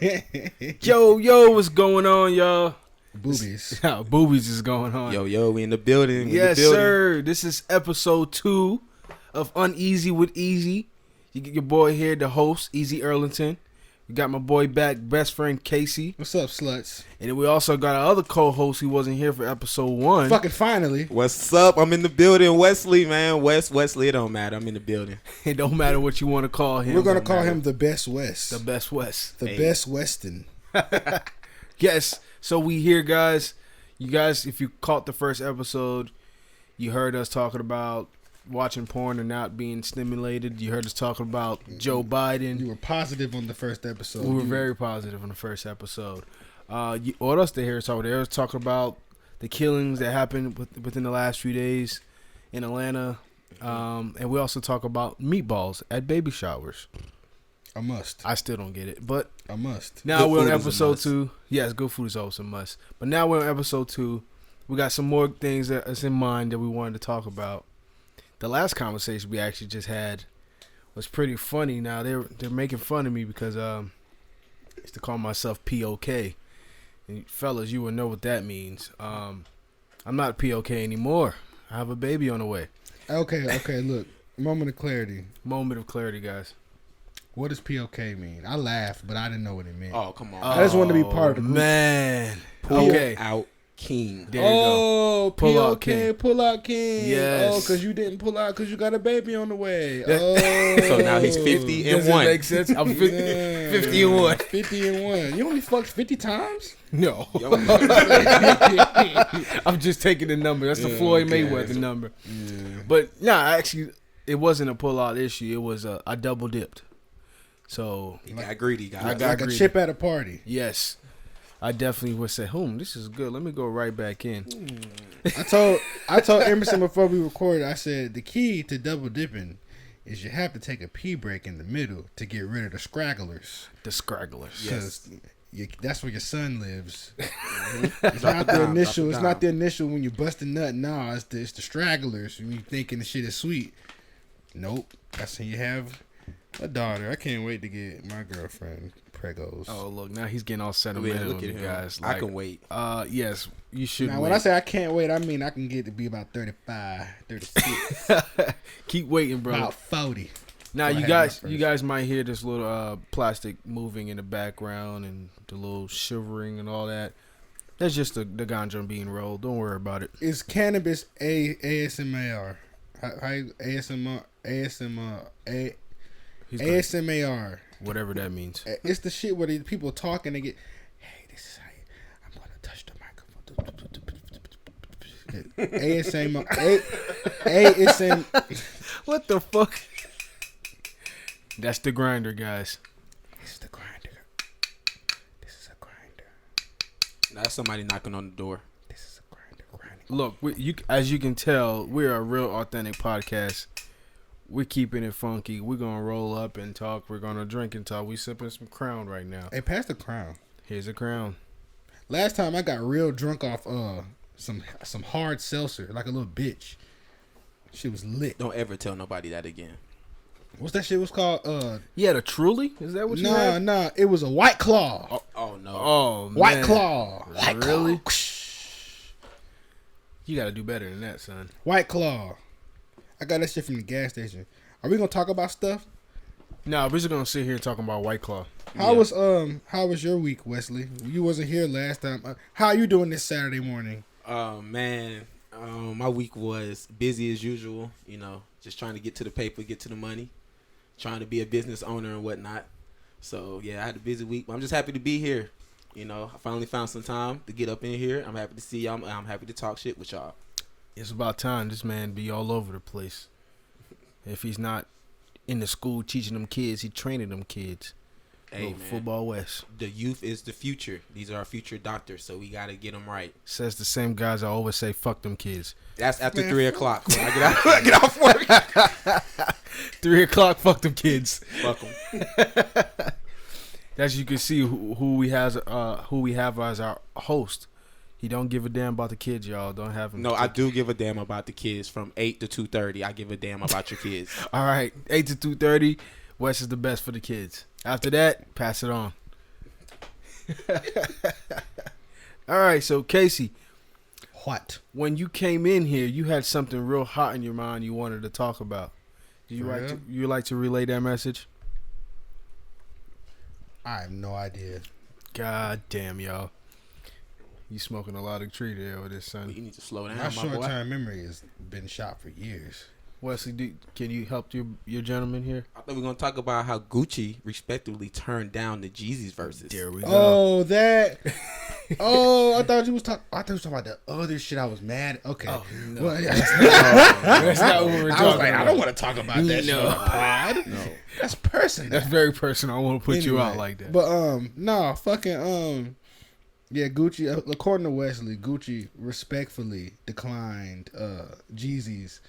Yo, what's going on, y'all? Boobies. Boobies is going on. Yo, we in the building. Yes, sir. This is episode 2 of Uneazy with Eazy. You get your boy here, the host, Eazy Erlington. We got my boy back, best friend Casey. What's up, sluts? And then we also got our other co-host who wasn't here for episode 1. Fucking finally. What's up? I'm in the building. Wesley, man. Wesley, it don't matter. I'm in the building. It don't matter what you want to call him. We're going to call him the Best West. The Best West. The Best Weston. Yes. So we here, guys. You guys, if you caught the first episode, you heard us talking about watching porn and not being stimulated. You heard us talking about Joe Biden. You were positive on the first episode. We were very positive on the first episode. What else they hear us talking about? They heard us talking about the killings that happened within the last few days in Atlanta. And we also talk about meatballs at baby showers. A must. I still don't get it, but a must. Now we're on episode 2. Yes, good food is always a must. But now we're on episode 2. We got some more things that's in mind that we wanted to talk about. The last conversation we actually just had was pretty funny. Now they're making fun of me because I used to call myself POK. And fellas, you would know what that means. I'm not POK anymore. I have a baby on the way. Okay, look. Moment of clarity. Moment of clarity, guys. What does POK mean? I laughed, but I didn't know what it meant. Oh, come on. I just wanted to be part of the group. Man. Pull Okay. out king. There you go. Pull out out king. Pull out king. Yes. Oh, because you didn't pull out because you got a baby on the way. So now he's 50 and Does it 1. make sense? I'm 50, Yeah. 50 and 1. 50 and 1. You only fucked 50 times? No. Yo, I'm just taking the number. That's the Floyd Mayweather number. Yeah. But no, actually, it wasn't a pull-out issue. It was I double dipped. So he got greedy, guys. I got Like greedy. a chip at a party. Yes, I definitely would say, this is good. Let me go right back in. I told Emerson before we recorded, I said the key to double dipping is you have to take a pee break in the middle to get rid of the scragglers. The scragglers. Yes. That's where your son lives. It's not the initial. It's not the initial when you bust a nut. No, it's the stragglers when you thinking the shit is sweet. Nope. That's when you have a daughter. I can't wait to get my girlfriend pregos. Oh look, now he's getting all sentimental. Look at him. Guys. I can wait. Yes, you should. Now, when I say I can't wait, I mean I can get to be about 35, 36, keep waiting, bro. about 40. Now Go you ahead, guys might hear this little plastic moving in the background and the little shivering and all that. That's just the ganja being rolled. Don't worry about it. Is cannabis ASMR? ASMR. Whatever that means. It's the shit where the people talk and they get, hey, this is how I'm gonna touch the microphone. ASMR. ASM. What the fuck? That's the grinder, guys. This is the grinder. This is a grinder. Now that's somebody knocking on the door. This is a grinder. Grinding. Look, as you can tell, we're a real authentic podcast. We're keeping it funky. We're gonna roll up and talk. We're gonna drink and talk. We sipping some Crown right now. Hey, pass the Crown. Here's a Crown. Last time I got real drunk off some hard seltzer, like a little bitch. Shit was lit. Don't ever tell nobody that again. What's that shit was called? Yeah, the Truly? Is that what you had? Nah. It was a White Claw. Oh no. Oh, White man. Claw. White Really? Claw. You gotta do better than that, son. White Claw. I got that shit from the gas station. Are we gonna talk about stuff? No, we're just gonna sit here talking about White Claw. How was your week, Wesley? You wasn't here last time. How are you doing this Saturday morning? Man. My week was busy as usual. You know, just trying to get to the paper, get to the money, trying to be a business owner and whatnot. So yeah, I had a busy week. But I'm just happy to be here. You know, I finally found some time to get up in here. I'm happy to see y'all. I'm happy to talk shit with y'all. It's about time this man be all over the place. If he's not in the school teaching them kids, he training them kids. Hey, man. Football West. The youth is the future. These are our future doctors, so we got to get them right. Says the same guys I always say, fuck them kids. That's after 3 o'clock. When I get off work. 3 o'clock, fuck them kids. Fuck them. As you can see, who we have as our host. He don't give a damn about the kids, y'all. Don't have him. No, I do give a damn about the kids. From 8 to 2:30, I give a damn about your kids. All right, 8 to 2:30. West is the best for the kids. After that, pass it on. All right, so Casey, What? when you came in here, you had something real hot in your mind you wanted to talk about. Do you like to relay that message? I have no idea. God damn, y'all. You smoking a lot of tree there with this, son. You need to slow down, My my boy. short-term memory has been shot for years. Wesley, can you help your gentleman here? I thought we were gonna talk about how Gucci respectively turned down the Jeezy's verses. There we go. Oh, that. Oh, I thought you was talking. I thought you was talking about the other shit. I was mad. Okay. Oh, no. Well, That's not what we're talking I was like, about. I don't want to talk about that shit on the pod. No. That's personal. That's very personal. I won't put you out like that. But no, fucking yeah, Gucci. According to Wesley, Gucci respectfully declined Jeezy's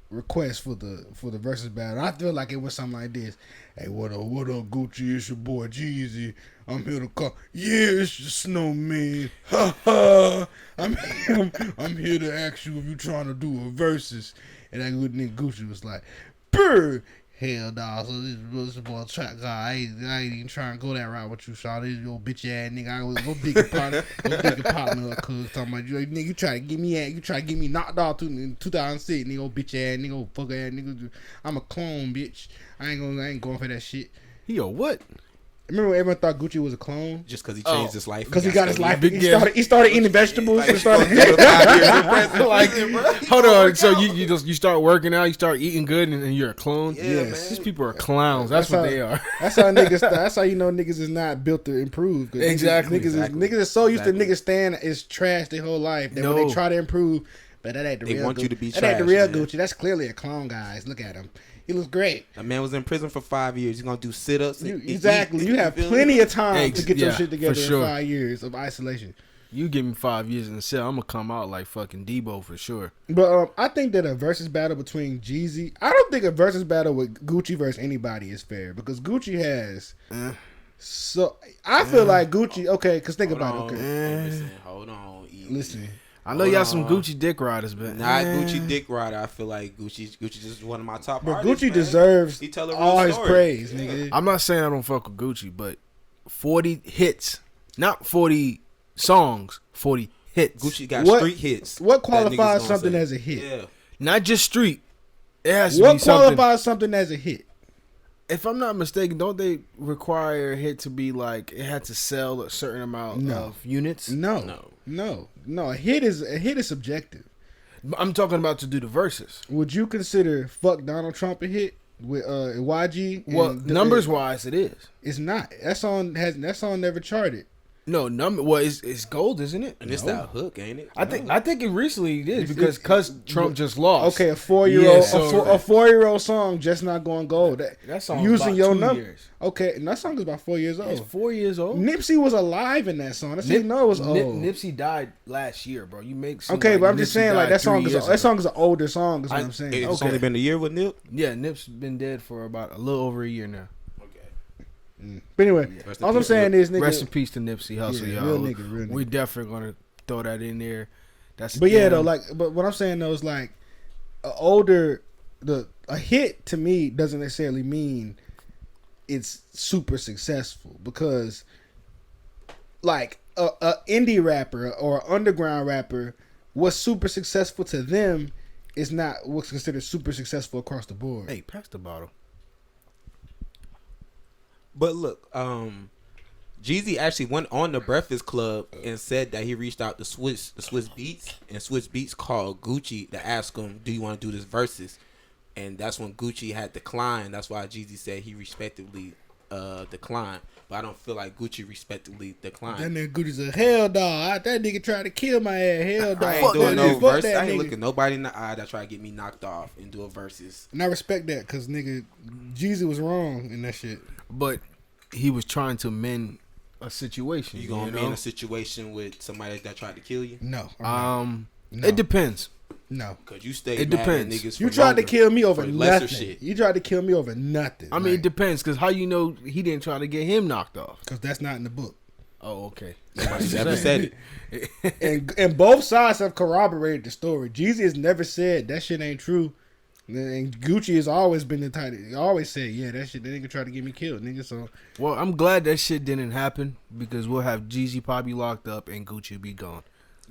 request for the versus battle. I feel like it was something like this. Hey, what up, Gucci? It's your boy Jeezy. I'm here to call. Yeah, it's your snowman. Ha ha. I'm here to ask you if you trying to do a versus. And that good nigga Gucci was like, "Brr, hell no, so this boy trap guy. I ain't even trying to go that route with you, Sean. This your bitch ass nigga. I was go dig a partner, cuz talking about you, like, nigga. You try to get me knocked off in 2006, nigga. Old bitch ass nigga, old fuck ass nigga. I'm a clone, bitch. I ain't going for that shit. Yo, what? Remember when everyone thought Gucci was a clone? Just because he changed his life. Because he got his life. Yeah. He started eating vegetables. Like, He started. Hold on. So you start working out, you start eating good, and you're a clone. Yeah, Yes. man. These people are clowns. That's what they are. That's how niggas. That's how you know niggas is not built to improve. 'Cause Exactly. Niggas is so used to niggas staying is trash their whole life that when they try to improve, but that ain't the They real. want Gucci. you to be that ain't the trash, real man. Gucci. That's clearly a clone, guys. Look at him. He looks great. A man was in prison for 5 years. He's gonna do sit-ups. Exactly. You have plenty of time to get your shit together for sure. in 5 years of isolation. You give me 5 years in the cell, I'm gonna come out like fucking Debo for sure. But I think that a versus battle between Jeezy, I don't think a versus battle with Gucci versus anybody is fair because Gucci has. So I feel like Gucci. Okay, because think about it. Okay, Hold on. listen. I know y'all some Gucci dick riders, but Not Gucci dick rider. I feel like Gucci just one of my top But artists, Gucci man. deserves He tell a real all his story. praise, nigga. I'm not saying I don't fuck with Gucci, but 40 hits, not 40 songs, 40 hits. Gucci got What- street hits. What that niggas qualifies gonna something say. as a hit? Yeah. Not just street. It has to What be something. qualifies something as a hit? If I'm not mistaken, don't they require a hit to be like it had to sell a certain amount of units? No. A hit is subjective. I'm talking about to do the verses. Would you consider "Fuck Donald Trump" a hit with YG? Well, numbers wise, it is. It's not. That song never charted. No number. Well, it's gold, isn't it? And it's that hook, ain't it? I think it recently is because Trump just lost. Okay, a 4-year-old Yeah, so- a 4-year-old song just not going gold. That song using about your 2 number. years. Okay, and that song is about 4 years It's old. 4 years old. Nipsey was alive in that song. That's how you know it was old. Nipsey died last year, bro. You make Okay, like but I'm just Nipsey saying like died that song 3 is years that song ago. is an older song. Is what I'm saying. It's Okay. only been a year with Nip. Yeah, Nip's been dead for about a little over a year now. But anyway, Rest in all I'm peace, saying is, nigga. Rest in peace to Nipsey Hussle, Yeah, y'all. real nigga. We definitely gonna throw that in there. That's But yeah, damn- though, but what I'm saying though is like a hit to me doesn't necessarily mean it's super successful because like a indie rapper or underground rapper, what's super successful to them is not what's considered super successful across the board. Hey, pass the bottle. But look, Jeezy actually went on the Breakfast Club and said that he reached out to Swiss Beats, and Swiss Beats called Gucci to ask him, "Do you want to do this versus?" And that's when Gucci had declined. That's why Jeezy said he respectively declined. But I don't feel like Gucci respectively declined. That nigga Gucci's a hell dog. That nigga tried to kill my ass. Hell dog. I ain't doing That no nigga, fuck verse. that I ain't nigga. looking nobody in the eye that try to get me knocked off and do a versus. And I respect that because nigga, Jeezy was wrong in that shit. But he was trying to mend a situation. You gonna be know? in a situation with somebody that tried to kill you? No. No. It depends. No. Cause you stay. It mad at depends. niggas You for tried to longer, kill me over for lesser nothing. shit. You tried to kill me over nothing. I mean, it depends because how you know he didn't try to get him knocked off? because that's not in the book. Oh, okay. Somebody never said it. And both sides have corroborated the story. Jeezy has never said that shit ain't true. And Gucci has always been the type that always said, yeah, that shit, that nigga tried to get me killed, nigga. So, well, I'm glad that shit didn't happen because we'll have Jeezy probably locked up and Gucci be gone.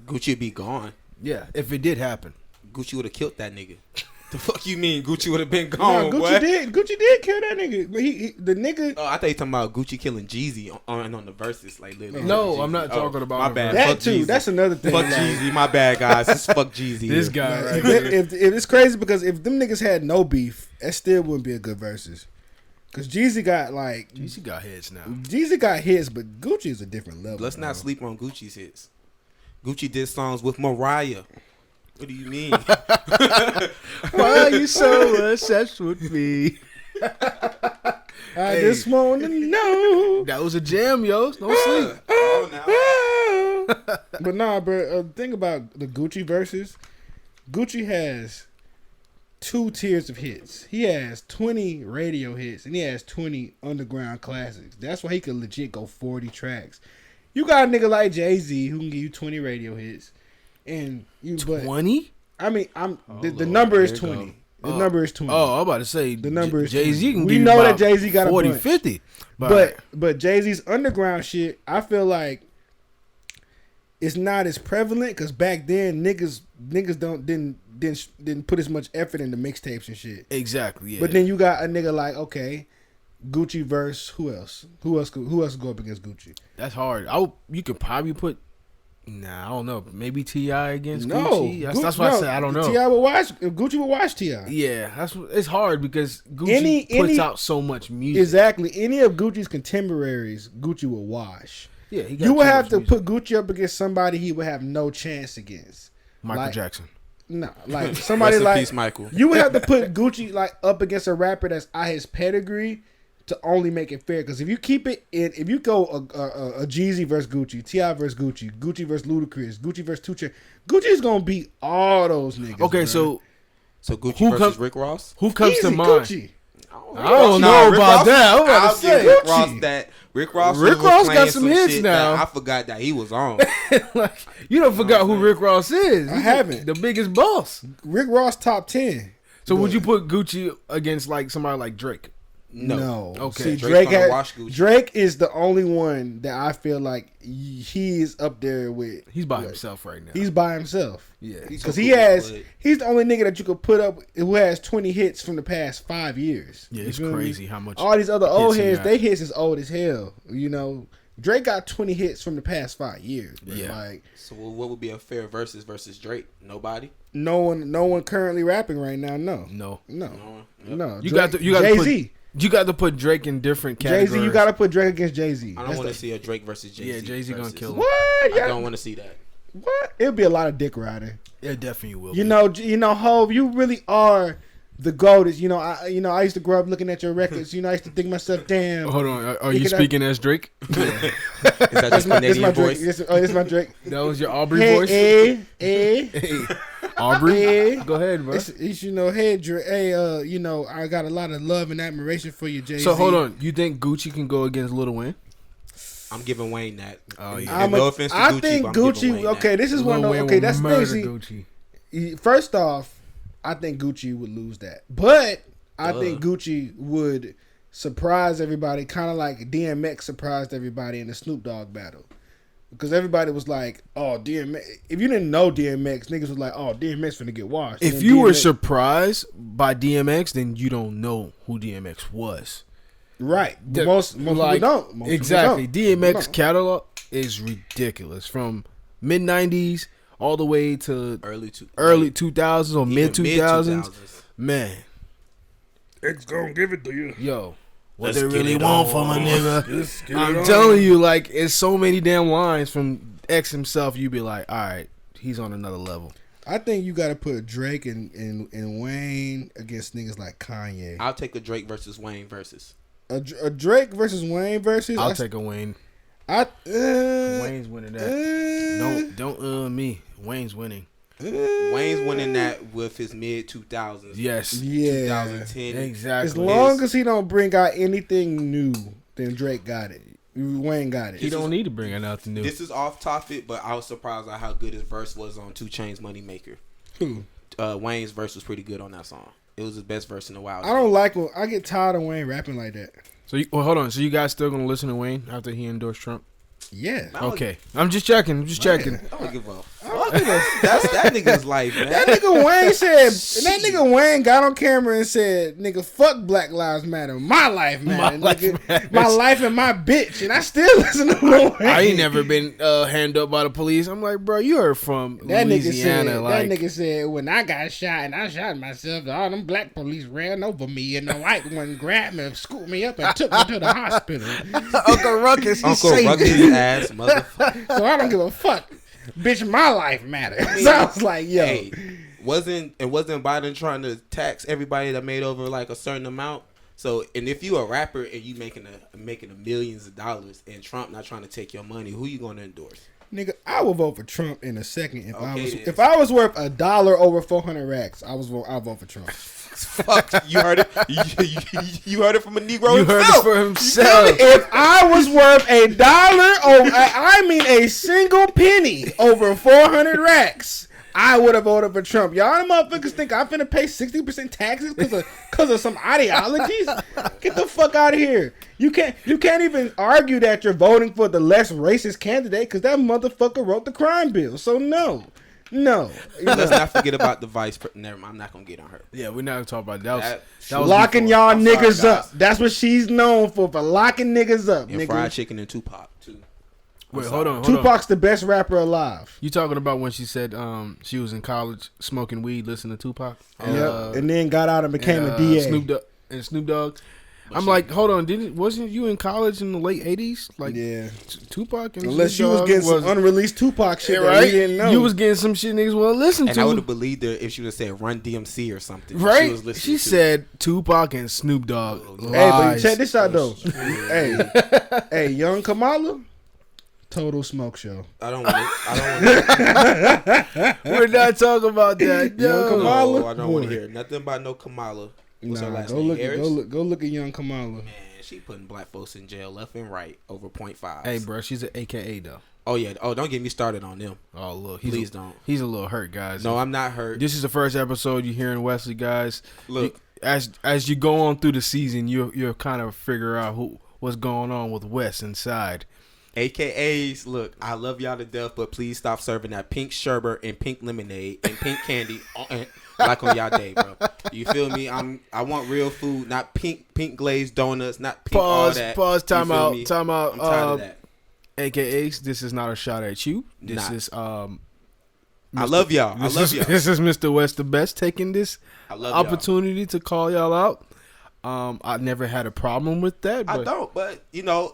Gucci would be gone. Yeah, if it did happen. Gucci would have killed that nigga. The fuck you mean? Gucci would have been gone, Gucci boy. did kill that nigga. But the nigga. Oh, I thought you talking about Gucci killing Jeezy on the verses, like literally. No, I'm not talking about my bad. That Fuck too. Jeezy. That's another thing. Fuck Jeezy. My bad, guys. Just fuck Jeezy. This guy right if it's crazy because if them niggas had no beef, that still wouldn't be a good versus. Because Jeezy got like Jeezy got hits now. Jeezy got hits, but Gucci is a different level. Let's bro. not sleep on Gucci's hits. Gucci did songs with Mariah. What do you mean? Why are you so obsessed with me? I just want to know. That was a jam, yo. Don't sleep. Oh, now. But nah, bro. The thing about the Gucci verses, Gucci has 2 tiers of hits. He has 20 radio hits and he has 20 underground classics. That's why he could legit go 40 tracks. You got a nigga like Jay-Z who can give you 20 radio hits. And you 20? I mean, the number is here 20. The number is 20. Oh, I'm about to say The number is Jay-Z 20. can We give you know about that Jay-Z got a 40, bunch. 50. But Jay-Z's underground shit, I feel like it's not as prevalent because back then niggas didn't put as much effort into mixtapes and shit. exactly, yeah. But then you got a nigga like, okay, Gucci verse, who else? Who else go up against Gucci? That's hard. You could probably put. Nah, I don't know. Maybe T.I. against No, Gucci. That's why I said I don't know. T.I. would watch. Gucci would watch T.I. Yeah, it's hard because Gucci puts out so much music. Exactly. Any of Gucci's contemporaries, Gucci would wash. Yeah, he got You would too have much to music. put Gucci up against somebody he would have no chance against. Michael like- Jackson. No, like somebody Rest in like peace, Michael. you would have to put Gucci like up against a rapper that's at his pedigree to only make it fair. Because if you keep it in, if you go a Jeezy versus Gucci, T.I. versus Gucci, Gucci versus Ludacris, Gucci versus 2 Chainz, Gucci's gonna beat all those niggas. Okay, bro. So Gucci Who versus come- Rick Ross. Who comes Easy, to mind? Gucci. I don't know about that. I'm about I'll to say. give Rick Gucci. Ross that. Rick Ross Rick was Ross playing got some hits shit now. that I forgot that he was on. Like, you don't forgot who Rick Ross is. I He's haven't. the biggest boss. Rick Ross top 10. So would you put Gucci against like somebody like Drake? No. Okay. See, Drake gonna wash Gucci. Drake is the only one that I feel like he is up there with. He's by himself right now. He's by himself. Yeah. Because he's the only nigga that you could put up who has 20 hits from the past 5 years. Yeah, You it's feel me? crazy how much. All these other old hits he heads, got. they hits is old as hell. You know, Drake got 20 hits from the past 5 years. Bro. Yeah. Like So what would be a fair versus Drake? Nobody. no one currently rapping right now. No, No. no. Yep. You got to Jay-Z. You got to put Drake in different categories. Jay-Z, you got to put Drake against Jay-Z. I don't want to see a Drake versus Jay-Z. Yeah, Jay-Z gonna versus. kill him. What? I Yeah. don't want to see that. What? It'll be a lot of dick riding. It definitely will. You know, Hov, you really are the GOAT. I used to grow up looking at your records. I used to think to myself, damn. Hold on. Are He you could speaking as Drake? Is that That's just my Canadian Drake. voice? This my Drake. That was your Aubrey Hey, voice. hey. Aubrey. Hey. Go ahead, bro. It's, hey, Drake. Hey, I got a lot of love and admiration for you, Jay-Z. So hold on. You think Gucci can go against Lil Wayne? I'm giving Wayne that. Oh, And yeah. no offense to Gucci, I think but I'm giving Gucci. Wayne Okay, that. this is one Lil of those. Wayne Okay, will that's murder Gucci. Gucci. First off, I think Gucci would lose that, but I Duh. think Gucci would surprise everybody, kind of like DMX surprised everybody in the Snoop Dogg battle, because everybody was like, "Oh, DMX." If you didn't know DMX, niggas was like, "Oh, DMX finna get washed." And If then you were DMX surprised by DMX, then you don't know who DMX was. right, most people don't. Most exactly. people don't. DMX catalog is ridiculous from mid '90s all the way to early 2000s or even mid 2000s. 2000s. Man, It's gonna give it to you. yo, what Let's they get really it want on. from a nigga? Let's get I'm it on. telling you, like, it's so many damn lines from X himself. You be like, all right, he's on another level. I think you got to put Drake and Wayne against niggas like Kanye. I'll take a Drake versus Wayne versus. A Drake versus Wayne versus. I'll take a Wayne. Wayne's winning that. Don't me. Wayne's winning. Wayne's winning that with his mid 2000s. Yes. Yeah. 2010. Exactly. As long as he don't bring out anything new, then Drake got it. Wayne got it. He don't need to bring out nothing new. This is off topic, but I was surprised at how good his verse was on 2 Chainz Money Maker. Who? Wayne's verse was pretty good on that song. It was his best verse in a while. I don't like when I get tired of Wayne rapping like that. So, hold on. So, you guys still gonna listen to Wayne after he endorsed Trump? Yeah. Okay. I'm just checking. I don't give a fuck. That's that nigga's life, man. That nigga Wayne said. That nigga Wayne got on camera and said, "Nigga, fuck Black Lives Matter. My life matter. My life and my bitch." And I still listen to Lil Wayne. I ain't never been hand up by the police. I'm like, bro, you are from Louisiana. That nigga said, when I got shot and I shot myself, all them black police ran over me and the white one grabbed me, scooped me up, and took me to the hospital. Uncle Ruckus, ass motherfucker. So I don't give a fuck. Bitch, my life matters. So I was like, yo. Hey, wasn't Biden trying to tax everybody that made over like a certain amount? So, and if you a rapper and you making a millions of dollars and Trump not trying to take your money, who you gonna endorse? Nigga, I would vote for Trump in a second if I was worth $1 over 400 racks. I'll vote for Trump. Fuck, you heard it. You heard it from a Negro. You heard it for himself. If I was worth $1 over, I mean a single penny over 400 racks, I would have voted for Trump. Y'all motherfuckers think I'm finna pay 60% taxes because of some ideologies? Get the fuck out of here. You can't even argue that you're voting for the less racist candidate because that motherfucker wrote the crime bill. So no. Let's not forget about the vice. Never mind, I'm not gonna get on her. Yeah, we're not gonna talk about that. That was locking before. y'all niggas up. That's what she's known for locking niggas up. And nigga. fried chicken and Tupac too. Wait, hold on. Tupac's the best rapper alive. You talking about when she said she was in college smoking weed, listening to Tupac? And then got out and became a DA. Snoop Dogg. I'm like, hold on, wasn't you in college in the late 80s? Like, yeah, Tupac and unless Snoop you was Dogg getting some unreleased Tupac shit right? that we didn't know. You was getting some shit niggas want to listen to. And I would have believed her if she would have said Run DMC or something. Right? She said Tupac and Snoop Dogg. Hey, but check this out though. Hey, Young Kamala. Total smoke show. I don't want to. We're not talking about that. Young Kamala. No, I don't want to hear nothing about no Kamala. What's her last go name? look, go look at Young Kamala. Man, she putting black folks in jail left and right over 0.5. Hey, bro, she's an AKA though. Oh yeah. Oh, don't get me started on them. Oh look, please don't. He's a little hurt, guys. No, I'm not hurt. This is the first episode you're hearing Wesley, guys. Look, as you go on through the season, you'll kind of figure out what's going on with Wes inside. AKAs, look, I love y'all to death, but please stop serving that pink sherbet and pink lemonade and pink candy like on y'all day, bro. You feel me? I want real food, not pink glazed donuts, not pink all that. Pause. Time out. I'm tired of that. AKAs, this is not a shot at you. This is I love y'all. This is Mr. West the Best taking this opportunity to call y'all out. I never had a problem with that. But I don't, but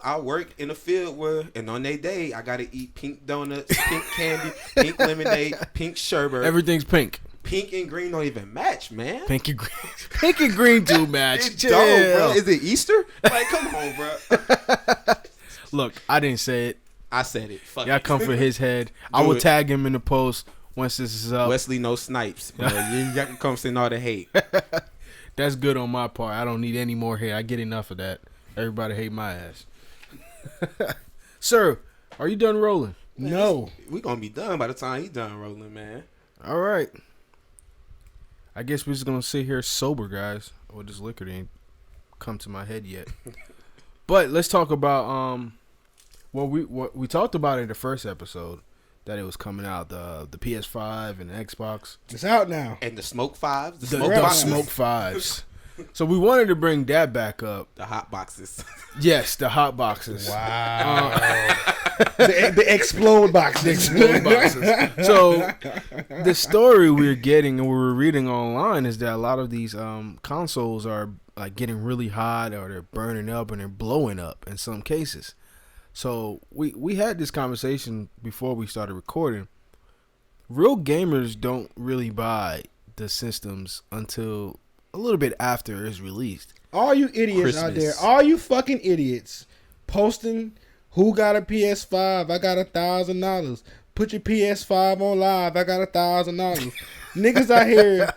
I work in a field where, and on their day, I gotta eat pink donuts, pink candy, pink lemonade, pink sherbet. Everything's pink. Pink and green don't even match, man. Pink and green do match. It don't, bro. Is it Easter? Like, come on, bro. Look, I didn't say it. I said it. Fuck y'all it. come for his head. I will tag him in the post once this is up. Wesley no snipes, bro. You can come send all the hate. That's good on my part. I don't need any more hate. I get enough of that. Everybody hate my ass. Sir, are you done rolling? Man, no. We gonna be done by the time he's done rolling, man. All right. I guess we're just gonna sit here sober, guys. Or this liquor didn't come to my head yet. But let's talk about what we talked about in the first episode. That it was coming out, the PS5 and the Xbox. It's out now. And the Smoke Fives. The Smoke Fives. So we wanted to bring that back up. The hot boxes. Yes, the hot boxes. Wow. The explode boxes. The explode boxes. So the story we're getting and we're reading online is that a lot of these consoles are like getting really hot, or they're burning up and they're blowing up in some cases. So we had this conversation before we started recording. Real gamers don't really buy the systems until a little bit after it's released. All you idiots out there, all you fucking idiots posting who got a PS5, I got $1,000. Put your PS5 on live, I got $1,000. Niggas out here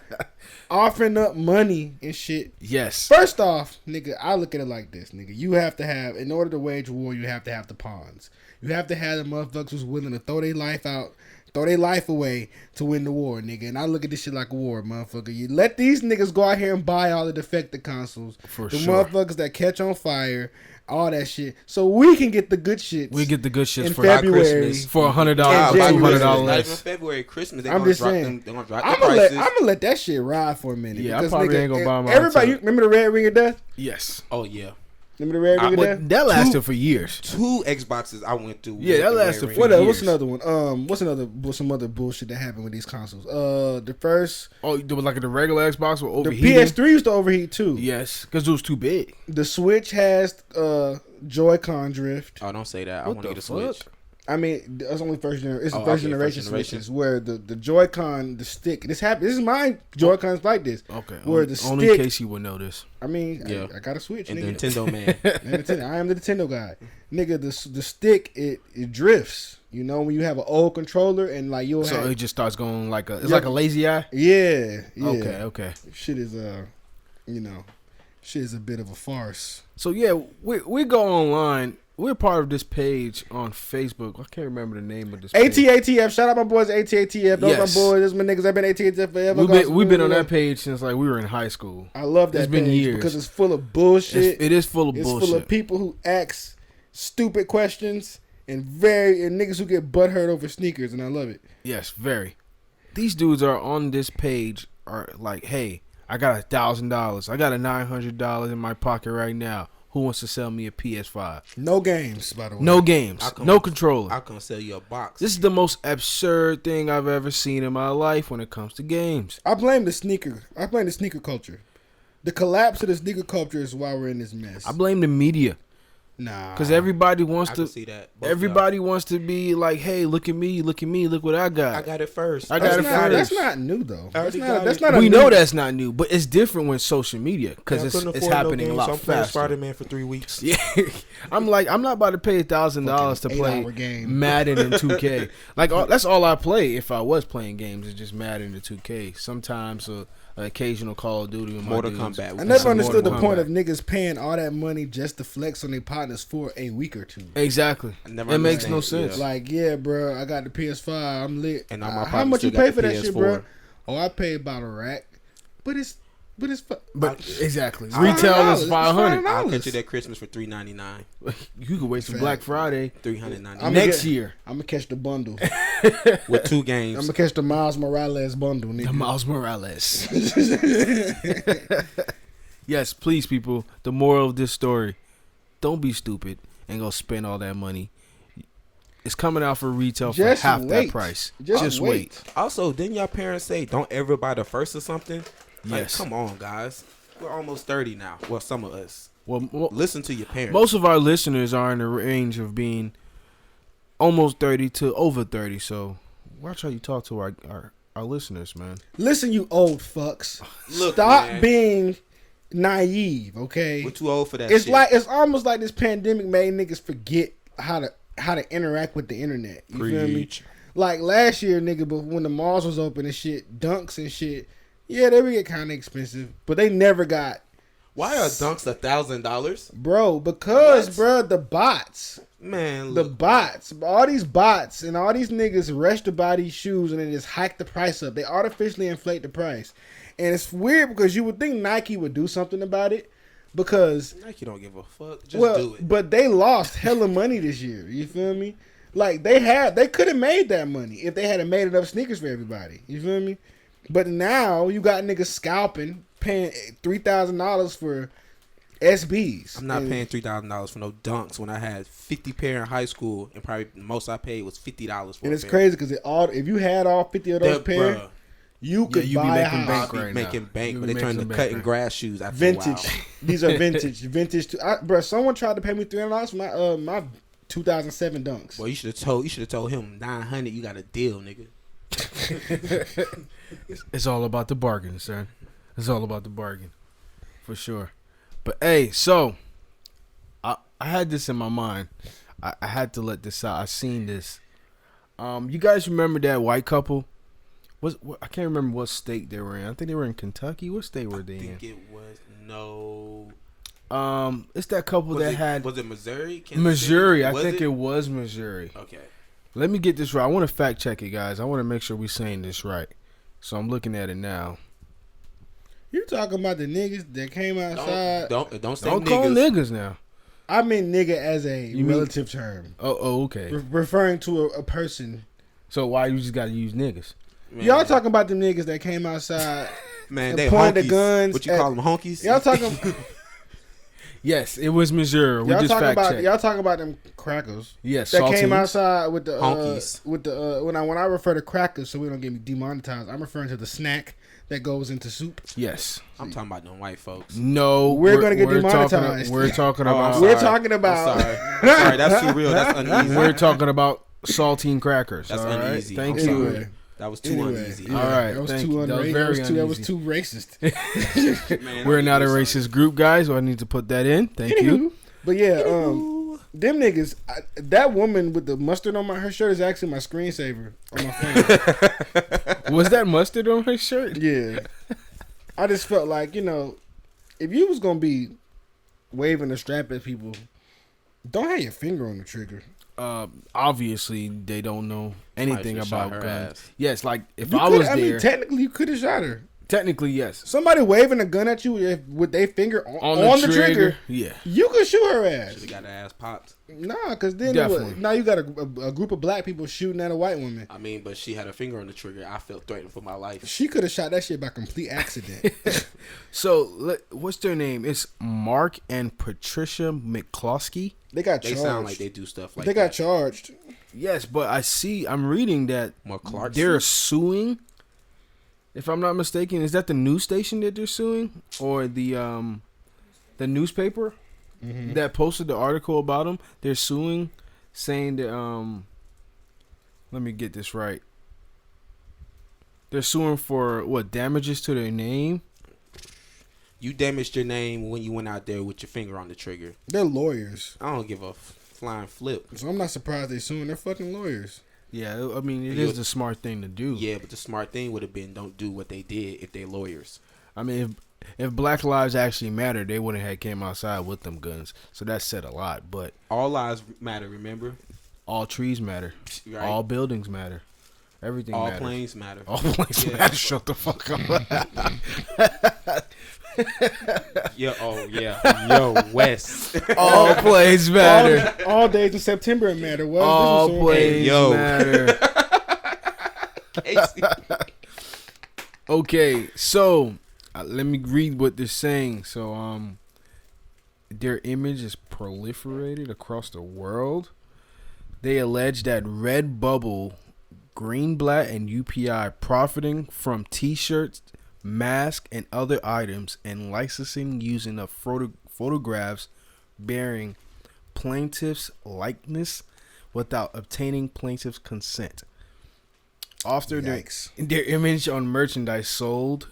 offering up money and shit. Yes. First off, nigga, I look at it like this, nigga. You have to have, in order to wage war, you have to have the pawns. You have to have the motherfuckers who's willing to throw their life throw their life away to win the war, nigga. And I look at this shit like a war, motherfucker. You let these niggas go out here and buy all the defective consoles. For the sure. motherfuckers that catch on fire, all that shit. So we can get the good shit. We get the good shit in for February. Christmas. For $100, Yeah, $200 Not less. even February, Christmas. They're I'm gonna just drop saying. them. They're gonna drop I'm the gonna prices. let that shit ride for a minute. Yeah, I because, probably nigga, ain't gonna buy mine everybody, until- remember the Red Ring of Death? Yes. Oh yeah. Remember the Red Ring of Death? But that lasted for years. 2 Xboxes I went through. Yeah, with that the lasted Red for Ring. What else? What's years. another one? Some other bullshit that happened with these consoles. The first, Oh, there was like the regular Xbox with the overheating. PS3 used to overheat too. Yes, because it was too big. The Switch has Joy-Con drift. Oh, don't say that. I What want to the get a Switch. fuck? I mean, that's only first generation. It's Oh, the first okay, generation first generation. Switches where the Joy-Con, the stick. This happened. This is mine. Joy-Cons like this. Okay. Where only, the only in stick- case you would know this. I mean, Yeah. I got a Switch. And the Nigga. Nintendo man. I am the Nintendo guy, nigga. The stick it drifts. You know when you have an old controller and like you'll So have it just starts going like it's Yeah. like a lazy eye. yeah. Okay. Shit is shit is a bit of a farce. So yeah, we go online. We're part of this page on Facebook. I can't remember the name of this page. ATATF, shout out my boys ATATF. Those Yes. my boys. Those my niggas. I've been ATATF forever. We've been on that page since like we were in high school. I love that It's been page years. because it's full of bullshit. It is full of It's bullshit. full of people who ask stupid questions and niggas who get butthurt over sneakers, and I love it. Yes, very. These dudes are on this page are like, hey, I got $1,000. I got $900 in my pocket right now. Who wants to sell me a PS5? No games, by the way. No games, no controller. I'll come sell you a box. This is the most absurd thing I've ever seen in my life when it comes to games. I blame the sneaker. I blame the sneaker culture. The collapse of the sneaker culture is why we're in this mess. I blame the media Nah, because everybody I wants can to. see that. Both Everybody wants to be like, hey, look at me, look what I y'all. got. I got it first. I got it first. That's not new though. I That's already not. got That's it. not. A We new, know that's not new, but it's different when social media because it's happening a lot faster. Spider-Man for 3 weeks. Yeah, I'm not about to pay $1,000 to Fucking play 8-hour game. Madden and 2K. Like that's all I play if I was playing games. Is just Madden and 2K. Sometimes an occasional Call of Duty. With my Mortal dudes. Kombat. I never understood the Mortal point Kombat. of niggas paying all that money just to flex on their partners for a week or two. Exactly. I never It makes no understand, sense. yeah. Like, yeah, bro, I got the PS5. I'm lit. And all my How partners much you still got pay the for that shit, bro? PS4. Oh, I pay about a rack, but it's But exactly, $500. retail is It's $500. I'll catch you that Christmas for $399. You could wait till Black Friday $399 next year. I'm gonna catch the bundle. with 2 I'm games. gonna catch the Miles Morales bundle, The nigga. Miles Morales. Yes, please, people. The moral of this story: don't be stupid and go spend all that money. It's coming out for retail for Just half that wait. price. Just Just wait. wait. Also, didn't your parents say don't ever buy the first or something? Like, Yes. come on, guys. We're almost 30 now. Well, some of us. Well, Listen to your parents. most of our listeners are in the range of being almost 30 to over 30. So watch how you talk to our listeners, man. Listen, you old fucks. Look, Stop man. being naive, okay? We're too old for that It's shit. like it's almost like this pandemic made niggas forget how to interact with the internet. You feel me? Preach. Like last year, nigga, but when the malls was open and shit, dunks and shit, yeah, they would get kind of expensive, but they never got. Why are dunks $1,000? Bro, because What? bro, the bots, Man, the look. bots, all these bots and all these niggas rush to buy these shoes and then just hike the price up. They artificially inflate the price, and it's weird because you would think Nike would do something about it because Nike don't give a fuck. Just do it. but they lost hella money this year. You feel me? Like they could have made that money if they had made enough sneakers for everybody. You feel me? But now you got niggas scalping, paying $3,000 for SBs. I'm not And- paying $3,000 for no dunks when I had 50 pair in high school, and probably the most I paid was $50 for And a it's pair. crazy because if you had all 50 of those That, pair, bruh, you could you be buy a making house. bank I'll be right making now. bank, You but be they turn to making cutting bank. grass shoes after a Vintage. while. These are vintage. Vintage. Bro, someone tried to pay me $300 for my 2007 dunks. Boy, you should have told him 900. You got a deal, nigga. It's all about the bargain, son. It's all about the bargain, for sure. But hey, so I had this in my mind. I had to let this out. I seen this. You guys remember that white couple? I can't remember what state they were in. I think they were in Kentucky. What state were they I in? think it was no. It's that couple that had was it Missouri? Kansas City? Missouri. I Was think it it was Missouri. Okay. Let me get this right. I want to fact check it, guys. I want to make sure we're saying this right. So I'm looking at it now. You talking about the niggas that came outside? Don't say Don't niggas. call niggas now. I mean nigga as a relative term. Oh, okay. Referring to a person. So why you just got to use niggas? Man. Y'all talking about them niggas that came outside? Man, and they pointed honkies. the guns. What you call them, honkies? Y'all talking? Yes, it was Missouri. We just fact checked. Y'all talking about them crackers? Yes, that came saltines. outside with the honkies. when I refer to crackers, so we don't get me demonetized. I'm referring to the snack that goes into soup. Yes. I'm talking about them white folks. No, we're gonna get demonetized. We're talking Oh, about. We're talking about. I'm sorry. I'm sorry, that's too real. That's uneasy. We're talking about saltine crackers. That's all right? uneasy. Thank I'm you. Anyway. That was too uneasy. Yeah, All right, that was thank too you. That was unracist. very That was uneasy. too racist. Man, We're not a I'm racist group, guys. So I need to put that in. Thank you. But yeah, them niggas. That woman with the mustard on her shirt is actually my screensaver on my phone. Was that mustard on her shirt? Yeah, I just felt like if you was gonna be waving a strap at people, don't have your finger on the trigger. Obviously, they don't know anything about guns. Ass. Yes, like if You I was coulda- there, mean, technically you could have shot her. technically yes. Somebody waving a gun at you with their finger on the trigger, yeah. you could shoot her ass. Should have got the ass popped. Nah, because then Definitely. now you got a group of black people shooting at a white woman. I mean, but she had her finger on the trigger. I felt threatened for my life. She could have shot that shit by complete accident. So what's their name? It's Mark and Patricia McCloskey. They got They charged. sound like they do stuff like they that. got charged. Yes, but I'm reading that More Clark. they're suing. If I'm not mistaken, is that the news station that they're suing, or the newspaper that posted the article about them? They're suing, saying that let me get this right. They're suing for what, damages to their name? You damaged your name when you went out there with your finger on the trigger. They're lawyers, I don't give a flying flip. so I'm not surprised they suing. They're fucking lawyers. Yeah, I mean it is the smart thing to do. Yeah, but the smart thing would have been don't do what they did if they're lawyers. I mean, if Black Lives actually matter, they wouldn't have came outside with them guns. So that said a lot. But All lives matter, remember? all trees matter. Right? All buildings matter. Everything All matters. planes matter. All planes Yeah. matter. Shut the fuck up. Yo, West. All planes matter. All days in September matter. Well, All this is planes Yo. matter. Okay, so let me read what they're saying. So, their image is proliferated across the world. They allege that Redbubble, Greenblatt, and UPI profiting from T-shirts, masks, and other items and licensing using of photographs bearing plaintiff's likeness without obtaining plaintiff's consent. After their image on merchandise sold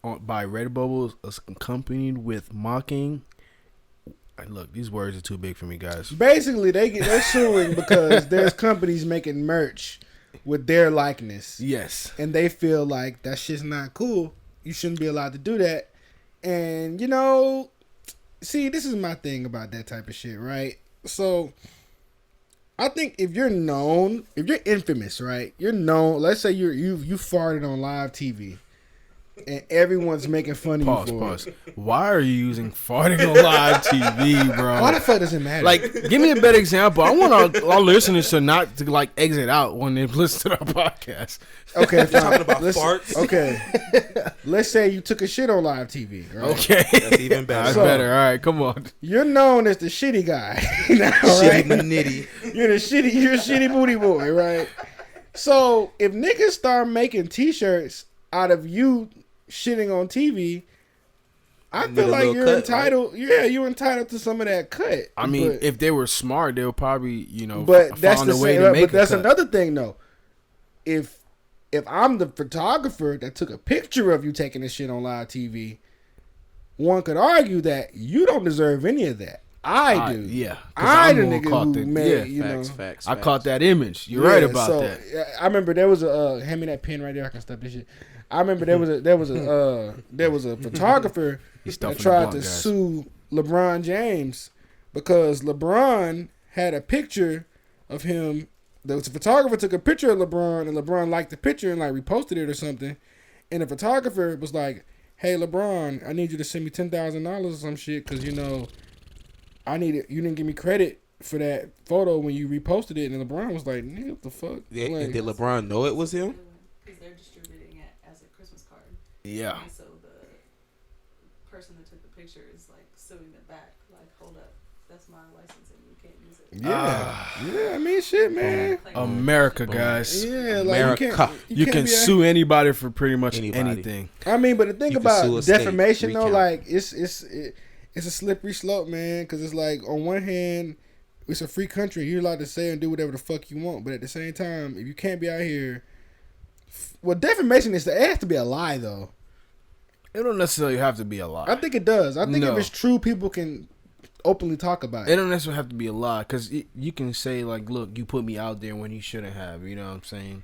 by Redbubble is accompanied with mocking. Look, these words are too big for me, guys. Basically, they're suing because there's companies making merch with their likeness. Yes. And they feel like that shit's not cool. You shouldn't be allowed to do that. And, see, this is my thing about that type of shit, right? So, I think if you're known, if you're infamous, right? You're known, let's say you farted on live TV. And everyone's making fun of you for Pause. it. Why are you using farting on live TV, bro? Why the fuck does it matter? Like, give me a better example. I want our listeners to not to like exit out when they listen to our podcast. Okay, fine. Talking about farts. Okay, let's say you took a shit on live TV. Right? Okay, That's even better. that's So- better. All right, come on. You're known as the shitty guy now, Shitty right? nitty. You're a shitty booty boy, right? So if niggas start making T-shirts out of you shitting on TV, I Need feel a like little you're cut, entitled. Right? Yeah, you're entitled to some of that cut. I mean, but, if they were smart, they would probably, but that's found the a way same. to make But that's a cut. another thing, though. If I'm the photographer that took a picture of you taking this shit on live TV, one could argue that you don't deserve any of that. I do. Yeah, 'cause I I'm the more nigga caught who the- made, yeah. Facts. I caught that image. You're right about so, that. I remember there was a hand me that pen right there. I can stop this shit. I remember there was a photographer He's that stuffing the tried blunt, to guys. sue LeBron James because LeBron had a picture of him the photographer took a picture of LeBron, and LeBron liked the picture and like reposted it or something, and the photographer was like, "Hey LeBron, I need you to send me $10,000 or some shit because I need it. You didn't give me credit for that photo when you reposted it." And LeBron was like, "Nigga, what the fuck?" Yeah, like, did LeBron know it was him? Because they're distributing it as a Christmas card. Yeah. And so the person that took the picture is like suing them back. Like, hold up, that's my license and you can't use it. Yeah, I mean, shit, man. America, guys. Yeah, America. like You can sue anybody for pretty much anything. I mean, but the thing about defamation though, recount. like it's a slippery slope, man. Because it's like on one hand, it's a free country. You're allowed to say and do whatever the fuck you want. But at the same time, if you can't be out here, well, defamation it has to be a lie though. It don't necessarily have to be a lie. I think it does. I think No. if it's true, people can openly talk about it. It don't necessarily have to be a lie because you can say like, "Look, you put me out there when you shouldn't have." You know what I'm saying?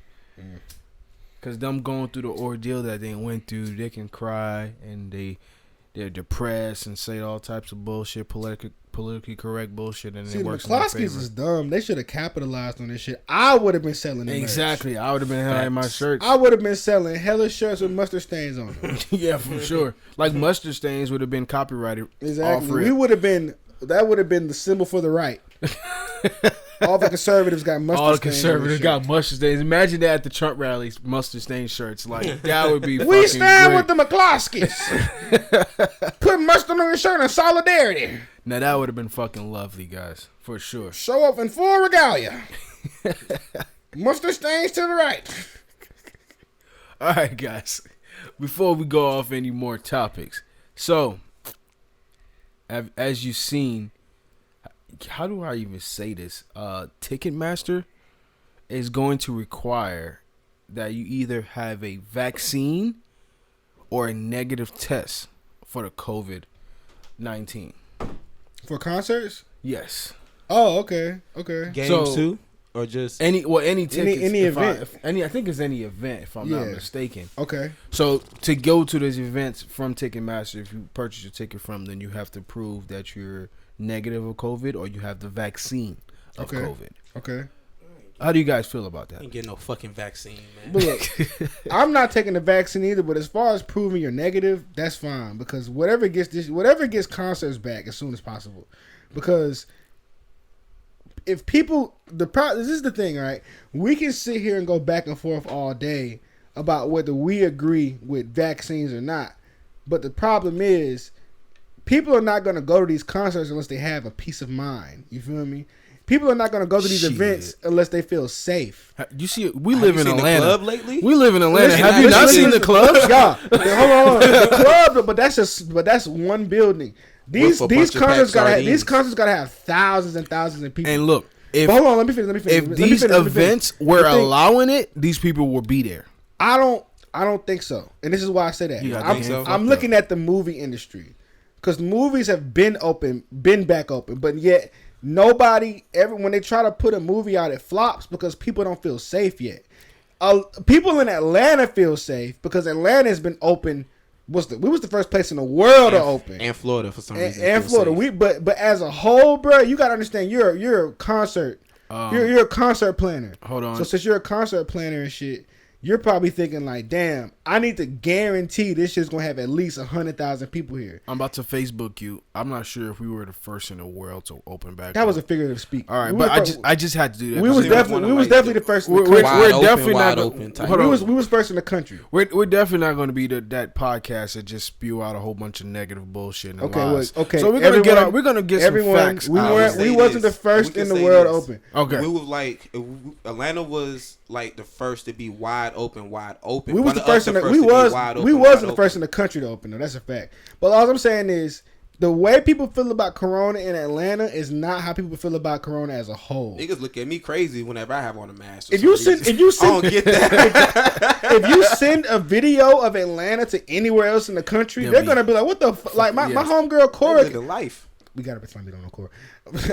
Because them going through the ordeal that they went through, they can cry and they're depressed and say all types of bullshit, politically correct bullshit, and See, it the works in their McCloskeys favor. is dumb. They should have capitalized on this shit. I would have been selling them. Exactly. I would have been having my shirts. I would have been selling hella shirts with mustard stains on them. Yeah, for sure. Like mustard stains would have been copyrighted. Exactly. Off rip. We would have been. That would have been the symbol for the right. All the conservatives got mustard. All the stains conservatives on got mustard stains. Imagine that at the Trump rallies, mustard stain shirts. Like that would be. We stand great. with the McCloskeys. Put mustard on your shirt in solidarity. Now that would have been fucking lovely, guys, for sure. Show up in full regalia. Mustard stains to the right. All right, guys. Before we go off any more topics, so as you've seen, how do I even say this? Ticketmaster is going to require that you either have a vaccine or a negative test for the COVID-19. For concerts? Yes. Oh, okay. Okay. Games So- too, or just Any tickets, any event. I think it's any event if I'm not mistaken. Okay. So to go to those events from Ticketmaster, if you purchase your ticket from, then you have to prove that you're negative of COVID or you have the vaccine of COVID. Okay. How do you guys feel about that? ain't getting no fucking vaccine, man. But look, I'm not taking the vaccine either. But as far as proving you're negative, that's fine because whatever gets concerts back as soon as possible. Because if people, this is the thing, right? We can sit here and go back and forth all day about whether we agree with vaccines or not. But the problem is, people are not going to go to these concerts unless they have a peace of mind. You feel me? People are not going to go to these events unless they feel safe. You see, we live in Atlanta. The club lately? We live in Atlanta. Listen, Have you not listen, seen the clubs? Yeah, hold on. The club, but that's one building. These concerts gotta have thousands and thousands of people. And look, but hold on, let me finish. If these events were allowing it, these people will be there. I don't think so, and this is why I say that. I'm looking at the movie industry because movies have been back open, but yet when they try to put a movie out, it flops because people don't feel safe yet. People in Atlanta feel safe because Atlanta has been open. We was the first place in the world to open, and Florida for some reason. And Florida, but as a whole, bro, you gotta understand you're a concert, you're a concert planner. Hold on. So since you're a concert planner and shit, you're probably thinking like, damn, I need to guarantee this shit's gonna have at least 100,000 people here. I'm about to Facebook you. I'm not sure if we were the first in the world to open back. That was a figurative speak. All right, but I just had to do that. We was definitely the first. We're definitely not. We was first in the country. We're definitely not going to be that podcast that just spew out a whole bunch of negative bullshit and lies. Okay. So we're gonna get some facts. We wasn't the first in the world to open. Okay. We was like Atlanta was like the first to be wide open. We was the first. We wasn't the first in the country to open. Though. That's a fact. But all I'm saying is, the way people feel about Corona in Atlanta is not how people feel about Corona as a whole. Niggas look at me crazy whenever I have on a mask. If you send, I don't get that. If you send a video of Atlanta to anywhere else in the country, they're gonna be like, "What the fuck?" Like my homegirl Cora. Life. We gotta pretend we don't know Cora.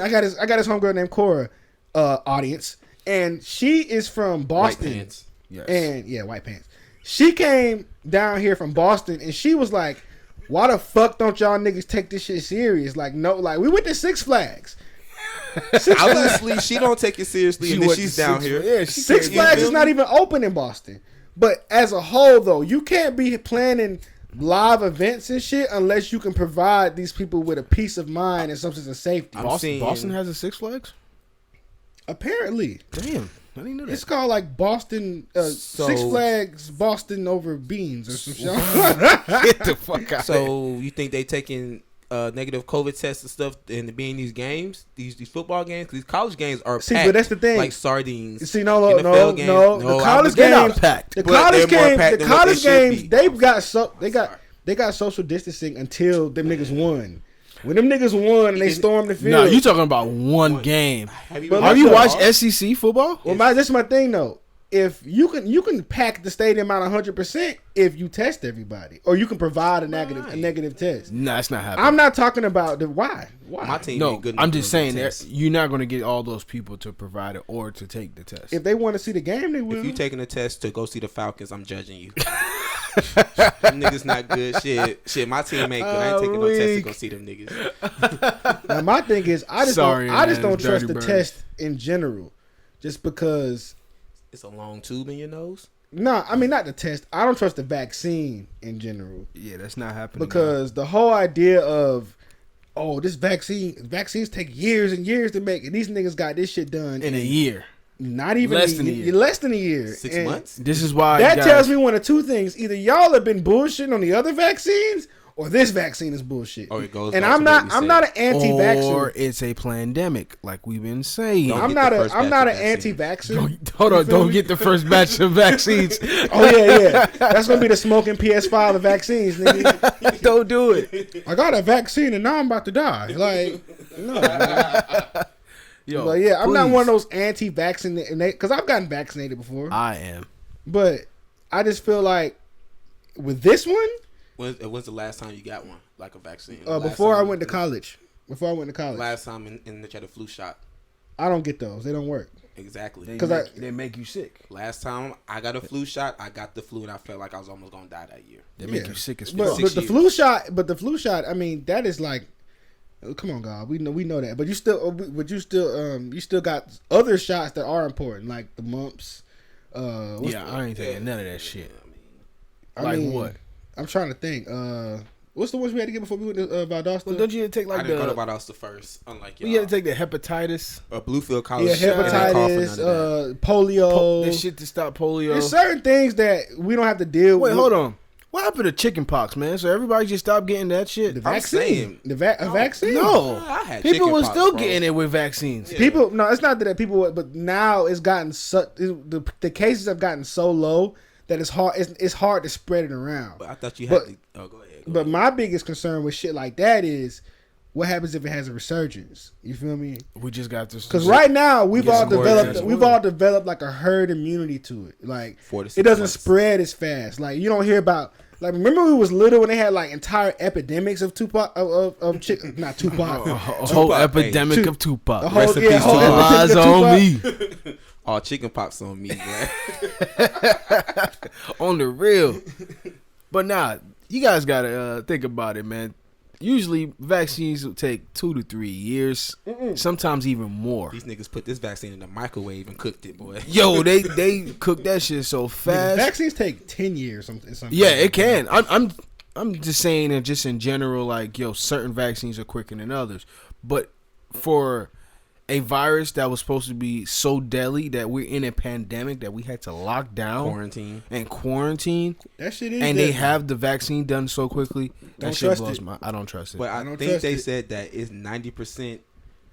I got this homegirl named Cora. Audience, and she is from Boston. White pants. Yes. And white pants. She came down here from Boston, and she was like, "Why the fuck don't y'all niggas take this shit serious? Like, no, like we went to Six Flags. Obviously, she don't take it seriously, and then went she's to down Six- here. Yeah, she Six can't- Flags is not even open in Boston. But as a whole, though, you can't be planning live events and shit unless you can provide these people with a peace of mind and some sense of safety. Boston has a Six Flags? Apparently. Damn. I didn't know that. It's called like Boston, So- Six Flags Boston over beans or some shit. Get the fuck out. So you think they taking negative COVID tests and stuff and being these games, these football games? 'Cause these college games are See, packed but that's the thing. like sardines. See, no. NFL games, The college They're not games, packed. the But college they're more games, packed the than what college they should games, be. they got social distancing until them niggas won. When them niggas won and they stormed the field. No, you talking about one game. Have But Have you look, watched SEC football? Well, this is my thing though. If you can pack the stadium out 100% if you test everybody, or you can provide a negative test. Nah, it's not happening. I'm not talking about the why. My team No, ain't good enough I'm to just go saying get that tests. you're not going to get all those people to provide it or to take the test. If they want to see the game, they will. If you taking a test to go see the Falcons, I'm judging you. Them niggas not good. Shit. My team ain't good. I ain't taking no test to go see them niggas. Now my thing is, I just Sorry, don't man, trust dirty the birds. test in general, just because. It's a long tube in your nose. No, I mean not the test. I don't trust the vaccine in general Yeah, that's not happening. because the whole idea of this vaccines take years and years to make, and these niggas got this shit done in a year. Not even Less than a year. Less than a year. 6 And months. This is why That guys, tells me one of two things: either y'all have been bullshitting on the other vaccines, or this vaccine is bullshit. Or it goes. And back I'm to not. what we I'm said. not an anti-vaxxer. or it's a pandemic, like we've been saying. Don't I'm get not the a. first I'm batch not of an vaccine. anti-vaxxer. Hold on, You feel don't me? get the first batch of vaccines. Oh yeah. That's gonna be the smoking PS5 of vaccines, nigga. Don't do it. I got a vaccine and now I'm about to die. Like, no. Man. Yo, But yeah, I'm not please. one of those anti-vaccinated because I've gotten vaccinated before. I am. But I just feel like with this one, When's the last time you got one, like a vaccine? before I went to college. Before I went to college, Last time in that you had a flu shot. I don't get those. They don't work. Exactly. They make you sick. Last time I got a flu shot, I got the flu and I felt like I was almost gonna die that year. They make you sick as But, fuck. Six but the years. flu shot. I mean, that is like, come on, God, we know that. But you still got other shots that are important, like the mumps. I ain't taking none of that shit. I mean, what? I'm trying to think. What's the ones we had to get before we went to Valdosta? Well, don't you take I like didn't go to the? Valdosta first, unlike y'all. You had to take the hepatitis. Bluefield College. Yeah, shot, and they called for none of hepatitis, that. polio. This shit to stop polio. There's certain things that we don't have to deal with. Wait, hold on. What happened to chicken pox, man? So everybody just stopped getting that shit. The I'm vaccine. saying- A vaccine? No, I had people were chickenpox, still bro. getting it with vaccines. Yeah. People, no, it's not that people, but now it's gotten the cases have gotten so low that it's hard. It's hard to spread it around. But I thought you had But- to. Oh, go ahead. But my biggest concern with shit like that is what happens if it has a resurgence. You feel me? We just got this. Because right now we've Get all some more developed attention. we've all developed like a herd immunity to it. Like 4 to 6 it doesn't months. spread as fast. Like you don't hear about. Like remember we was little when they had like entire epidemics of Tupac of chick, not Tupac. a whole Tupac, epidemic hey. of Tupac. A whole- Rest in yeah, peace, whole Tupac. All epidemic eyes of on Tupac. me. All chicken pox on me, man. On the real. But nah, you guys gotta think about it, man. Usually vaccines will take 2 to 3 years, sometimes even more. These niggas put this vaccine in the microwave and cooked it, boy. Yo, they cook that shit so fast. Vaccines take 10 years. Something. Yeah, it can. I'm just saying that just in general, like certain vaccines are quicker than others. But for a virus that was supposed to be so deadly that we're in a pandemic that we had to lock down Quarantine. and quarantine, That shit is. and they deadly. have the vaccine done so quickly, Don't that shit trust blows it. my. I don't trust it. But I don't think trust they it. said that it's 90%.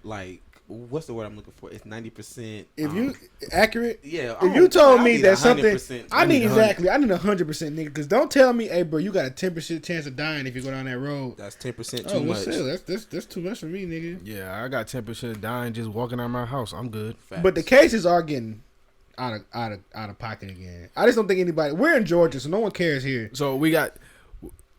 Like, what's the word I'm looking for? It's 90%. If you accurate. yeah. If you told me need that something, 100%. I need need 100, nigga. Because don't tell me, hey, bro, you got a 10% chance of dying if you go down that road. That's 10% Oh, too well, much. still, that's too much for me, nigga. Yeah, I got 10% of dying just walking out of my house. I'm good. Facts. But the cases are getting out of pocket again. I just don't think anybody. We're in Georgia, so no one cares here. So we got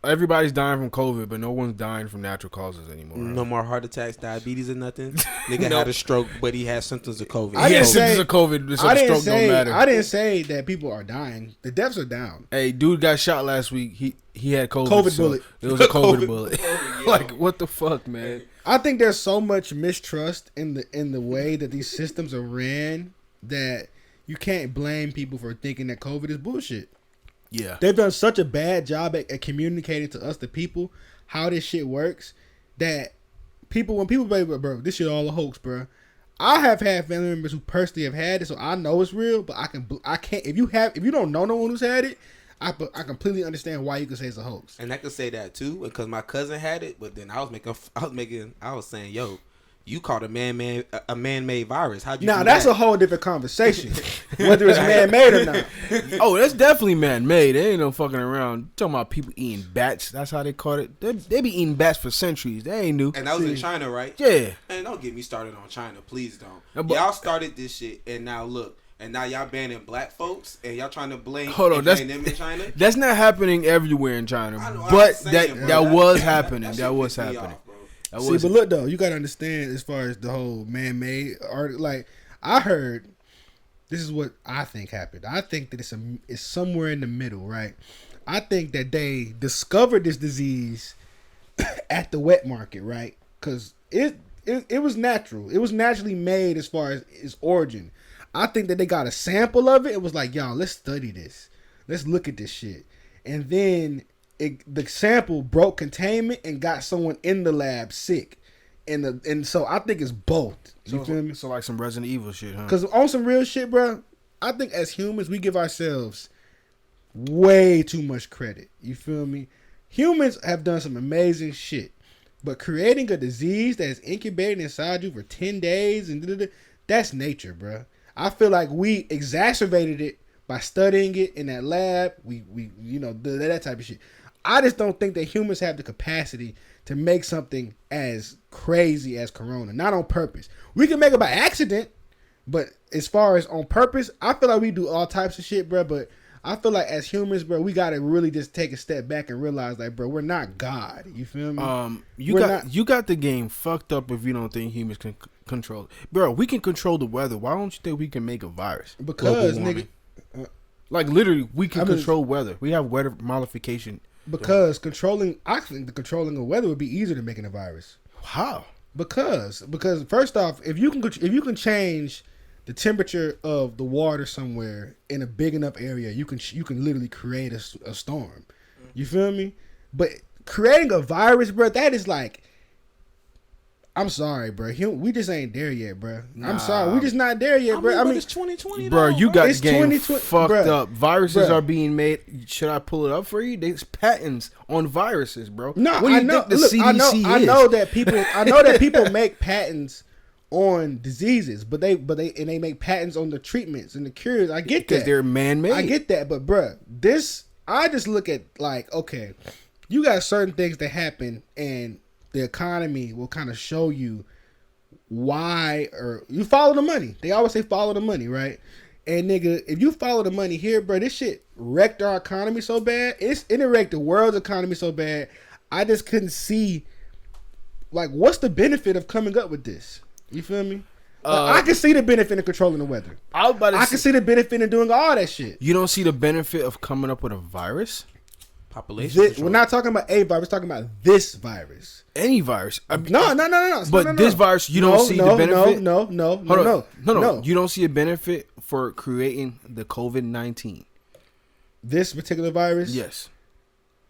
everybody's dying from COVID, but no one's dying from natural causes anymore. No more heart attacks, diabetes, or nothing. Nigga No. had a stroke, but he had symptoms of COVID. I He didn't has symptoms say- of COVID, so I the didn't stroke don't matter. I didn't say that people are dying. The deaths are down. Hey, dude got shot last week. He had COVID. COVID so bullet. It was a COVID COVID bullet. bullet, yo. Like what the fuck, man? I think there's so much mistrust in the way that these systems are ran that you can't blame people for thinking that COVID is bullshit. Yeah. They've done such a bad job at communicating to us, the people, how this shit works, that when people say, bro, this shit all a hoax, bro. I have had family members who personally have had it, so I know it's real, but I can't, if you don't know no one who's had it, I completely understand why you can say it's a hoax. And I could say that too, because my cousin had it, but then I was saying, yo, you caught a man-made virus. How'd you do That's that? a whole different conversation, whether it's man-made or not. Oh, that's definitely man-made. They ain't no fucking around. Talking about people eating bats. That's how they caught it. They be eating bats for centuries. They ain't new. And that was in China, right? Yeah. And don't get me started on China. Please don't. No, but- Y'all started this shit, and now look. And now y'all banning black folks, and y'all trying to blame Hold on, them in China. That's not happening everywhere in China. I know, But I'm saying, bro, that was happening. That That shit was pissed me happening. off, bro. That See, was but look though, you gotta understand as far as the whole man-made art. Like I heard, this is what I think happened. I think that it's somewhere in the middle, right? I think that they discovered this disease at the wet market, right? Because it was natural. It was naturally made as far as its origin. I think that they got a sample of it. It was like, y'all, let's study this. Let's look at this shit. And then the sample broke containment and got someone in the lab sick. And so I think it's both. You feel me? So like some Resident Evil shit, huh? Because on some real shit, bro, I think as humans, we give ourselves way too much credit. You feel me? Humans have done some amazing shit. But creating a disease that is incubated inside you for 10 days, and that's nature, bro. I feel like we exacerbated it by studying it in that lab. We that type of shit. I just don't think that humans have the capacity to make something as crazy as Corona. Not on purpose. We can make it by accident, but as far as on purpose, I feel like we do all types of shit, bro. But I feel like as humans, bro, we gotta really just take a step back and realize, like, bro, we're not God. You feel me? You got the game fucked up if you don't think humans can control it. Bro, we can control the weather. Why don't you think we can make a virus? Because, nigga, like literally, we can control weather. We have weather modification. Because I think the controlling of weather would be easier than making a virus. How? Because first off, if you can change the temperature of the water somewhere in a big enough area, you can literally create a storm. You feel me? But creating a virus, bro, that is like, I'm sorry, bro. We just ain't there yet, bro. I'm sorry, we just not there yet, bro. I mean, it's 2020, bro. You got the game 2020, fucked bruh. up. Viruses Bruh. are being made. Should I pull it up for you? There's patents on viruses, bro. No, what do you I know. think the Look, CDC is? I know that people make patents on diseases, but they make patents on the treatments and the cures. I get that because they're man-made. I get that, but bruh, I just look at like, okay, you got certain things that happen, and the economy will kind of show you why, or you follow the money. They always say follow the money, right? And nigga, if you follow the money here, bro, this shit wrecked our economy so bad. It wrecked the world's economy so bad. I just couldn't see, like, what's the benefit of coming up with this? You feel me? Like, I can see the benefit of controlling the weather. I can see the benefit of doing all that shit. You don't see the benefit of coming up with a virus? Population. We're not talking about a virus. We're talking about this virus. Any virus? No. But this virus, you don't see the benefit. No. You don't see a benefit for creating the COVID-19. This particular virus. Yes.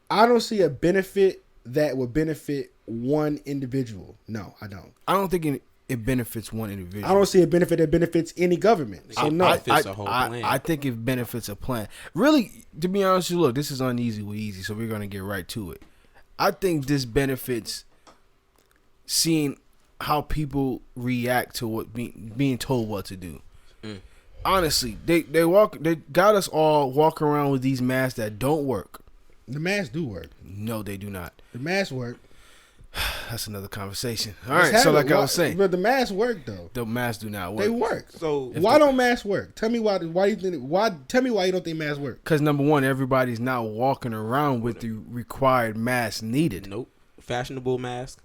I don't see a benefit that would benefit one individual. No, I don't. I don't think it benefits one individual. I don't see a benefit that benefits any government. So no, I think it benefits a plan. Really, to be honest with you, look, this is Uneazy with Eazy, so we're gonna get right to it. I think this benefits seeing how people react to what being told what to do. Honestly, they got us all walking around with these masks that don't work. The masks do work. No, they do not. The masks work. That's another conversation. All right, so like I was saying, but the masks work though. The masks do not work. They work. So why don't masks work? Tell me why. Why do you think? Why? Tell me why you don't think masks work? Because number one, everybody's not walking around with the required mask needed. Nope. Fashionable mask.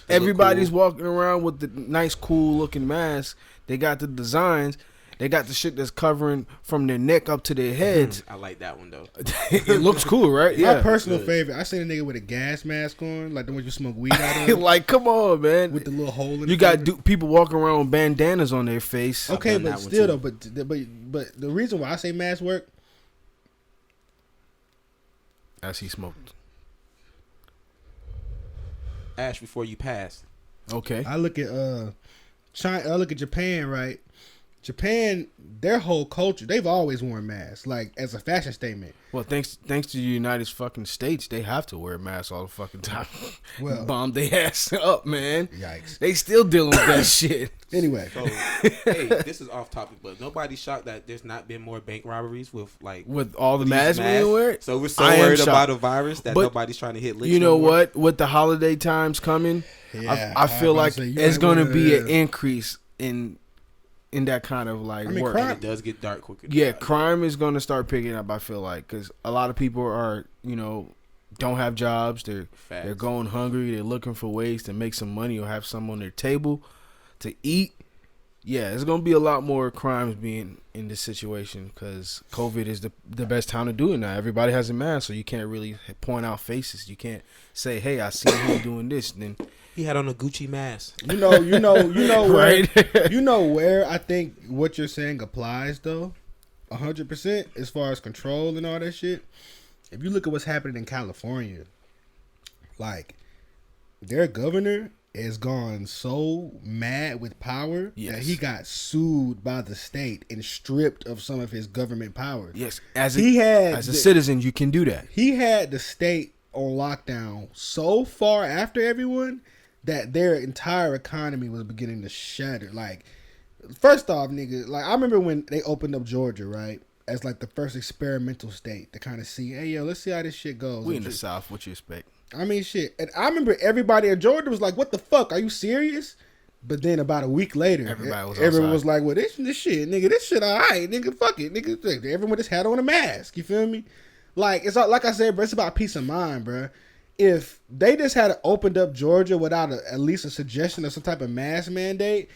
Everybody's walking around with the nice, cool looking mask. They got the designs They got the shit that's covering from their neck up to their heads. I like that one though. It looks cool, right? My personal favorite. I seen a nigga with a gas mask on, like the one you smoke weed out of. Like, come on, man. With the little hole in you got people walking around with bandanas on their face. Okay, but still though, but the reason why I say mask work, as he smoked. Ash before you pass. Okay. I look at China. I look at Japan, right? Japan, their whole culture, they've always worn masks, like as a fashion statement. Well, thanks to the United fucking States, they have to wear masks all the fucking time. Well, bomb their ass up, man. Yikes. They still dealing with that shit. Anyway, so, hey, this is off topic, but nobody's shocked that there's not been more bank robberies with all the masks being wear. So we're so worried about a virus that nobody's trying to hit licks. You know what? With the holiday times coming, I feel like it's going to be an increase in that kind of like work. Crime, it does get dark quicker. Yeah, crime is going to start picking up. I feel like because a lot of people are, don't have jobs. They're going hungry. They're looking for ways to make some money or have some on their table to eat. Yeah, there's going to be a lot more crimes being in this situation because COVID is the best time to do it now. Everybody has a mask, so you can't really point out faces. You can't say, "Hey, I see him doing this." Then he had on a Gucci mask. You know where, right? You know where I think what you're saying applies though, 100% as far as control and all that shit. If you look at what's happening in California, like their governor has gone so mad with power that he got sued by the state and stripped of some of his government powers. Yes, as a citizen, you can do that. He had the state on lockdown so far after everyone that their entire economy was beginning to shatter. Like, first off, nigga, like I remember when they opened up Georgia, right? As like the first experimental state to kind of see, hey, yo, let's see how this shit goes. We in the South, what you expect? I mean, shit. And I remember everybody in Georgia was like, what the fuck? Are you serious? But then about a week later, everyone was like, well, this shit, nigga, this shit all right, nigga, fuck it, nigga. Everyone just had on a mask, you feel me? Like, it's like I said, bro, it's about peace of mind, bro. If they just had opened up Georgia without at least a suggestion of some type of mask mandate,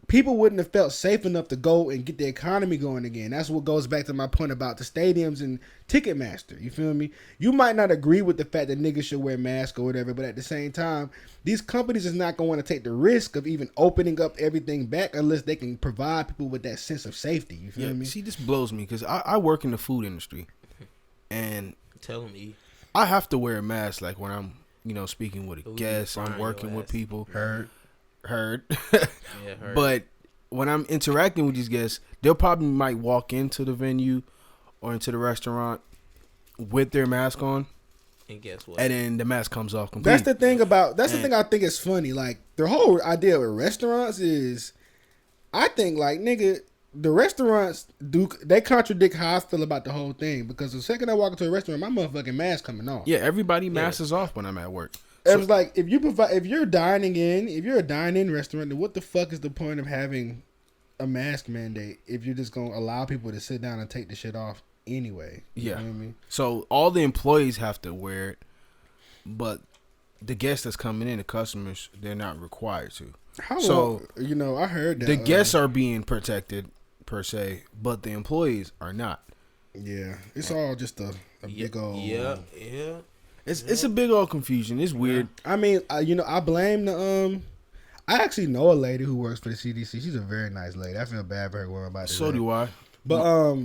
people wouldn't have felt safe enough to go and get the economy going again. That's what goes back to my point about the stadiums and Ticketmaster. You feel me? You might not agree with the fact that niggas should wear masks or whatever, but at the same time, these companies is not going to want to take the risk of even opening up everything back unless they can provide people with that sense of safety. You feel me? See, this blows me because I work in the food industry, and tell them, E. I have to wear a mask like when I'm, speaking with a guest, I'm working with people. Heard. Yeah, heard. But when I'm interacting with these guests, they'll probably might walk into the venue or into the restaurant with their mask on. And guess what? And then the mask comes off completely. That's the thing I think is funny. Like, the whole idea with restaurants is, I think, like, nigga, the restaurants they contradict how I feel about the whole thing, because the second I walk into a restaurant, my motherfucking mask coming off. Yeah, everybody masks is off when I'm at work. It was like, if you're a dine-in restaurant, then what the fuck is the point of having a mask mandate if you're just gonna allow people to sit down and take the shit off anyway? You know what I mean? So all the employees have to wear it, but the guests that's coming in, the customers, they're not required to. I heard that the guests are being protected per se, but the employees are not. Yeah, it's all just a big old It's a big old confusion. It's weird. I mean, I blame the I actually know a lady who works for the CDC. She's a very nice lady. I feel bad for her going about it. So do I. But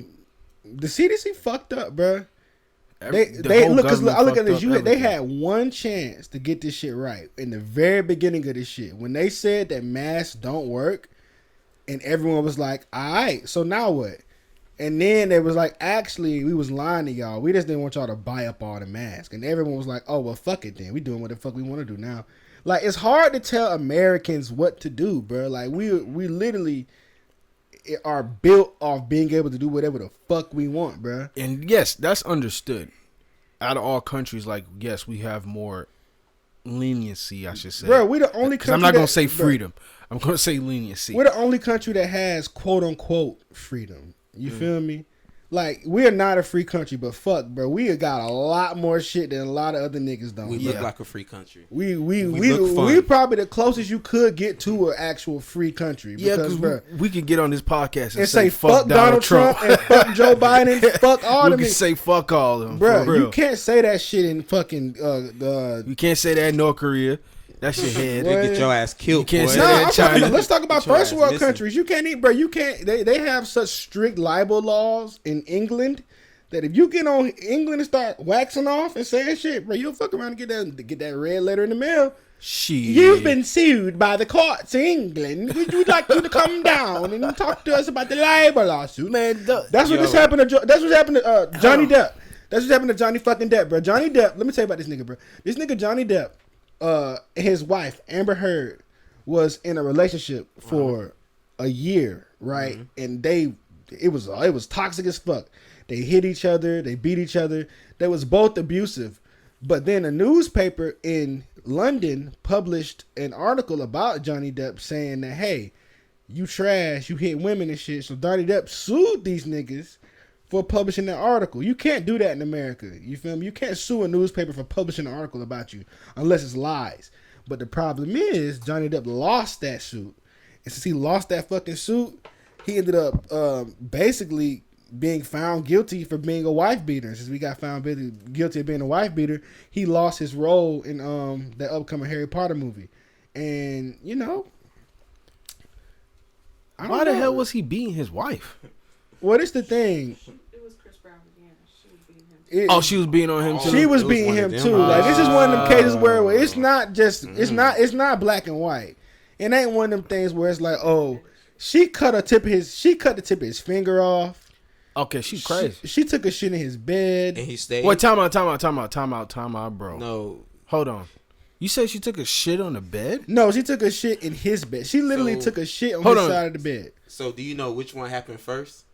the CDC fucked up, bro. They look, cause I look at this. They had one chance to get this shit right in the very beginning of this shit when they said that masks don't work, and everyone was like, "All right, so now what?" And then they was like, "Actually, we was lying to y'all. We just didn't want y'all to buy up all the masks." And everyone was like, "Oh well, fuck it then. We doing what the fuck we want to do now." Like, it's hard to tell Americans what to do, bro. Like, we literally are built off being able to do whatever the fuck we want, bro. And yes, that's understood. Out of all countries, like, yes, we have more leniency, I should say. Bro, we the only country. I'm not going to say freedom. I'm going to say leniency. We're the only country that has quote unquote freedom. You feel me? Like, we are not a free country, but fuck, bro, we got a lot more shit than a lot of other niggas don't. We look like a free country. We probably the closest you could get to an actual free country. Because, bro, we could get on this podcast and say fuck Donald Trump and fuck Joe Biden, fuck all of them. We can say fuck all of them, bro. You can't say that shit in fucking. You can't say that in North Korea. That's your head. They get your ass killed. You can't say that in China. Let's talk about first world countries. You can't eat, bro. You can't. They have such strict libel laws in England that if you get on England and start waxing off and saying shit, bro, you'll fuck around and get that red letter in the mail. Shit. You've been sued by the courts in England. We'd like you to come down and talk to us about the libel lawsuit. Man, that's what happened to. That's what happened to Johnny Depp. That's what happened to Johnny fucking Depp, bro. Johnny Depp. Let me tell you about this nigga, bro. This nigga Johnny Depp. His wife Amber Heard was in a relationship for a year, right? And it was toxic as fuck. They hit each other, they beat each other. They was both abusive. But then a newspaper in London published an article about Johnny Depp saying that, hey, you trash, you hit women and shit. So Johnny Depp sued these niggas for publishing that article. You can't do that in America. You feel me? You can't sue a newspaper for publishing an article about you unless it's lies. But the problem is Johnny Depp lost that suit. And since he lost that fucking suit, he ended up basically being found guilty for being a wife beater. Since we got found guilty of being a wife beater, he lost his role in that upcoming Harry Potter movie. And, you know, why the hell was he beating his wife? What is the thing? It was Chris Brown again. She was beating him. She was beating on him too. She was beating him too. Like, this is one of them cases where it's not just it's not black and white. It ain't one of them things where it's like, oh, she cut the tip of his finger off. Okay, she's crazy. She took a shit in his bed and he stayed. Wait, time out, bro. No, hold on. You said she took a shit on the bed? No, she took a shit in his bed. She literally took a shit on his side of the bed. So do you know which one happened first?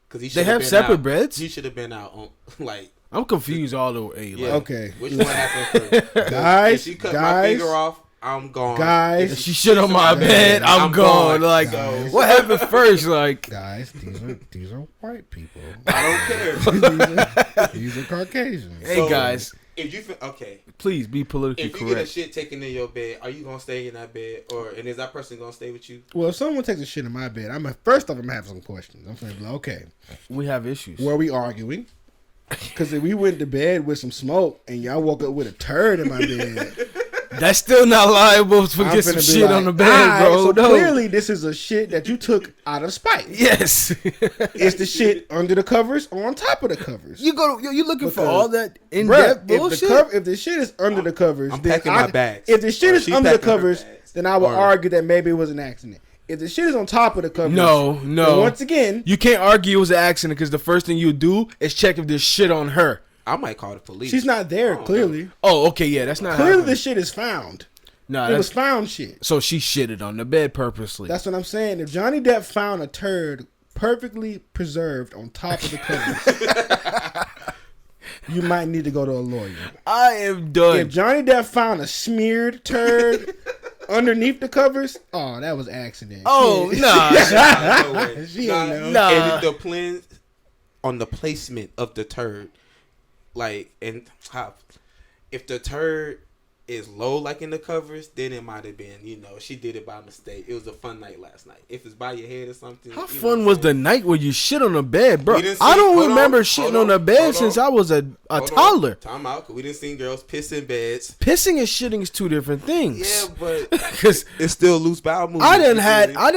Because they have separate beds. He should have been out on like. I'm confused all the way. Yeah. Okay. Which one happened first? Guys, if she cut my finger off, I'm gone. Guys, if she shit on my bed, I'm gone. Like, what happened first? Like, guys, these are white people. I don't care. these are Caucasians. Hey, guys. If you feel please be politically correct. If you get a shit taken in your bed, are you gonna stay in that bed, and is that person gonna stay with you? Well, if someone takes a shit in my bed, first off, I'm gonna have some questions. I'm gonna be like, okay, we have issues. Were we arguing? Because if we went to bed with some smoke and y'all woke up with a turd in my bed, that's still not liable to get some shit on the bed, bro. So clearly, this is a shit that you took out of spite. Yes, it's the shit under the covers or on top of the covers. You looking for all that in depth bullshit. If the shit is under the covers, I'm packing my bags. If the shit is under the covers, then I would argue that maybe it was an accident. If the shit is on top of the covers, no. Once again, you can't argue it was an accident because the first thing you do is check if there's shit on her. I might call the police. She's not there, clearly. Oh, okay, yeah, that's not clearly the shit is found. No, it was found shit. So she shitted on the bed purposely. That's what I'm saying. If Johnny Depp found a turd perfectly preserved on top of the covers, you might need to go to a lawyer. I am done. If Johnny Depp found a smeared turd underneath the covers, oh, that was accident. Oh, nah. She ain't know. And the plan on the placement of the turd, like, and how, if the turd is low like in the covers, then it might have been, she did it by mistake. It was a fun night last night. If it's by your head or something. How fun was the night where you shit on the bed, bro? I don't remember shitting on the bed since I was a toddler. Time out, because we didn't see girls piss in beds. Pissing and shitting is two different things. Yeah, but because it's still loose bowel movement. I didn't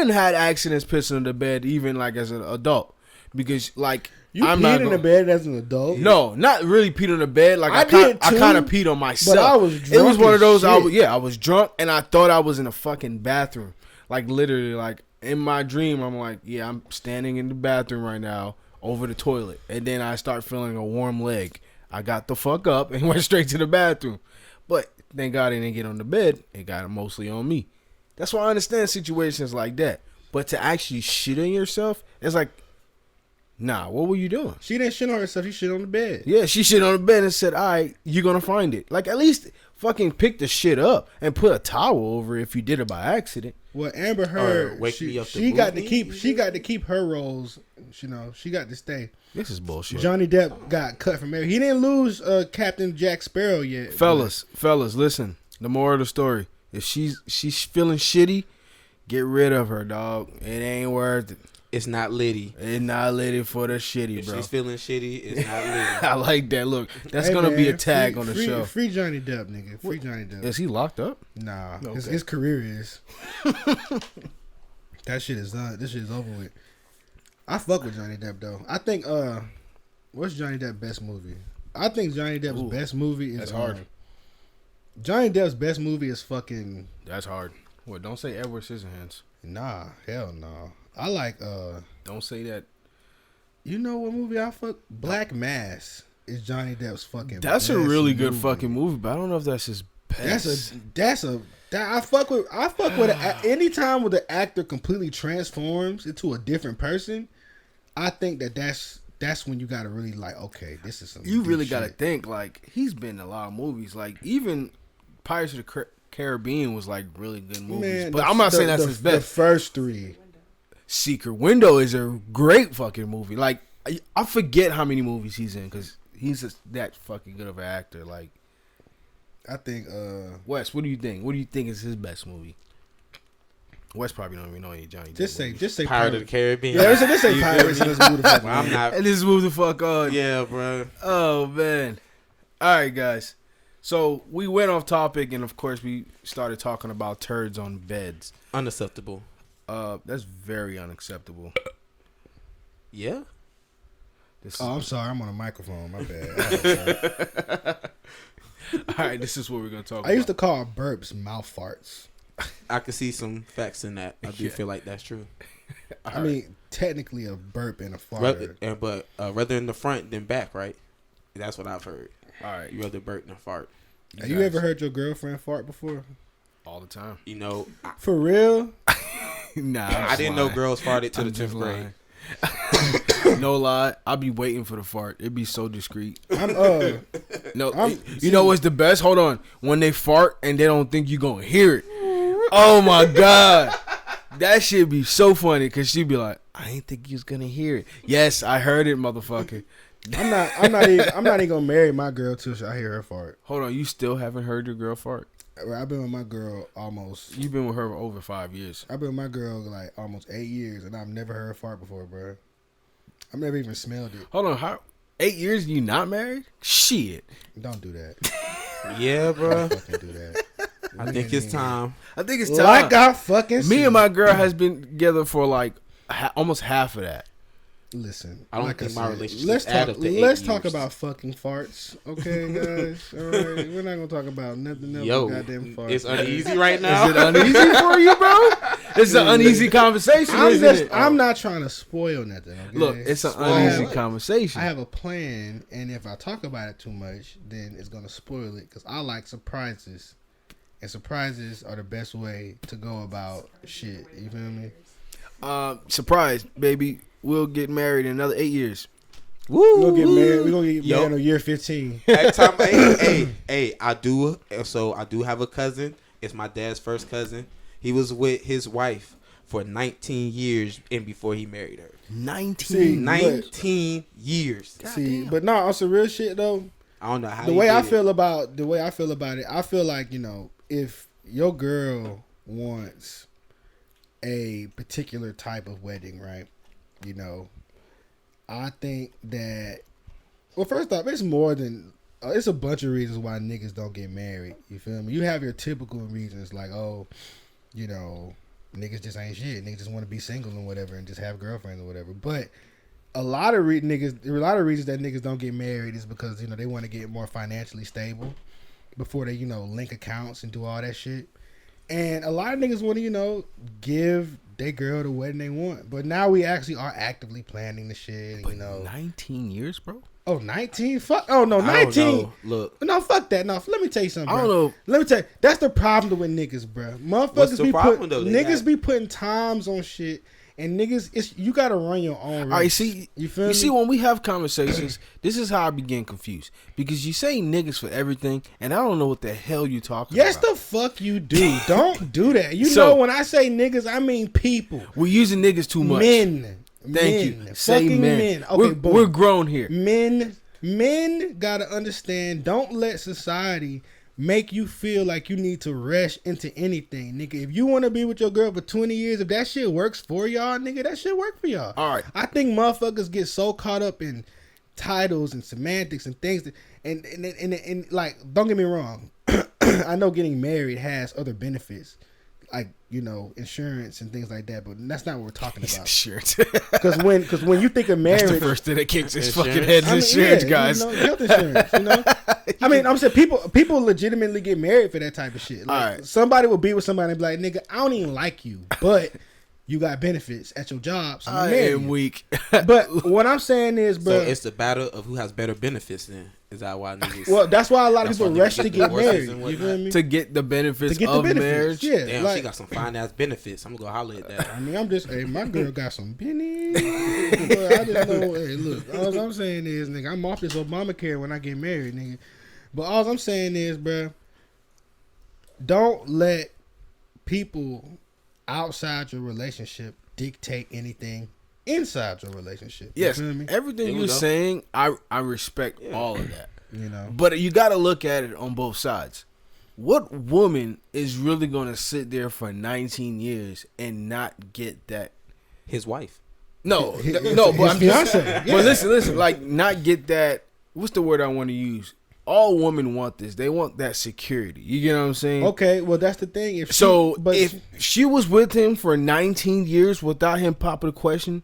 had accidents pissing on the bed even like as an adult, because like. You peed in the bed as an adult? No, not really peed on the bed. Like I kind of peed on myself. But I was drunk. It was one of those. I was drunk and I thought I was in a fucking bathroom. Like literally, like in my dream, I'm like, yeah, I'm standing in the bathroom right now over the toilet, and then I start feeling a warm leg. I got the fuck up and went straight to the bathroom. But thank God it didn't get on the bed. It got mostly on me. That's why I understand situations like that. But to actually shit on yourself, it's like. Nah, what were you doing? She didn't shit on herself. She shit on the bed. Yeah, she shit on the bed and said, all right, you're going to find it. Like, at least fucking pick the shit up and put a towel over it if you did it by accident. Well, Amber Heard, Wake Me Up to she got to Move keep Me? she got to keep her roles. You know, she got to stay. This is bullshit. Johnny Depp got cut from Mary. He didn't lose Captain Jack Sparrow yet. Fellas, listen. The moral of the story: if she's feeling shitty, get rid of her, dog. It ain't worth it. It's not litty. It's not litty for the shitty, If bro. she's feeling shitty, it's not litty. I like that. Look, that's Hey, gonna be a man, tag on the show. Free Johnny Depp, nigga. Free Johnny Depp. Is he locked up? Nah, Okay. his career is. That shit is done. This shit is over with. I fuck with Johnny Depp though. I think what's Johnny Depp's best movie? I think Johnny Depp's best movie is That's hard. Johnny Depp's best movie is fucking. That's hard. What? Don't say Edward Scissorhands. Nah, hell no. I like Don't say that. you know what movie I fuck? Black Mass is Johnny Depp's fucking. That's best a really good movie. fucking movie, but I don't know if that's his best. I fuck with anytime when the actor completely transforms into a different person. I think that's when you gotta really like, okay, this is some. You deep really shit. gotta think, like, he's been in a lot of movies. Like, even Pirates of the Caribbean was like really good movies. Man, but I'm not saying that's his The best. first three. Secret Window is a great fucking movie. Like, I forget how many movies he's in because he's just that fucking good of an actor. Like, I think Wes, what do you think? What do you think is his best movie? Wes probably don't even know any Johnny Depp just movies. say Pirate of the Caribbean. Yeah, just say Pirates. And let's move the fuck Well, I'm on. not. And just move the fuck on. Yeah, bro. Oh man. All right, guys. So we went off topic, and of course we started talking about turds on beds. Unacceptable. That's very unacceptable. Yeah. This Oh, I'm sorry. I'm on a microphone. My bad. all right, this is what we're gonna talk about. I used to call burps mouth farts. I can see some facts in that. I do Yeah. feel like that's true. I mean, technically a burp and a fart. But rather in the front than back, right? That's what I've heard. All right, You rather burp than fart. Have you ever heard your girlfriend fart before? all the time? You know, For real? Nah, I didn't know girls farted till the 10th grade. No lie, I'll be waiting for the fart. It'd be so discreet. I'm No, you know what's the best? Hold on. When they fart and they don't think you gonna hear it. Oh my god, that should be so funny because she'd be like, "I ain't think you was gonna hear it." Yes, I heard it, motherfucker. I'm not even gonna marry my girl till I hear her fart. Hold on, you still haven't heard your girl fart? I've been with my girl almost. You've been with her for over 5 years. I've been with my girl like almost 8 years, and I've never heard her fart before, bro. I've never even smelled it. Hold on, how 8 years and you not married? Shit. Don't do that. Yeah, bro. Don't fucking do that. I think it's time. I think it's time. Like I fucking Me and my girl has been together for like almost half of that. Listen. I don't like think I my said, relationship Let's add talk. up to 8 Let's talk years. about fucking farts, okay, guys. All right, we're not gonna talk about nothing else. Yo, but goddamn farts. it's uneasy right now. Is it uneasy for you, bro? It's an uneasy conversation, isn't it? I'm not trying to spoil nothing. Okay? Look, it's an I uneasy have- conversation. I have a plan, and if I talk about it too much, then it's gonna spoil it because I like surprises, and surprises are the best way to go about shit. You feel me? Surprise, baby. We'll get married in another 8 years. Woo! We're gonna get married. We're gonna get Yo. married on year 15. Hey, Tom, hey, I do. So I do have a cousin. It's my dad's first cousin. He was with his wife for 19 years, and before he married her, 19. See, 19 years. See, but no, on some real shit though. I don't know how. The way I feel about it, I feel like, you know, if your girl wants a particular type of wedding, right? You know, I think that, well, first off, it's more than it's a bunch of reasons why niggas don't get married. You feel me? You have your typical reasons like, oh, you know, niggas just ain't shit. Niggas just want to be single and whatever and just have girlfriends or whatever. But a lot of reasons that niggas don't get married is because, you know, they want to get more financially stable before they, you know, link accounts and do all that shit. And a lot of niggas want to, you know, give their girl the wedding they want. But now we actually are actively planning the shit. And, But you know, 19 years, bro? oh, 19? Fuck. Oh, no, I don't 19. know. Look, No, fuck that. No, let me tell you something, bro. I don't know. Let me tell you. That's the problem with niggas, bro. What's Motherfuckers the be problem, though? They niggas got- be putting times on shit And niggas, you gotta run your own race. All right, see, you feel me? You see, when we have conversations, this is how I begin confused because you say niggas for everything, and I don't know what the hell you talking Yes, about. the fuck you do. Don't do that. You know, when I say niggas, I mean people. We're using niggas too much. Men. Thank you. Say Fucking men. Okay, we're grown here. Men gotta understand. Don't let society make you feel like you need to rush into anything, nigga. If you want to be with your girl for 20 years, if that shit works for y'all, nigga, that shit work for y'all. All right. I think motherfuckers get so caught up in titles and semantics and things that, and like, don't get me wrong. I know getting married has other benefits, like, you know, insurance and things like that, but that's not what we're talking about. Insurance. Because when you think of marriage, that's the first thing that kicks his fucking head. Insurance, guys. You know, health insurance. You know, I mean, I'm saying people legitimately get married for that type of shit. Like, somebody will be with somebody and be like, nigga, I don't even like you, but you got benefits at your job. So I am weak. But what I'm saying is, bro, so it's the battle of who has better benefits. Then is that why niggas? Well, that's why a lot of people rush to get married. You feel me? To get the benefits of marriage. Yeah, damn, like, she got some fine ass benefits. I'm gonna go holler at that. I mean, I'm just, hey, my girl got some benefits. I just know, hey, look, all I'm saying is, nigga, I'm off this Obamacare when I get married, nigga. But all I'm saying is, bro, don't let people outside your relationship dictate anything inside your relationship. Yes, you feel me? everything you're saying, I respect all of that. You know, but you got to look at it on both sides. What woman is really going to sit there for 19 years and not get that? His wife. No, but I'm just saying. Yeah. But listen, like, not get that. What's the word I want to use? All women want this. They want that security. You get what I'm saying? Okay, well, that's the thing. If she was with him for 19 years without him popping the question,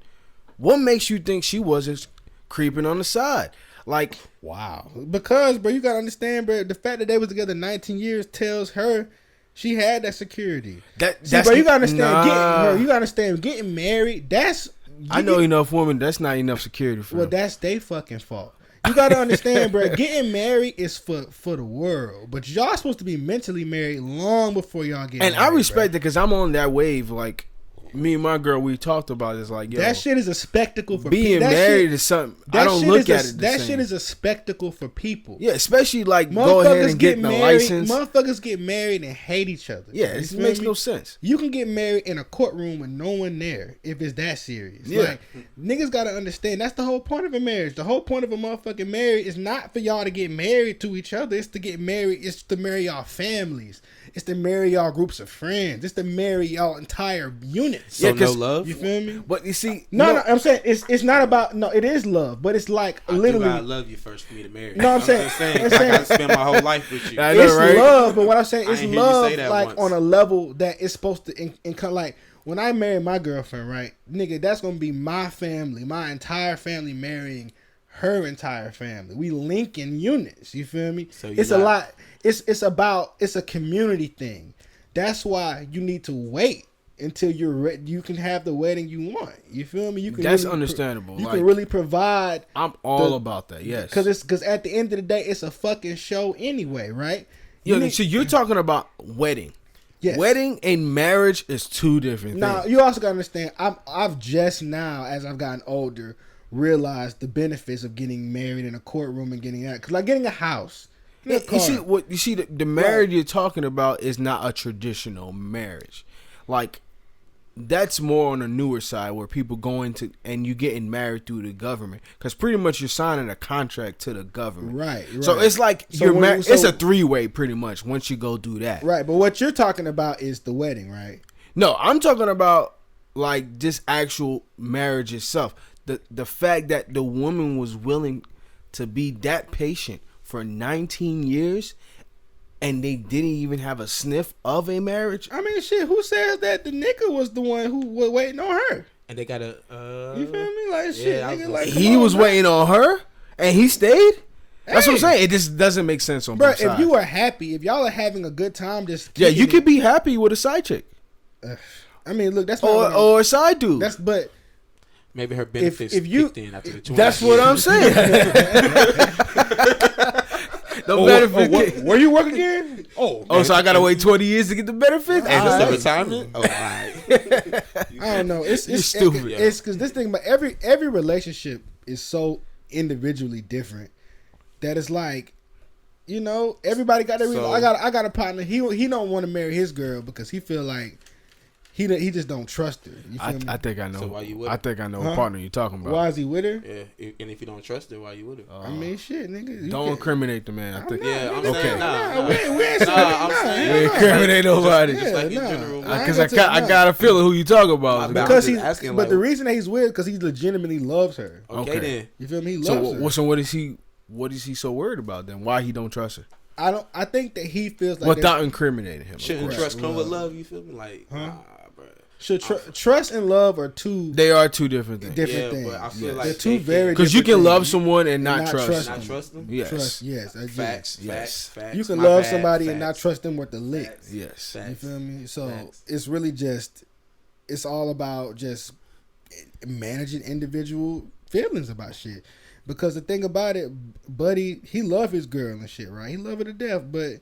what makes you think she wasn't creeping on the side? Like, wow. Because, bro, you got to understand, bro, the fact that they was together 19 years tells her she had that security. Bro, you got to understand, you got to understand, getting married, that's... I know enough women, that's not enough security for them. Well, that's their fucking fault. You gotta understand, bro. Getting married is for the world, but y'all supposed to be mentally married long before y'all get married. And I respect it because I'm on that wave. Like, me and my girl, we talked about this. Like, yo, that shit is a spectacle for being people. Married is something. I don't look at it. That shit is a spectacle for people. Yeah, especially like go ahead and get the license. Motherfuckers get married and hate each other. Yeah, it makes no sense. You can get married in a courtroom with no one there if it's that serious. Yeah, like, niggas gotta understand that's the whole point of a marriage. The whole point of a motherfucking marriage is not for y'all to get married to each other. It's to get married. It's to marry y'all families. It's to marry y'all groups of friends. It's to marry y'all entire units. So no love. You feel me? But you see, no, I'm saying it's not about it is love, but it's like literally. I love you first for me to marry. No, I'm saying I gotta spend my whole life with you. I know, it's right? love, but what I'm saying is love, like once. on a level that it's supposed to income. Like when I marry my girlfriend, right, nigga, that's gonna be my family, my entire family marrying her entire family. We link in units. You feel me? So it's a lot. It's a community thing. That's why you need to wait until you're ready. You can have the wedding you want. You feel me? You can. That's really understandable. You can really provide. I'm all about that. Yes, because at the end of the day, it's a fucking show anyway, right? So you're talking about wedding. Yes. Wedding and marriage is two different things. Now you also gotta understand. I've just now, as I've gotten older, realized the benefits of getting married in a courtroom and getting out. Because like getting a house. You see, the marriage you're talking about is not a traditional marriage. Like, that's more on the newer side where people go into and you getting married through the government because pretty much you're signing a contract to the government. Right. So it's like you're married. It's a three-way pretty much once you go do that. Right. But what you're talking about is the wedding, right? No, I'm talking about like just actual marriage itself. The fact that the woman was willing to be that patient for 19 years and they didn't even have a sniff of a marriage. I mean, shit, who says that the nigga was the one who was waiting on her? And they got you feel me? Like, shit, nigga, like, he was waiting on her and he stayed? That's what I'm saying. It just doesn't make sense on both sides. If you are happy, if y'all are having a good time, just you could be happy with a side chick. I mean, look, that's not or a side dude. But maybe her benefits kicked in after the 20 That's what I'm saying. benefits. Where you work again? So I gotta wait 20 years to get the benefits? And All it's right. retirement? Oh, all right. I don't know. It's stupid. It's because this thing, but every relationship is so individually different that it's like, you know, everybody got their reason. I got a partner. He don't want to marry his girl because he feel like he just don't trust her. You feel me? I think I know. So why you with I her? think I know what partner you're talking about. Why is he with her? Yeah, and if you don't trust her, why you with her? I mean, shit, nigga. Don't incriminate the man. I think. I'm Okay. saying, nah. We ain't saying We incriminate nobody. Just like in nah. general. Because I got a feeling who you talking about. My Because I'm he's just asking, but like, the reason that he's with because he legitimately loves her. Okay, then. You feel me? He loves her. So what is he so worried about then? Why he don't trust her? I think that he feels like Without incriminating him. Shouldn't course. trust come with love, you feel me? Like, Huh? nah, bro. trust and love are two They are two different things. different Yeah, things. but I feel Yes. like They're two they very can- Because you can different love things. someone and not not trust. trust Not them. trust them? Yes. Trust, yes, Facts, Yes. facts. You can My love bad, somebody facts. and not trust them worth the lick. Facts. Yes. You Facts. feel me? So Facts. it's really just, it's all about just managing individual feelings about shit. Because the thing about it, buddy, he love his girl and shit, right? He love her to death, but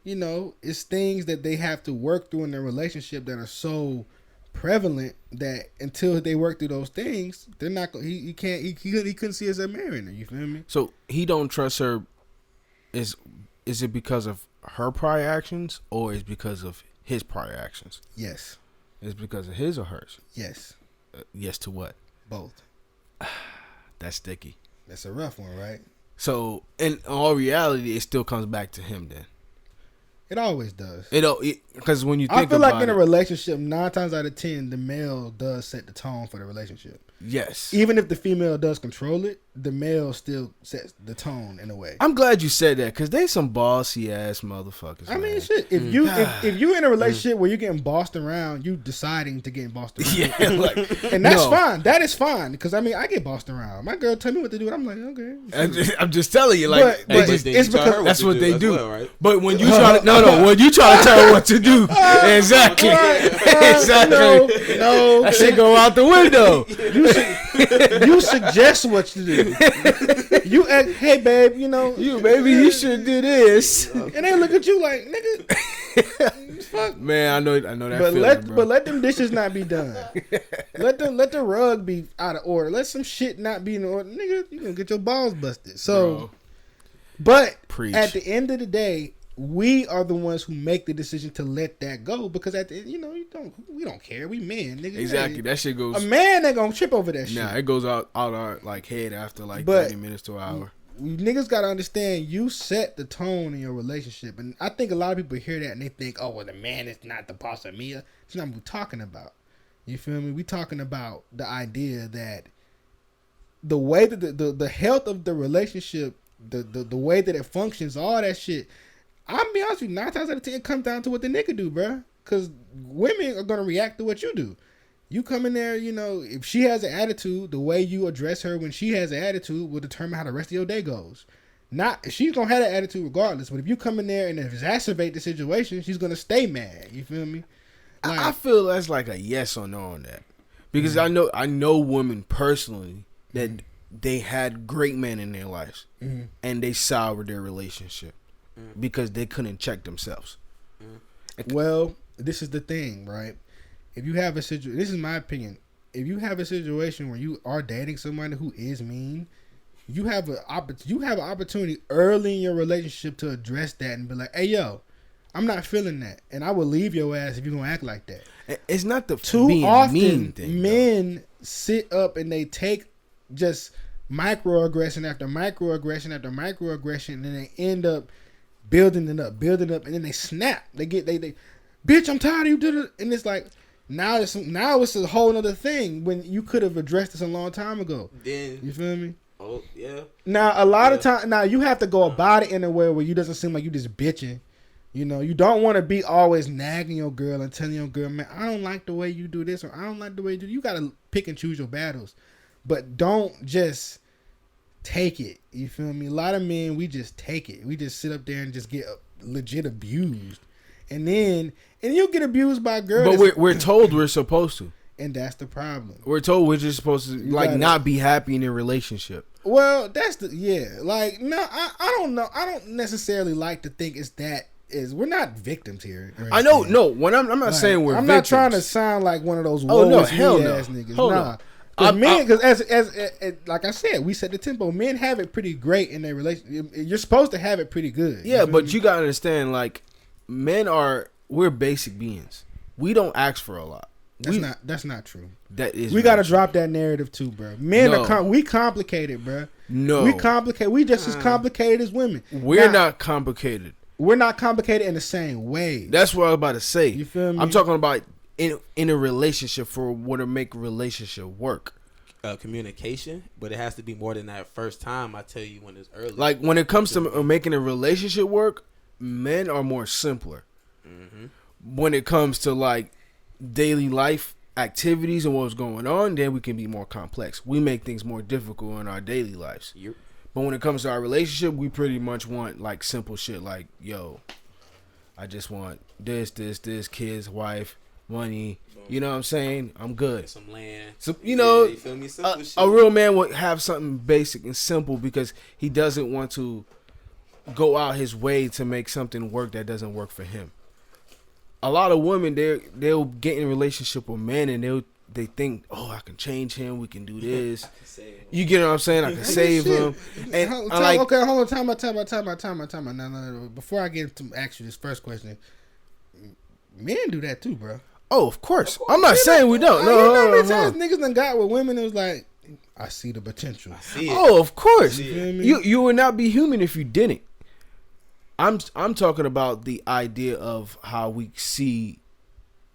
you know, it's things that they have to work through in their relationship that are so prevalent that until they work through those things, they're not. He couldn't see himself marrying her. You feel me? So he don't trust her. Is it because of her prior actions or is it because of his prior actions? Yes. Is it because of his or hers? Yes. Yes to what? Both. That's sticky. That's a rough one, right? So in all reality, it still comes back to him then. It always does. Because when you think I feel like about in a it, relationship, 9 times out of 10, the male does set the tone for the relationship. yes. Even if the female does control it, the male still sets the tone in a way. I'm glad you said that because they some bossy ass motherfuckers. I mean, man. shit. If you if you in a relationship where you're getting bossed around, you deciding to get bossed around. Yeah, like, And that's no. fine. That is fine. Because I mean, I get bossed around. My girl tell me what to do, and I'm like, okay. I'm just telling you, like, But they just, then it's you tell because her that's what they as do. well, right? But when you try to when you try to tell her what to do, exactly, exactly, No, that shit go out the window. you suggest what to do. You ask, hey babe, you know, You should do this. and they look at you like, nigga. Fuck. Man, I know that But feeling, bro. let them dishes not be done. let the rug be out of order. Let some shit not be in order, nigga. You gonna get your balls busted. So, Bro, but preach. at the end of the day, we are the ones who make the decision to let that go because at the we don't care. We men, nigga. Exactly, Hey, that shit goes. a man ain't gonna trip over that shit. Nah, it goes out our like head after like But- 30 minutes to an hour. Niggas gotta understand you set the tone in your relationship, and I think a lot of people hear that and they think, oh well, the man is not the boss of me. It's not what we're talking about. You feel me? We talking about the idea that the way that the health of the relationship, the way that it functions, all that shit. I'll be honest with you, 9 times out of 10 it comes down to what the nigga do, bruh. Because women are gonna react to what you do. You come in there, you know, if she has an attitude, the way you address her when she has an attitude will determine how the rest of your day goes. She's gonna have that attitude regardless, but if you come in there and exacerbate the situation, she's gonna stay mad. You feel me? Like, I feel that's like a yes or no on that because I know women personally that they had great men in their lives and they soured their relationship because they couldn't check themselves. well, this is the thing, right? If you have a situation, this is my opinion. If you have a situation where you are dating someone who is mean, you have an opportunity early in your relationship to address that and be like, "Hey, yo, I'm not feeling that, and I will leave your ass if you're gonna act like that." It's not the Too being often, mean thing. men sit up and they take just microaggression after microaggression after microaggression, and then they end up building it up, and then they snap. They bitch, I'm tired of you. Did it, and it's like. Now it's a whole other thing when you could have addressed this a long time ago. Then You feel me? oh yeah. Now a lot of time, now you have to go about it in a way where you doesn't seem like you just bitching. You know, you don't want to be always nagging your girl and telling your girl, man, I don't like the way you do this or I don't like the way you do. You gotta pick and choose your battles, but don't just take it. You feel me? A lot of men, we just take it. We just sit up there and just get legit abused. And you'll get abused by girls. But we're told we're supposed to. And that's the problem. We're told we're just supposed to not be happy in a relationship. Well, that's like no, I don't know. I don't necessarily like to think it's that. We're not victims here. I know, no. When I'm not like, saying we're. I'm victims. not trying to sound like one of those hell no. ass niggas. Hold nah, because as like I said, we set the tempo. Men have it pretty great in their relationship. You're supposed to have it pretty good. Yeah, but you gotta understand, like, we're basic beings. We don't ask for a lot. That's not true. That is. We gotta drop that narrative too, bro. Men are we complicated, bro. No, we complicate. We just as complicated as women. We're not complicated. We're not complicated in the same way. That's what I was about to say. You feel me? I'm talking about in a relationship for what to make a relationship work. Communication, but it has to be more than that first time. I tell you when it's early. Like when it comes to making a relationship work, men are more simpler. Mm-hmm. When it comes to like daily life activities and what's going on, then we can be more complex. We make things more difficult in our daily lives. Yep. But when it comes to our relationship, we pretty much want like simple shit like, yo, I just want this, kids, wife, money. You know what I'm saying? I'm good. Some land. So, you know, you feel me? Simple shit. A real man would have something basic and simple because he doesn't want to go out his way to make something work that doesn't work for him. A lot of women, they'll get in a relationship with men and they think, oh, I can change him. We can do this. You get what I'm saying? I can save him. And hold on. Time out. No. Before I get to ask you this first question, men do that too, bro. Oh, of course. I'm not saying we don't. No, niggas done got with women. It was like, I see the potential. I see it. Oh, of course. You You would not be human if you didn't. I'm talking about the idea of how we see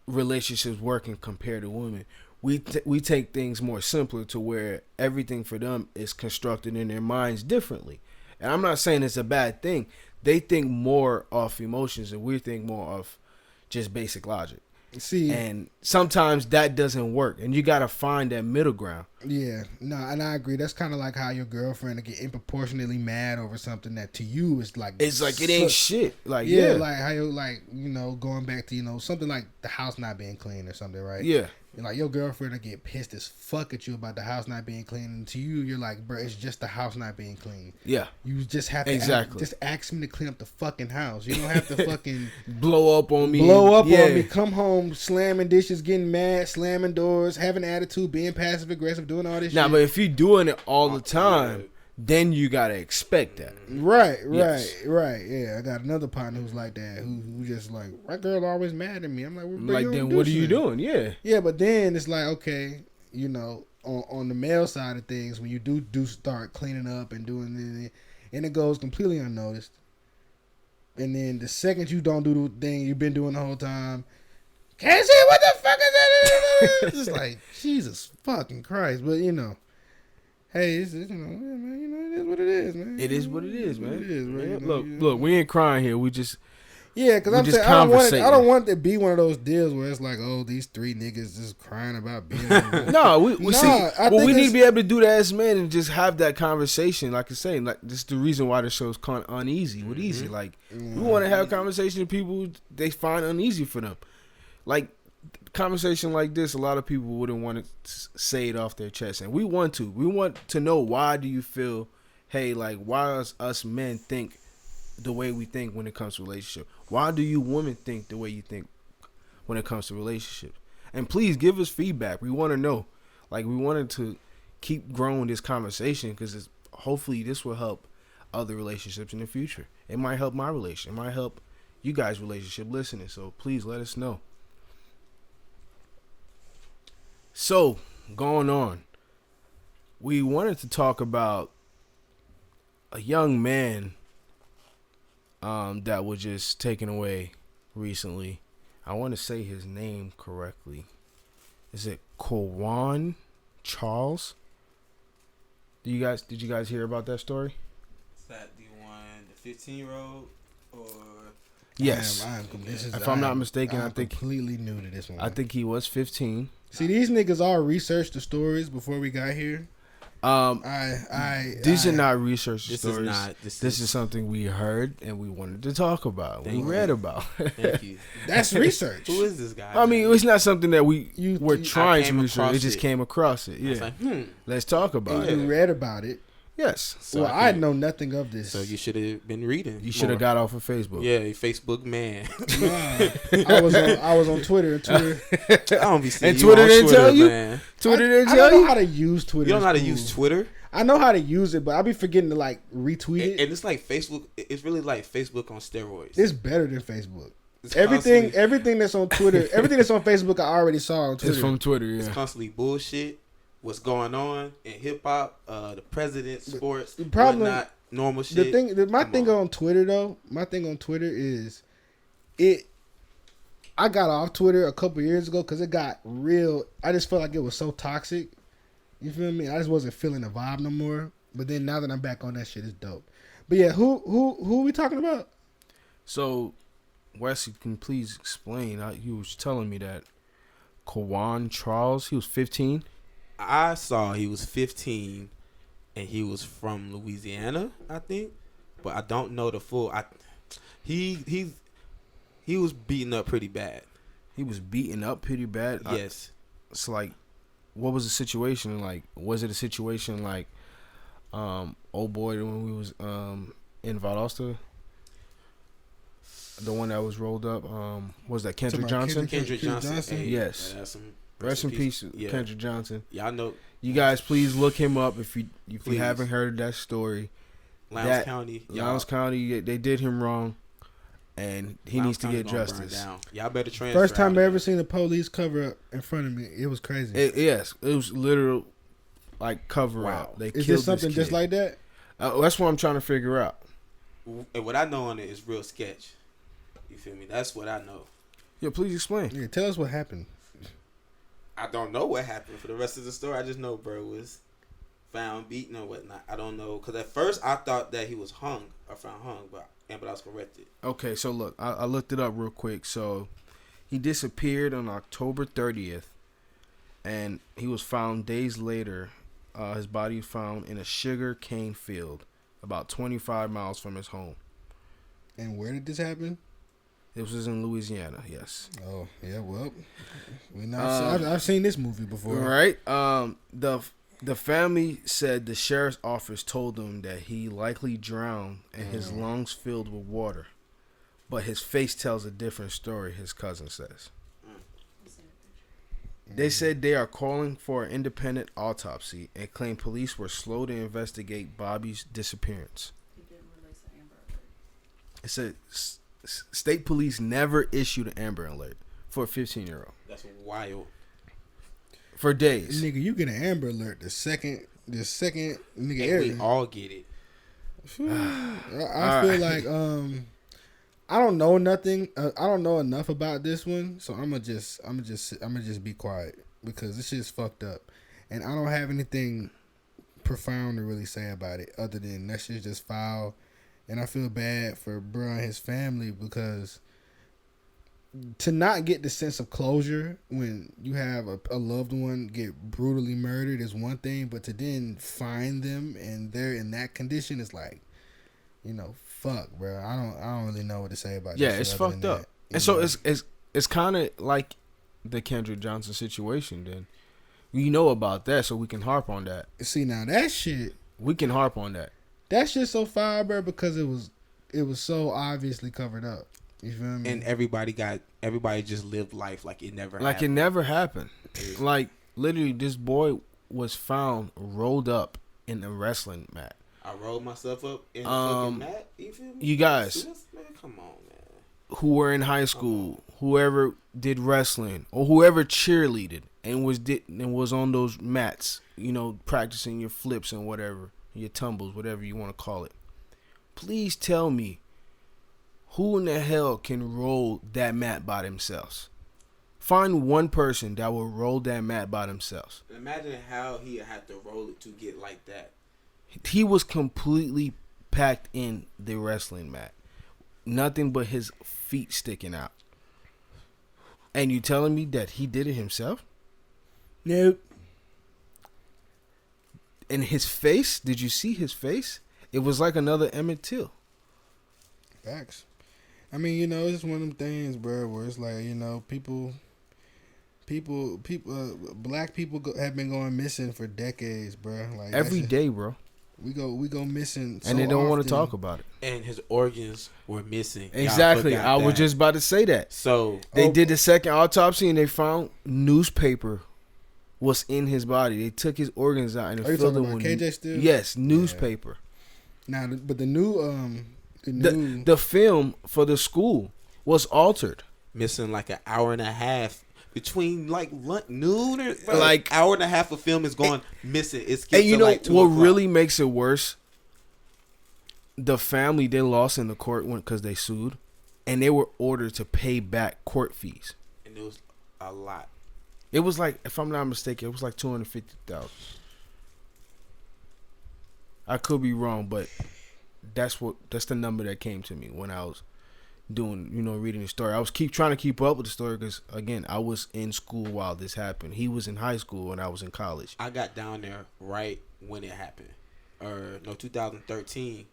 relationships working compared to women. We take things more simpler to where everything for them is constructed in their minds differently. And I'm not saying it's a bad thing. They think more of emotions and we think more of just basic logic. See, and sometimes that doesn't work, and you gotta find that middle ground. Yeah, no, and I agree. That's kind of like how your girlfriend will get disproportionately mad over something that to you is like it ain't shit. Like like how you going back to something like the house not being clean or something, right? Yeah. Like your girlfriend will get pissed as fuck at you about the house not being clean, and to you, you're like, bro, it's just the house not being clean. Yeah, you just have to just ask me to clean up the fucking house. You don't have to fucking blow up on me. On me. Come home slamming dishes, getting mad, slamming doors, having attitude, being passive aggressive, doing all this. Shit. But if you're doing it all the time, then you gotta expect that. Right. Yeah, I got another partner who's like that, who just like, my girl always mad at me. I'm like, well, then what are you doing? Yeah, but then it's like, okay, on the male side of things, when you do start cleaning up and doing it, and it goes completely unnoticed, and then the second you don't do the thing you've been doing the whole time, can't see what the fuck is that? It's just like, Jesus fucking Christ, but hey, it's, it is what it is, man. It is what it is, man. It is, man. Look, we ain't crying here. We just because I'm saying I don't want it to be one of those deals where it's like, oh, these three niggas just crying about being. No, we need to be able to do that as men and just have that conversation. Like I say, like this is the reason why the show's called Uneazy with Eazy. Like we want to have a conversation with people they find uneasy for them. Like conversation like this, a lot of people wouldn't want to say it off their chest, and we want to know, why do you feel, hey, like, why does us men think the way we think when it comes to relationship? Why do you women think the way you think when it comes to relationships? And please give us feedback. We want to know. Like, we wanted to keep growing this conversation because hopefully this will help other relationships in the future. It might help my relationship. It might help you guys' relationship listening. So please let us know. So, going on, we wanted to talk about a young man that was just taken away recently. I want to say his name correctly. Is it Kawan Charles? Did you guys hear about that story? Is that the one, the 15-year-old, or? Yes. If I'm not mistaken, I think completely new to this one. I think he was 15. See, these niggas all researched the stories before we got here. These are not research this stories. This is something we heard and we wanted to talk about. We read about. Thank you. That's research. Who is this guy? I mean, it's not something that we're trying to research. It just it. came across it. Yeah. Like, Let's talk about it. You read about it. Yes. So well, I know nothing of this. So you should have been reading. You should have got off of Facebook. Yeah, Facebook man. Nah, I was on Twitter. Twitter. I don't be seeing And you Twitter on didn't tell you? man. Twitter didn't I tell don't know you? how to use Twitter. You don't know how to It's use cool. Twitter? I know how to use it, but I be forgetting to like retweet it. And it's like Facebook. It's really like Facebook on steroids. It's better than Facebook. It's Everything that's on Twitter, everything that's on Facebook, I already saw on Twitter. It's from Twitter, It's yeah. constantly bullshit. What's going on in hip hop, the president, sports, The problem- whatnot, normal shit. My Come thing on. on Twitter though, is it. I got off Twitter a couple years ago because it got real. I just felt like it was so toxic. You feel me? I just wasn't feeling the vibe no more. But then now that I'm back on that shit, it's dope. But yeah, who we talking about? So, Wesley, can you please explain? You was telling me that Kawan Charles, he was 15. I saw he was 15 and he was from Louisiana, I think, but I don't know the full. He was beaten up pretty bad. He was beaten up pretty bad. Yes. It's like, what was the situation like? Was it a situation like, old boy when we was in Valdosta? The one that was rolled up, was that Kendrick Johnson? Kendrick Johnson. Hey, Yes. that's some Rest in peace, Yeah. Kendrick Johnson. Yeah, I know. You guys, please look him up if you Please. haven't heard that story. Lowndes County. Lowndes County, they did him wrong, and he Lowndes needs to County get gonna burn justice. down. Y'all better transfer. First time out I of ever there. seen the police cover up in front of me. It was crazy. Yes, it was literal, like cover Wow. up. They Is killed this something this just kid. like that? That's what I'm trying to figure out. And what I know on it is real sketch. You feel me? That's what I know. Yeah, please explain. Yeah, tell us what happened. I don't know what happened for the rest of the story. I just know bro was found beaten or whatnot. I don't know, because at first I thought that he was hung or found hung, but I was corrected. Okay, so look, I looked it up real quick. So he disappeared on October 30th, and he was found days later. His body was found in a sugar cane field about 25 miles from his home. And where did this happen? This was in Louisiana, yes. Oh yeah, well, I've seen this movie before. Right. The family said the sheriff's office told them that he likely drowned and his lungs filled with water, but his face tells a different story. His cousin says. They said they are calling for an independent autopsy and claim police were slow to investigate Bobby's disappearance. He didn't release an Amber Alert. It said state police never issued an Amber Alert for a 15-year-old That's wild. for days. Nigga, you get an Amber Alert the second nigga And aired we it. all get it. I feel like I don't know nothing. I don't know enough about this one, so I'm gonna just be quiet because this shit's fucked up, and I don't have anything profound to really say about it other than that shit's just foul, and I feel bad for bro and his family because to not get the sense of closure when you have a loved one get brutally murdered is one thing, but to then find them and they're in that condition is like, you know, fuck, bro. I don't really know what to say about. Yeah, this it's shit other fucked than up. that, And so it's kind of like the Kendrick Johnson situation. Then we know about that, so we can harp on that. see now that shit. We can harp on that. That shit's so foul, bro, because it was so obviously covered up. You feel me? And everybody just lived life like it never Like happened. it never happened. Like literally, this boy was found rolled up in a wrestling mat. I rolled myself up in the fucking mat. You feel me? You guys Man, come on, man. who were in high school, whoever did wrestling or whoever cheerleaded and was on those mats, you know, practicing your flips and whatever, your tumbles, whatever you want to call it. Please tell me, who in the hell can roll that mat by themselves? Find one person that will roll that mat by themselves. Imagine how he had to roll it to get like that. He was completely packed in the wrestling mat. Nothing but his feet sticking out. And you telling me that he did it himself? nope. And his face, did you see his face? It was like another Emmett Till. Facts. I mean, you know, it's just one of them things, bro, where it's like, you know, black people have been going missing for decades, bro. Like Every that's day, bro. We go missing, and they don't want to talk about it. And his organs were missing. Exactly. I was just about to say that. So they did the second autopsy and they found newspaper was in his body. They took his organs out and Are you filled talking them about with KJ still? Yes, newspaper. Now, but the new the film for the school was altered. Missing like an hour and a half between like noon or like hour and a half of film is going missing. It's and you know like 2 what o'clock. really makes it worse? The family, they lost in the court because they sued, and they were ordered to pay back court fees. And it was a lot. It was like, if I'm not mistaken, it was like $250,000. I could be wrong, but that's the number that came to me when I was doing, reading the story. I was trying to keep up with the story because, again, I was in school while this happened. He was in high school and I was in college. I got down there right when it happened. 2013,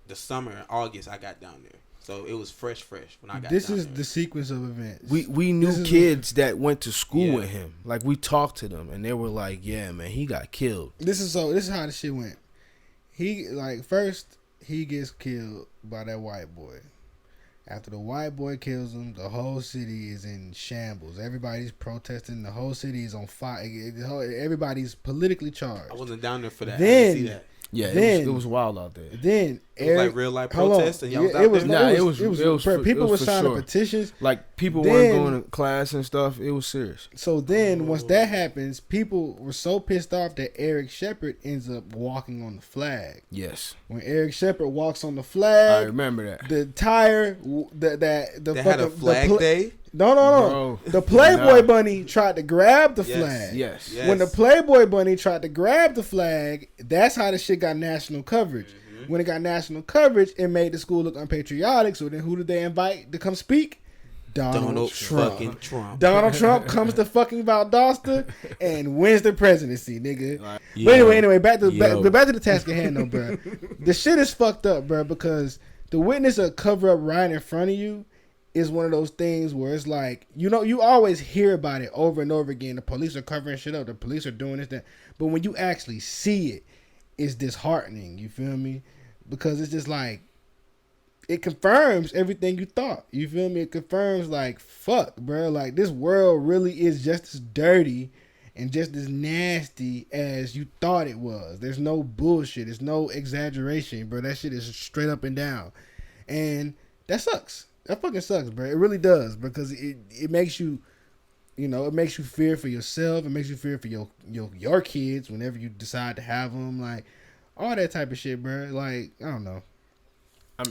the summer in August, I got down there. So it was fresh when I got This down is there. the sequence of events. We knew kids that went to school with him. Like, we talked to them and they were like, yeah, man, he got killed. This is how the shit went. First he gets killed by that white boy. After the white boy kills him, the whole city is in shambles. Everybody's protesting. The whole city is on fire. Everybody's politically charged. I wasn't down there for that. I didn't see that. Yeah, it was wild out there. Then it was like real life protests, and y'all was out there. People were signing petitions. Like people weren't going to class and stuff. It was serious. So then, once that happens, people were so pissed off that Eric Shepherd ends up walking on the flag. Yes. When Eric Shepherd walks on the flag, I remember that. The tire, they had a flag day. No. Bro, the Playboy Bunny tried to grab the flag. Yes. When the Playboy Bunny tried to grab the flag, that's how the shit got national coverage. Mm-hmm. When it got national coverage, it made the school look unpatriotic. So then who did they invite to come speak? Donald Trump. Donald Trump comes to fucking Valdosta and wins the presidency, nigga. But anyway, back to the task at hand, though, bro. The shit is fucked up, bro, because the witness of cover up right in front of you is one of those things where it's like, you always hear about it over and over again. The police are covering shit up. The police are doing this, that. But when you actually see it, it's disheartening. You feel me? Because it's just like, it confirms everything you thought. You feel me? It confirms like, fuck, bro. Like, this world really is just as dirty and just as nasty as you thought it was. There's no bullshit. There's no exaggeration, bro. That shit is straight up and down. And that sucks. That fucking sucks, bro. It really does, because it makes you, it makes you fear for yourself. It makes you fear for your kids whenever you decide to have them, like all that type of shit, bro. Like, I don't know.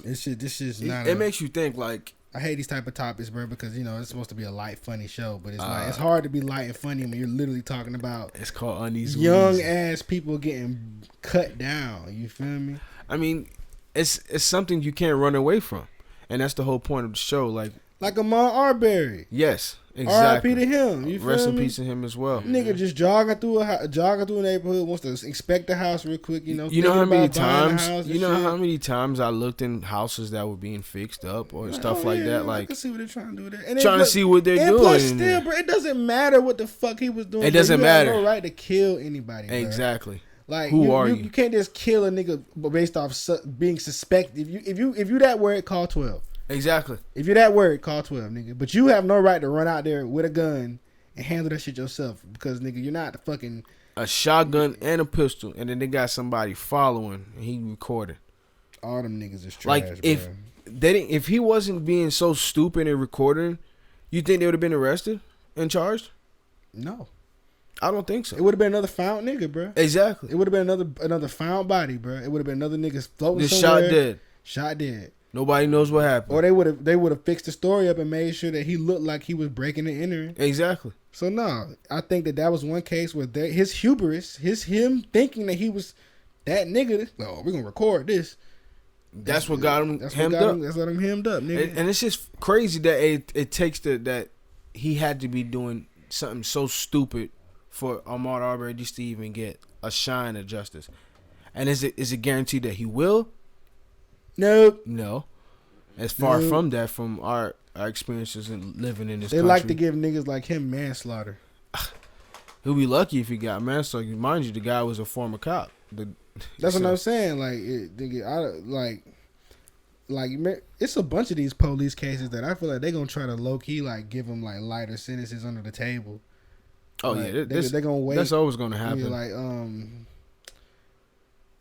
This shit's not. It makes you think. Like, I hate these type of topics, bro, because it's supposed to be a light, funny show, but it's like it's hard to be light and funny when you're literally talking about. It's called Uneazy. Young ass people getting cut down. You feel me? I mean, it's something you can't run away from. And that's the whole point of the show. Like Ahmaud Arbery. Yes, exactly. R.I.P. to him. You feel Rest in me? peace to him as well. Nigga just jogging through a neighborhood, wants to inspect the house real quick. You know how many times? You know how many times I looked in houses that were being fixed up or stuff like that. Like, I can see what they're trying to do there. And trying to see what they're doing. Plus, still, bro, it doesn't matter what the fuck he was doing. It doesn't matter. You have no right to kill anybody. Bro. Exactly. Like, who are you? You can't just kill a nigga based off being suspected. If you that word, call 12. Exactly. If you're that word, call 12, nigga. But you have no right to run out there with a gun and handle that shit yourself, because, nigga, you're not the fucking... A shotgun and a pistol, and then they got somebody following, and he recorded. All them niggas is trash, like, if he wasn't being so stupid and recording, you think they would have been arrested and charged? No. I don't think so. It would have been another found nigga, bro. Exactly. It would have been another found body, bro. It would have been another nigga floating somewhere. Shot dead. Nobody knows what happened. Or they would have fixed the story up and made sure that he looked like he was breaking and entering. Exactly. So no, I think that was one case where his hubris, him thinking that he was that nigga. Oh, we're gonna record this. That's what got him hemmed up. That's what him hemmed up, nigga. And it's just crazy that it takes that he had to be doing something so stupid for Ahmaud Arbery just to even get a shine of justice. And is it guaranteed that he will? Nope. No. As far from that, from our experiences in living in this country. They like to give niggas like him manslaughter. He'll be lucky if he got manslaughter. Mind you, the guy was a former cop. That's what I'm saying. It's a bunch of these police cases that I feel like they gonna try to low key like give them like lighter sentences under the table. Oh like, yeah, they gonna wait. That's always gonna happen.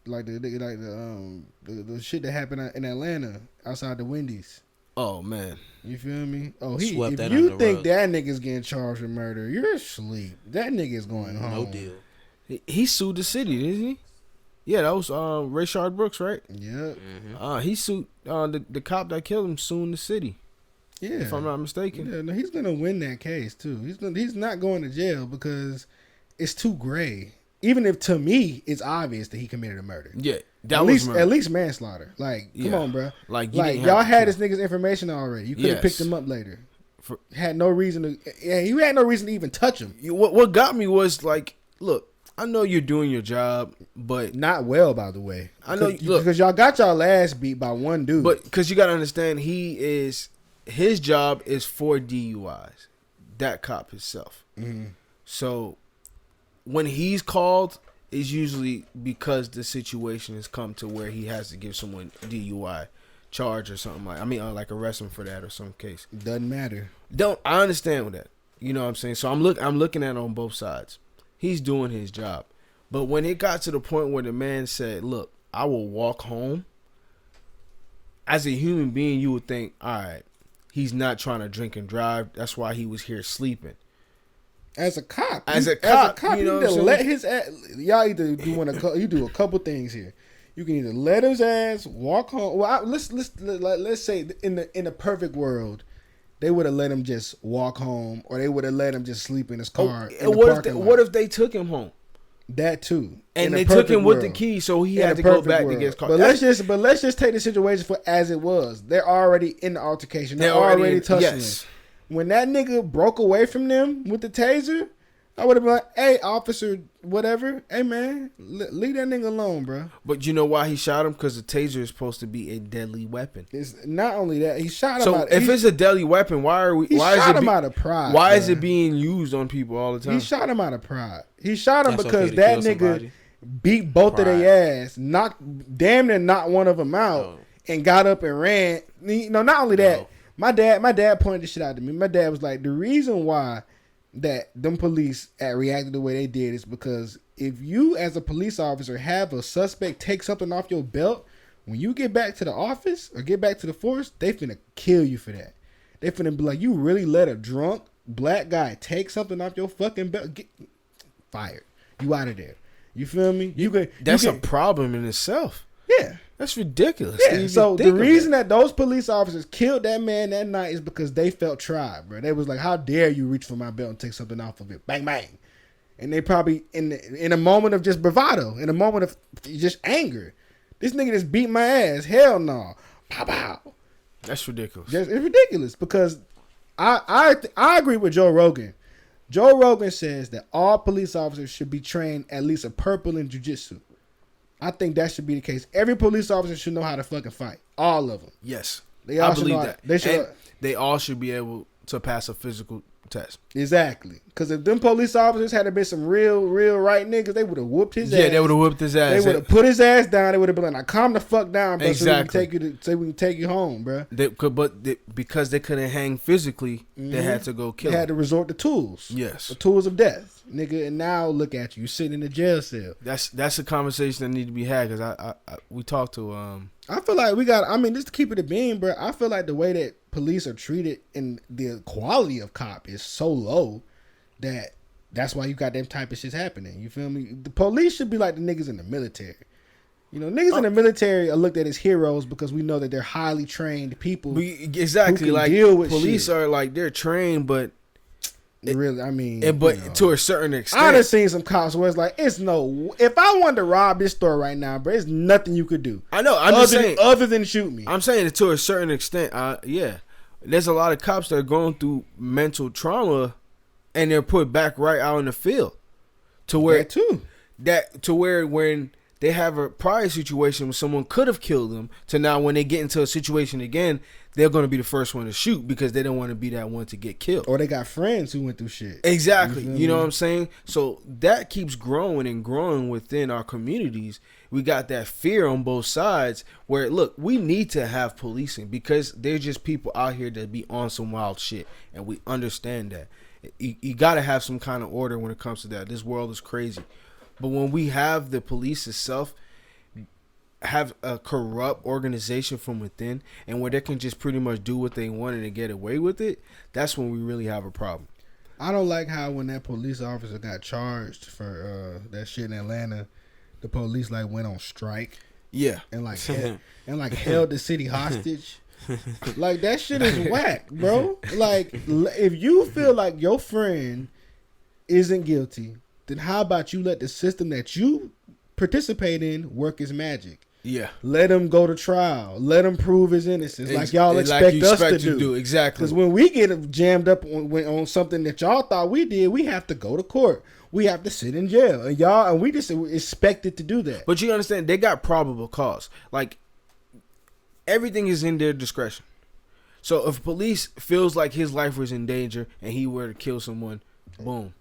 The shit that happened in Atlanta outside the Wendy's. Oh man, you feel me? Oh, if you think that nigga's getting charged with murder, you're asleep. That nigga's going home. No deal. He sued the city, didn't he? Yeah, that was Rayshard Brooks, right? Yeah. Mm-hmm. He sued the cop that killed him, suing the city. Yeah, if I'm not mistaken. Yeah, no, he's gonna win that case too. He's not going to jail because it's too gray. Even if to me it's obvious that he committed a murder. Yeah, at least manslaughter. Like, come on, bro. Like y'all had this nigga's information already. You could have picked him up later. Had no reason to. Yeah, you had no reason to even touch him. What got me was like, look, I know you're doing your job, but not well, by the way. I know because y'all got y'all ass beat by one dude. But because you got to understand, his job is for DUIs. That cop himself. Mm-hmm. So when he's called, it's usually because the situation has come to where he has to give someone DUI charge or something like arrest him for that or some case. Doesn't matter. I understand with that. You know what I'm saying? So I'm looking at it on both sides. He's doing his job. But when it got to the point where the man said, look, I will walk home, as a human being, you would think, all right, he's not trying to drink and drive. That's why he was here sleeping. As a cop, you know, need to let his ass. Y'all either you do a couple things here. You can either let his ass walk home. Well, let's say in the perfect world, they would have let him just walk home, or they would have let him just sleep in his car. What if they took him home? That too, and they took him with the key, so he had to go back to get his car. But let's just take the situation for as it was. They're already in the altercation. They're already tussling. Yes. When that nigga broke away from them with the taser, I would have been like, "Hey, officer, whatever. Hey, man, leave that nigga alone, bro." But you know why he shot him? Because the taser is supposed to be a deadly weapon. It's not only that he shot him. So if it's a deadly weapon, why shot him out of pride? Why is it being used on people all the time? He shot him out of pride. He shot him because that nigga beat both of their ass, damn near knocked one of them out, and got up and ran. Not only that. My dad pointed this shit out to me. My dad was like, the reason why that them police reacted the way they did is because if you as a police officer have a suspect take something off your belt, when you get back to the office or get back to the force, they finna kill you for that. They finna be like, you really let a drunk black guy take something off your fucking belt? Get fired. You out of there. You feel me? That's a problem in itself. Yeah. That's ridiculous. Yeah. So the reason that those police officers killed that man that night is because they felt tried, bro. They was like, how dare you reach for my belt and take something off of it? Bang, bang. And they probably, in a moment of just bravado, in a moment of just anger, this nigga just beat my ass. Hell no. Pow, pow. That's ridiculous. It's ridiculous because I agree with Joe Rogan. Joe Rogan says that all police officers should be trained at least a purple in jiu-jitsu. I think that should be the case. Every police officer should know how to fucking fight. All of them. Yes. I believe that. They all should be able to pass a physical test. Exactly. Because if them police officers had been some real right niggas, they would have whooped his ass. Yeah, they would have whooped his ass. They would have put his ass down. They would have been like, now calm the fuck down, bro, exactly. so we can take you home, bro. Because they couldn't hang physically, they had to go kill him. They had to resort to tools. Yes. The tools of death. Nigga, and now look at you. You're sitting in a jail cell. That's a conversation that need to be had because we talked to I feel like just to keep it a beam, bro, I feel like the way that police are treated and the quality of cop is so low that's why you got them type of shit happening. You feel me? The police should be like the niggas in the military. Niggas in the military are looked at as heroes because we know that they're highly trained people. Exactly. Who can like deal with police shit. are like they're trained, but to a certain extent, I done seen some cops where it's like, if I wanted to rob this store right now, bro, it's nothing you could do. I know. I'm just saying, other than shoot me. I'm saying to a certain extent, yeah. There's a lot of cops that are going through mental trauma, and they're put back right out in the field, to where that too. To where when they have a prior situation where someone could have killed them to now when they get into a situation again, they're going to be the first one to shoot because they don't want to be that one to get killed. Or they got friends who went through shit. Exactly. You know what I'm saying? So that keeps growing and growing within our communities. We got that fear on both sides where, look, we need to have policing because there's just people out here that be on some wild shit. And we understand that. You got to have some kind of order when it comes to that. This world is crazy. But when we have the police itself have a corrupt organization from within and where they can just pretty much do what they want and get away with it, that's when we really have a problem. I don't like how when that police officer got charged for that shit in Atlanta, the police like went on strike. Yeah. And like held the city hostage. Like that shit is whack, bro. Like if you feel like your friend isn't guilty, then how about you let the system that you participate in work its magic? Yeah. Let him go to trial. Let him prove his innocence, like y'all expect us to do. Exactly. Because when we get jammed up on something that y'all thought we did, we have to go to court. We have to sit in jail, and we just expected to do that. But you understand, they got probable cause. Like everything is in their discretion. So if police feels like his life was in danger and he were to kill someone, boom.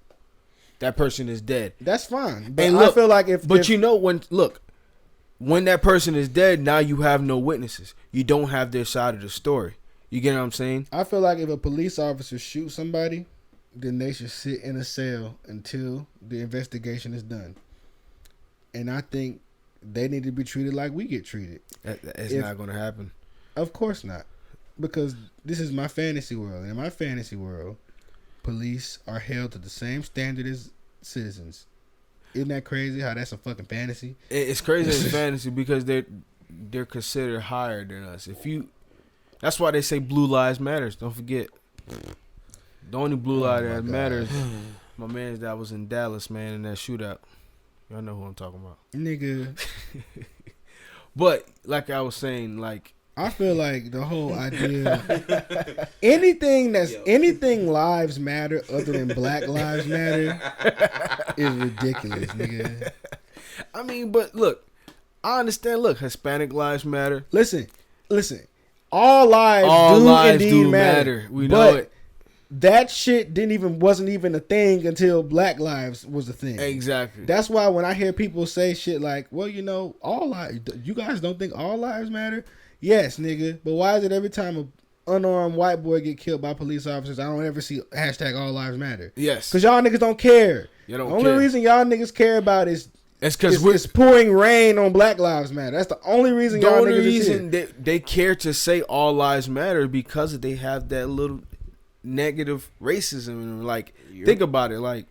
That person is dead. That's fine. But and look, I feel like when that person is dead, now you have no witnesses. You don't have their side of the story. You get what I'm saying? I feel like if a police officer shoots somebody, then they should sit in a cell until the investigation is done. And I think they need to be treated like we get treated. It's not going to happen. Of course not. Because this is my fantasy world. And in my fantasy world, police are held to the same standard as citizens. Isn't that crazy how that's a fucking fantasy? It's crazy as fantasy because they're considered higher than us. That's why they say blue lives matters. Don't forget. The only blue light that matters, my man that was in Dallas, man, in that shootout. Y'all know who I'm talking about. Nigga. But like I was saying, like I feel like the whole idea anything lives matter other than Black Lives Matter is ridiculous, nigga. I mean, but look, I understand. Look, Hispanic lives matter. Listen. All lives do matter. We know it. That shit wasn't even a thing until Black Lives was a thing. Exactly. That's why when I hear people say shit like, well, all lives, you guys don't think all lives matter? Yes, nigga. But why is it every time an unarmed white boy get killed by police officers, I don't ever see hashtag all lives matter? Yes. Because y'all niggas don't care. You don't care. The only reason y'all niggas care about is because it's pouring rain on Black Lives Matter. That's the only reason y'all niggas is here. The only reason they care to say all lives matter because they have that little negative racism. And like, think about it. Like,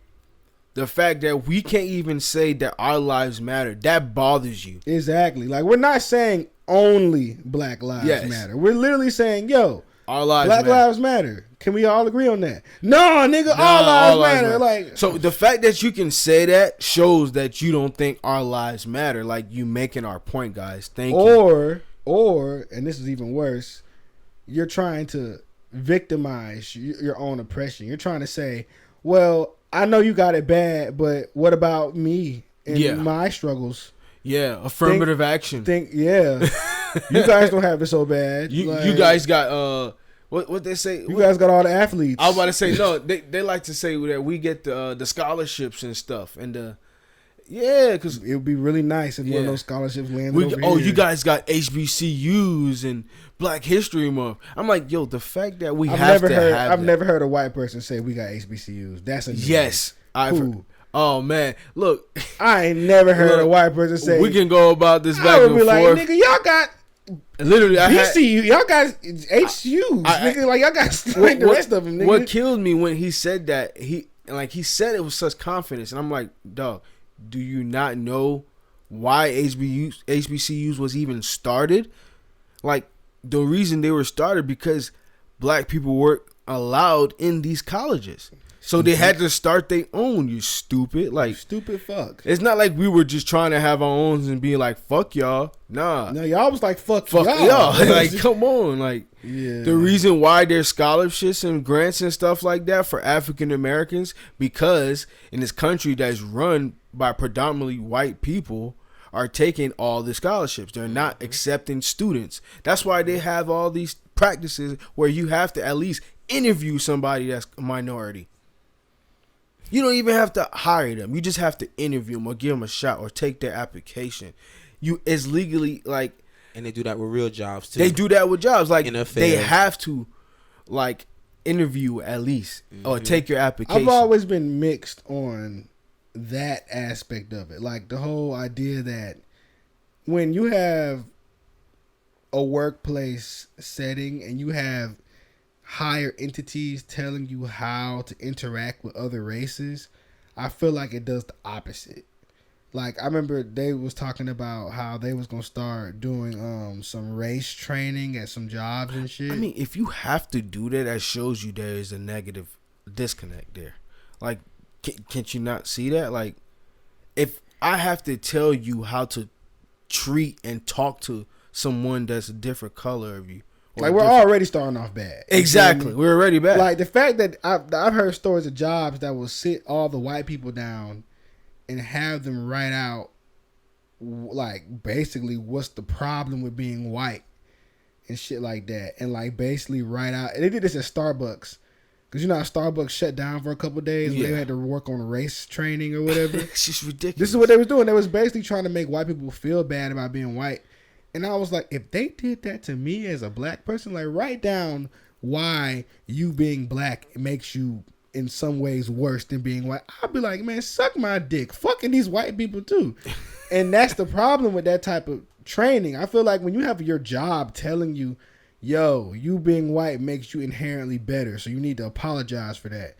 the fact that we can't even say that our lives matter, that bothers you. Exactly. Like, we're not saying only Black Lives Matter. We're literally saying, our lives Black Lives Matter. Can we all agree on that? No, nigga, all lives matter. Like, so the fact that you can say that shows that you don't think our lives matter. Like, you making our point, guys. Thank you. Or, and this is even worse, you're trying to victimize your own oppression. You're trying to say, well, I know you got it bad, but what about me and my struggles? Yeah, affirmative action. You guys don't have it so bad. You guys got what they say? You guys got all the athletes. I was about to say no. They like to say that we get the scholarships and stuff and because it would be really nice if one of those scholarships landed over here. You guys got HBCUs and Black History Month. I'm like, the fact that I've never heard a white person say we got HBCUs. That's a yes. Oh man, look, I ain't never heard a white person say. We can go about this back and forth. Like, nigga, y'all got literally BCU, y'all got HUs, nigga, like y'all got like the rest of them. Nigga. What killed me when he said that he said it with such confidence, and I'm like, dog, do you not know why HBCUs was even started? Like, the reason they were started because Black people weren't allowed in these colleges. So they had to start their own, you stupid. Like, stupid fuck. It's not like we were just trying to have our own and be like, fuck y'all. Nah. No, y'all was like, fuck y'all. Like, come on. Like, the reason why there's scholarships and grants and stuff like that for African Americans, because in this country that's run by predominantly white people, are taking all the scholarships. They're not accepting students. That's why they have all these practices where you have to at least interview somebody that's a minority. You don't even have to hire them. You just have to interview them or give them a shot or take their application. It's legally like. And they do that with real jobs too. They do that with jobs. Like NFL. They have to, like, interview at least or take your application. I've always been mixed on that aspect of it. Like the whole idea that when you have a workplace setting and you have higher entities telling you how to interact with other races, I feel like it does the opposite. Like I remember they was talking about how they was gonna start doing some race training at some jobs and shit. I mean, if you have to do that, that shows you there is a negative disconnect there. Like, can't you not see that? Like, if I have to tell you how to treat and talk to someone that's a different color of you, like we're already starting off bad. Exactly, we're already bad. Like the fact that I've heard stories of jobs that will sit all the white people down and have them write out, like, basically what's the problem with being white and shit like that. And, like, basically write out. And they did this at Starbucks. Because, you know how Starbucks shut down for a couple of days when they had to work on race training or whatever? It's just ridiculous. This is what they was doing. They was basically trying to make white people feel bad about being white. And I was like, if they did that to me as a black person, like, write down why you being black makes you in some ways worse than being white. I'll be like, man, suck my dick. Fucking these white people too. And that's the problem with that type of training. I feel like when you have your job telling you, yo, you being white makes you inherently better, so you need to apologize for that.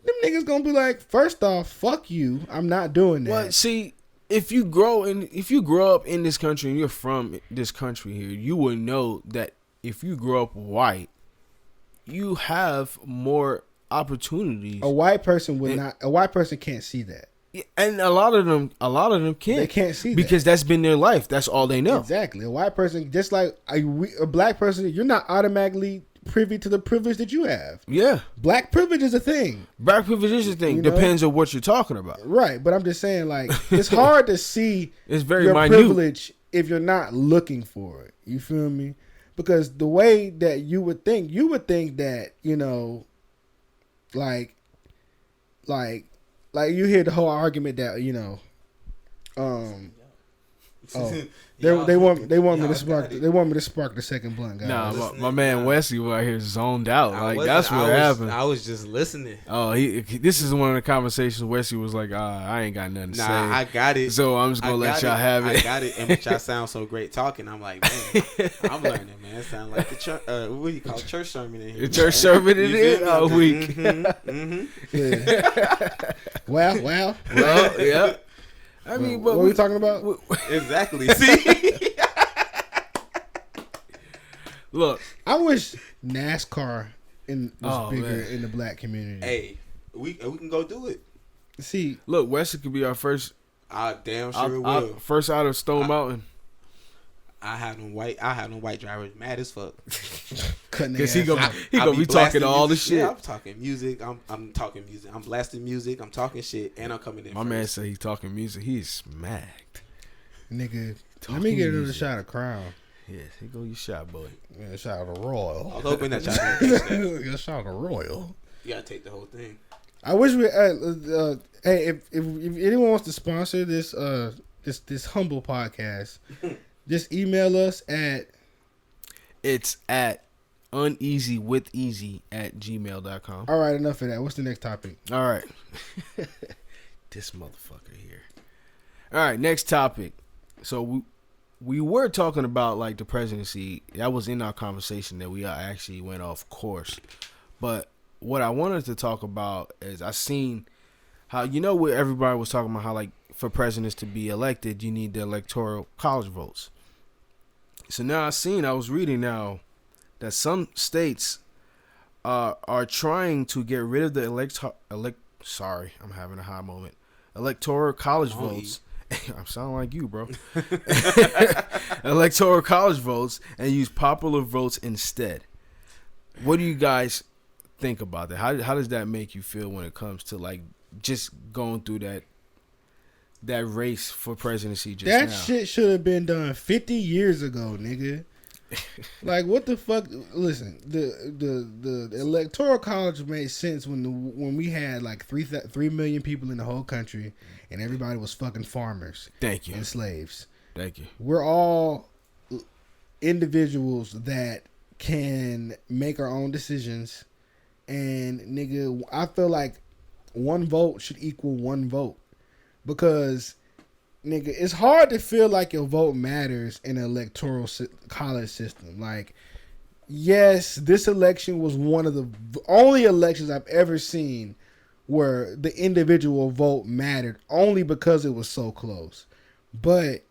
Them niggas gonna be like, first off, fuck you. I'm not doing that. Well, see, if you grow up in this country and you're from this country here, you will know that if you grow up white, you have more opportunities. A white person can't see that. And a lot of them can't. They can't see because that's been their life. That's all they know. Exactly. A white person, just like a black person, you're not automatically privy to the privilege that you have. Yeah. Black privilege is a thing. Black privilege is a thing. You know? Depends on what you're talking about. Right. But I'm just saying, like, it's hard to see it's very your minute. Privilege if you're not looking for it. You feel me? Because the way that you would think that, you know, like you hear the whole argument that, you know, they want me to spark the second blunt, guys. Nah, my man Wesley right here zoned out. Like that's what happened. I was just listening. Oh, this is one of the conversations Wesley was like, I ain't got nothing to say. Nah, I got it. So I'm just gonna let y'all have it. I got it, and y'all sound so great talking. I'm like, man, I'm learning, man. It sounds like the church. What do you call it? Church sermon in here? The church sermon in here all week. Yeah. Well, yeah. I mean, but what are we talking about? Exactly. See, look, I wish NASCAR was bigger in the black community. Hey, we can go do it. See, look, Wesley could be our first. I damn sure it will. First out of Stone Mountain. I have them white drivers mad as fuck. Because he gonna be talking all the shit. Yeah, I'm talking music. I'm talking music. I'm blasting music. I'm talking shit, and I'm coming in. My man said he's talking music. He's smacked. Nigga, let me get another shot of Crown. Yes, here go your shot, boy. Yeah, a shot of Royal. I was hoping that y'all a shot of Royal. You gotta take the whole thing. I wish we. Hey, if anyone wants to sponsor this this humble podcast, just email us at. It's at uneazywitheasy@gmail.com. All right, enough of that. What's the next topic? All right. This motherfucker here. All right, next topic. So we were talking about like the presidency. That was in our conversation that we actually went off course. But what I wanted to talk about is I seen how, you know, where everybody was talking about how like for presidents to be elected, you need the electoral college votes. So now I was reading now that some states are trying to get rid of the I'm having a high moment. Electoral college votes. I'm sounding like you, bro. Electoral college votes and use popular votes instead. What do you guys think about that? How does that make you feel when it comes to like just going through that race for presidency just that now. shit should have been done 50 years ago, nigga. Like, what the fuck? Listen, the electoral college made sense when we had like 3 million people in the whole country, and everybody was fucking farmers. Thank you. And slaves. Thank you. We're all individuals that can make our own decisions, and nigga, I feel like one vote should equal one vote, because nigga, it's hard to feel like your vote matters in an electoral college system. Like, yes, this election was one of the only elections I've ever seen where the individual vote mattered, only because it was so close. But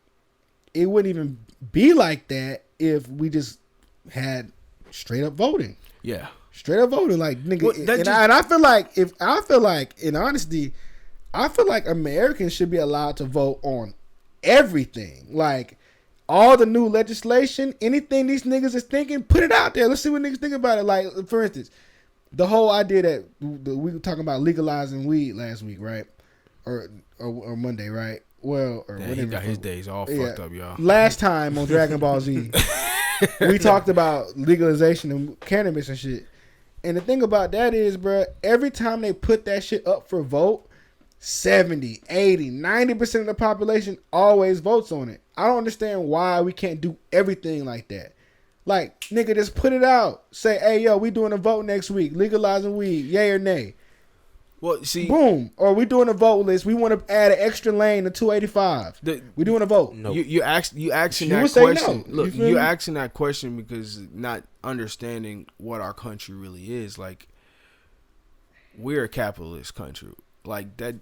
it wouldn't even be like that if we just had straight up voting. Yeah. Straight up voting. Like, nigga, Well, I feel like in honesty, I feel like Americans should be allowed to vote on everything. Like, all the new legislation, anything these niggas is thinking, put it out there. Let's see what niggas think about it. Like, for instance, the whole idea that we were talking about legalizing weed last week, right? Or Monday, right? Well, or whatever. He got his days all fucked up, y'all. Last time on Dragon Ball Z, we talked about legalization of cannabis and shit. And the thing about that is, bro, every time they put that shit up for vote, 70, 80, 90% of the population always votes on it. I don't understand why we can't do everything like that. Like, nigga, just put it out. Say, hey, yo, we doing a vote next week. Legalizing weed, yay or nay. Well, see, boom. Or we doing a vote list. We want to add an extra lane to 285. We doing a vote. No. You asking that question. No. Look, you asking that question because not understanding what our country really is. Like, we're a capitalist country. Like, that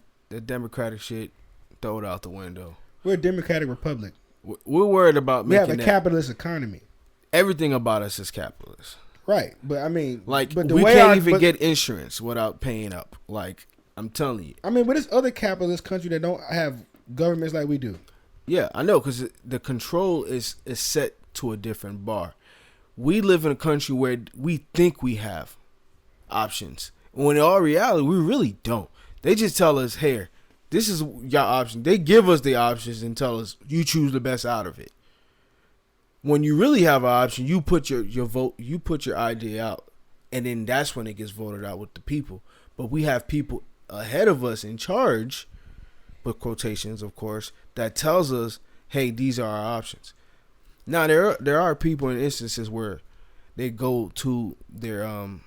democratic shit, throw it out the window. We're a democratic republic. We're worried about we have a capitalist economy. Everything about us is capitalist. Right, but I mean, like, but we can't even get insurance without paying up. Like, I'm telling you. I mean, but there's other capitalist countries that don't have governments like we do. Yeah, I know, because the control is set to a different bar. We live in a country where we think we have options, when in all reality, we really don't. They just tell us, hey, this is your option. They give us the options and tell us, you choose the best out of it. When you really have an option, you put your vote, you put your idea out, and then that's when it gets voted out with the people. But we have people ahead of us in charge, with quotations, of course, that tells us, hey, these are our options. Now, there are people in instances where they go to their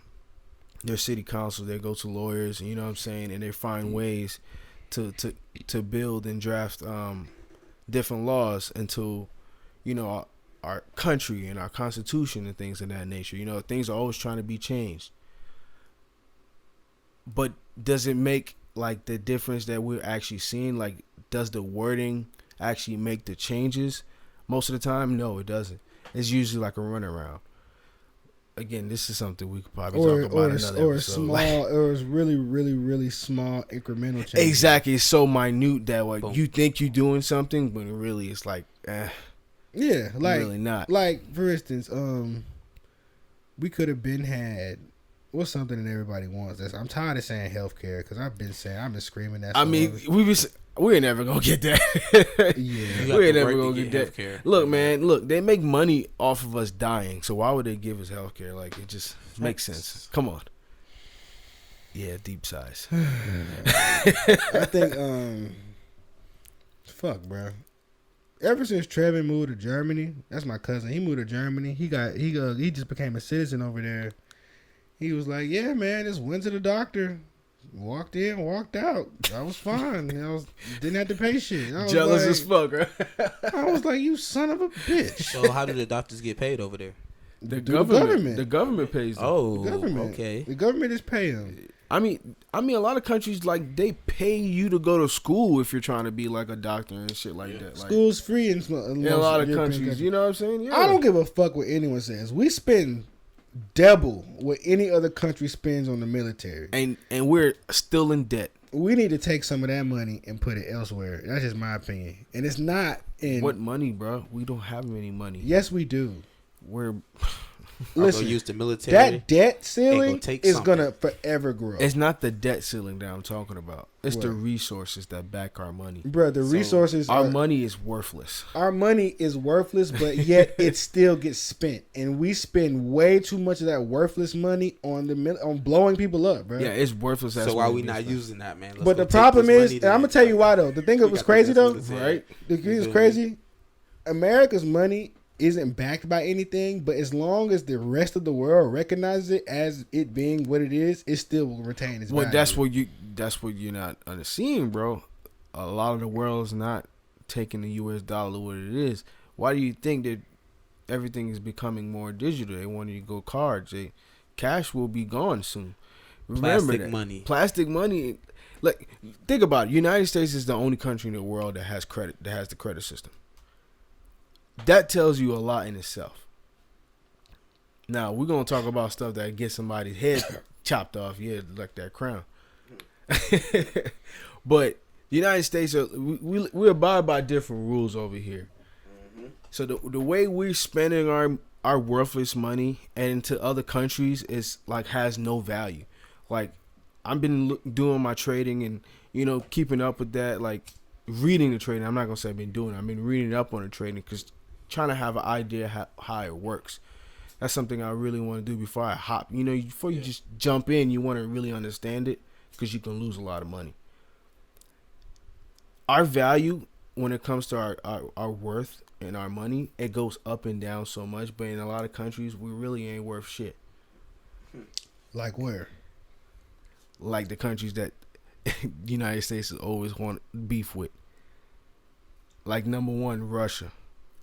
city council, they go to lawyers, you know what I'm saying, and they find ways to build and draft different laws into, you know, our country and our constitution and things of that nature. You know, things are always trying to be changed. But does it make, like, the difference that we're actually seeing? Like, does the wording actually make the changes? Most of the time, no, it doesn't. It's usually like a runaround. Again, this is something we could probably talk about another episode. Or it's really, really, really small incremental changes. Exactly. It's so minute that, like, you think you're doing something, but really it's like, yeah, like, really not. Like, for instance, we could have had what's something that everybody wants. I'm tired of saying healthcare, because I've been screaming that. I mean, we're never gonna get that. Yeah, we're never gonna get that. Healthcare. Look, man, they make money off of us dying, so why would they give us healthcare? Like, it just makes sense. Come on. Yeah, deep sighs. I think, fuck, bro. Ever since Trevin moved to Germany, that's my cousin. He moved to Germany. He just became a citizen over there. He was like, yeah, man, just went to the doctor, walked in, walked out. I was fine. Didn't have to pay shit. Jealous as fuck, right? I was like, you son of a bitch. So how do the doctors get paid over there? The government. The government pays them. Oh, the government. Okay. The government is paying them. I mean, a lot of countries, like, they pay you to go to school if you're trying to be like a doctor and shit like that. Like, school's free in a lot of countries. You know what I'm saying? Yeah. I don't give a fuck what anyone says. We spend double what any other country spends on the military, and we're still in debt. We need to take some of that money and put it elsewhere. That's just my opinion. And it's not in what money, bro? We don't have any money. Yes, we do. listen, use the military. That debt ceiling is something. gonna forever grow. It's not the debt ceiling that I'm talking about. It's the What? resources that back our money. Bro, the resources Our money is worthless. Our money is worthless, but yet it still gets spent, and we spend way too much of that worthless money on blowing people up, bro. Yeah, it's worthless. So why we not using that, man? Let's But go the take problem this is, money and I'm gonna tell you why though. The thing that We was got crazy the though, military. right? the thing You is feel crazy. America's money isn't backed by anything, but as long as the rest of the world recognizes it as it being what it is, it still will retain its value. That's what you're not seeing, bro. A lot of the world's not taking the U.S. dollar what it is. Why do you think that everything is becoming more digital? They want you to go cards. Cash will be gone soon. Remember Plastic money. Like, think about it. United States is the only country in the world that has the credit system. That tells you a lot in itself. Now, we're going to talk about stuff that gets somebody's head chopped off. Yeah, like that crown. But the United States, we abide by different rules over here. So the way we're spending our worthless money and into other countries is like has no value. Like, I've been doing my trading and, keeping up with that, like reading the trading. I'm not going to say I've been doing it. I've been reading up on the trading because trying to have an idea how it works. That's something I really want to do before I hop. Before you just jump in, you want to really understand it because you can lose a lot of money. Our value when it comes to our worth and our money, it goes up and down so much. But in a lot of countries, we really ain't worth shit. Like where? Like the countries that the United States has always want beef with. Like number one, Russia.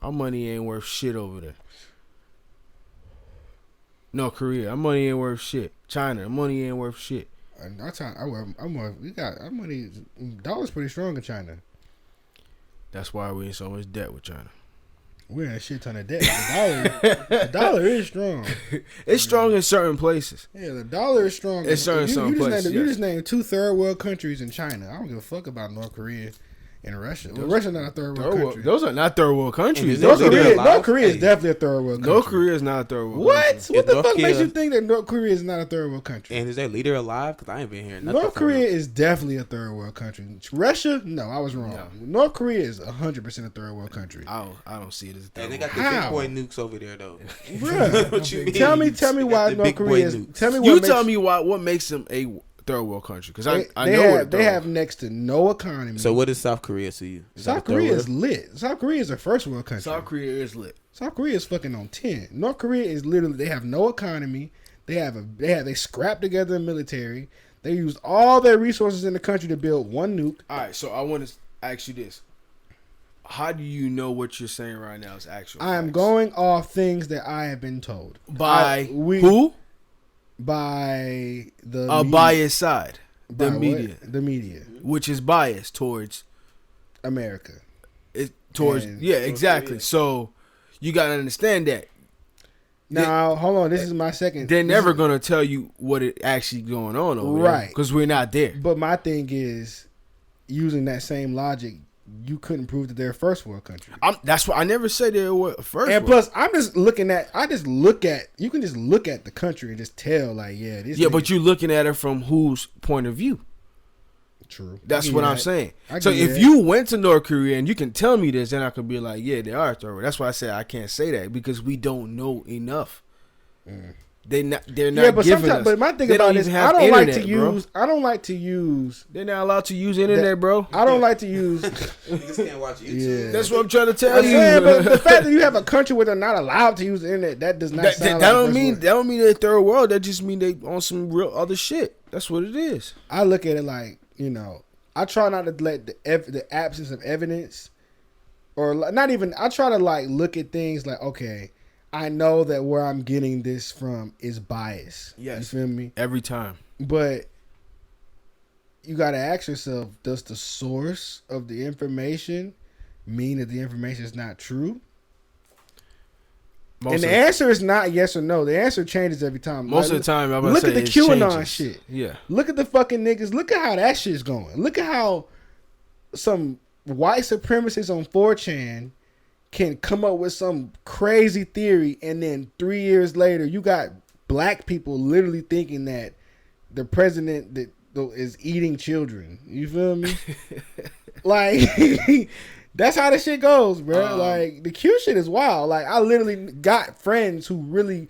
Our money ain't worth shit over there. North Korea, our money ain't worth shit. China, our money ain't worth shit. Our money, dollar's pretty strong in China. That's why we're in so much debt with China. We're in a shit ton of debt. The dollar is strong. It's strong in certain places. Yeah, the dollar is strong. It's strong in some places. You just named 2 third world countries in China. I don't give a fuck about North Korea and Russia. Russia's not a third world country. Those are not third world countries. North Korea is definitely a third world country. North Korea is not a third world country. What the fuck makes you think that North Korea is not a third world country? And is their leader alive? Because I ain't been hearing nothing. North Korea is definitely a third world country. Russia? No, I was wrong. No. North Korea is 100% a third world country. I don't see it as a third world. And they got the big boy nukes over there, though. Bruh. What you mean? Tell me why North Korea is... Tell me what makes them a third world country, because I know they have next to no economy. So what is South Korea to you? South Korea is lit. South Korea is a first world country. South Korea is lit. South Korea is fucking on 10. North Korea is literally, they have no economy. They scrap together a military. They use all their resources in the country to build one nuke. All right, so I want to ask you this: how do you know what you're saying right now is actual? I am going off things that I have been told by who? By the a biased side, the media, which is biased towards America. Exactly. So you gotta understand that. Now, hold on. This is my second. They're never gonna tell you what it actually going on over there, right? Because we're not there. But my thing is, using that same logic, you couldn't prove that they're a first world country. That's what I never said they were first. And plus, you can just look at the country and just tell, like, yeah, this. Yeah, but you're looking at it from whose point of view? True. That's what I'm saying. So if you went to North Korea and you can tell me this, then I could be like, yeah, they are third world. That's why I said I can't say that, because we don't know enough. They're not giving us. But my thing about this, I don't like to use. They're not allowed to use internet, bro. I don't like to use. You just can't watch YouTube. Yeah. That's what I'm trying to tell you. But the fact that you have a country where they're not allowed to use the internet, that does not sound that don't mean they're third world. That just mean they on some real other shit. That's what it is. I look at it like, I try not to let the absence of evidence, or not even. I try to like look at things like, okay, I know that where I'm getting this from is bias. Yes. You feel me? Every time. But you got to ask yourself, does the source of the information mean that the information is not true? And the answer is not yes or no. The answer changes every time. Most of the time, I'm look at the QAnon shit. Yeah. Look at the fucking niggas. Look at how that shit's going. Look at how some white supremacists on 4chan can come up with some crazy theory, and then 3 years later, you got black people literally thinking that the president that is eating children. You feel me? Like, that's how the shit goes, bro. Like, the Q shit is wild. Like, I literally got friends who really,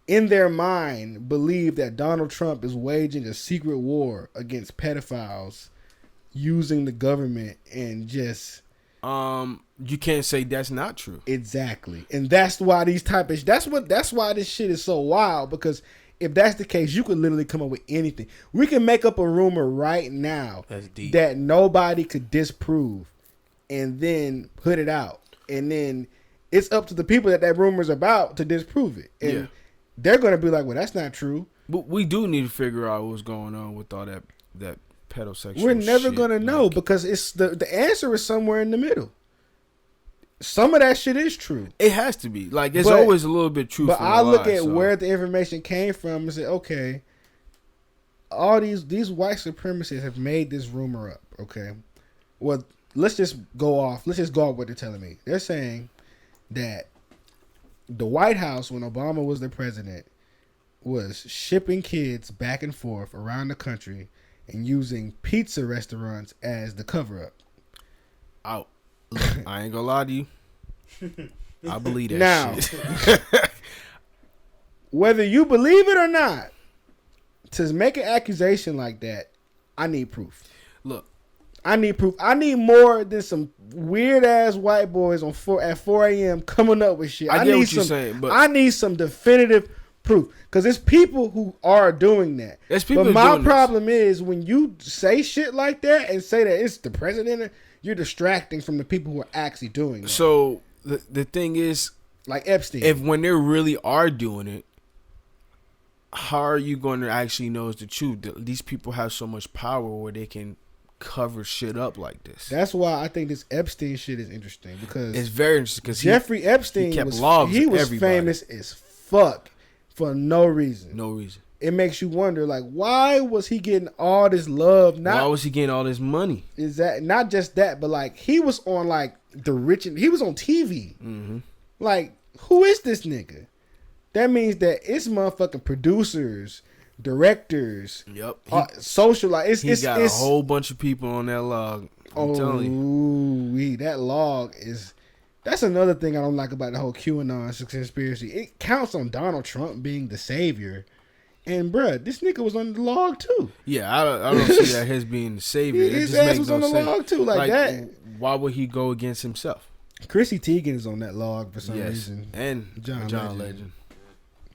in their mind, believe that Donald Trump is waging a secret war against pedophiles using the government and just... you can't say that's not true. Exactly. And that's why that's why this shit is so wild, because if that's the case, you could literally come up with anything. We can make up a rumor right now that nobody could disprove and then put it out. And then it's up to the people that rumor's about to disprove it. And they're going to be like, well, that's not true. But we do need to figure out what's going on with all that pedosexual We're never shit. going to know, because it's the answer is somewhere in the middle. Some of that shit is true. It has to be. Like, there's always a little bit truth. But I look at where the information came from and say, okay, all these white supremacists have made this rumor up. Okay, well, let's just go off what they're telling me. They're saying that the White House, when Obama was the president, was shipping kids back and forth around the country and using pizza restaurants as the cover-up. Look, I ain't gonna lie to you. I believe that now, shit. Whether you believe it or not, to make an accusation like that, I need proof. Look, I need proof. I need more than some weird ass white boys at 4 a.m. coming up with shit. I get what you're saying, but I need some definitive proof, because it's people who are doing that. But my problem is when you say shit like that and say that it's the president, you're distracting from the people who are actually doing it. So the thing is, like Epstein, when they really are doing it, how are you going to actually know it's the truth? These people have so much power where they can cover shit up like this. That's why I think this Epstein shit is interesting, because it's very interesting, because Jeffrey Epstein was famous as fuck for no reason. No reason. It makes you wonder, like, why was he getting all this love? Why was he getting all this money? Is that not just that, but like he was on like the rich, and he was on TV. Mm-hmm. Like, who is this nigga? That means that it's motherfucking producers, directors, social. Like, it's got a whole bunch of people on that log. I'm telling you, that log is. That's another thing I don't like about the whole QAnon conspiracy. It counts on Donald Trump being the savior. And bruh, this nigga was on the log too. Yeah, I don't see that his being the savior. His ass was on the log too, like that. Why would he go against himself? Chrissy Teigen is on that log for some reason, and John Legend.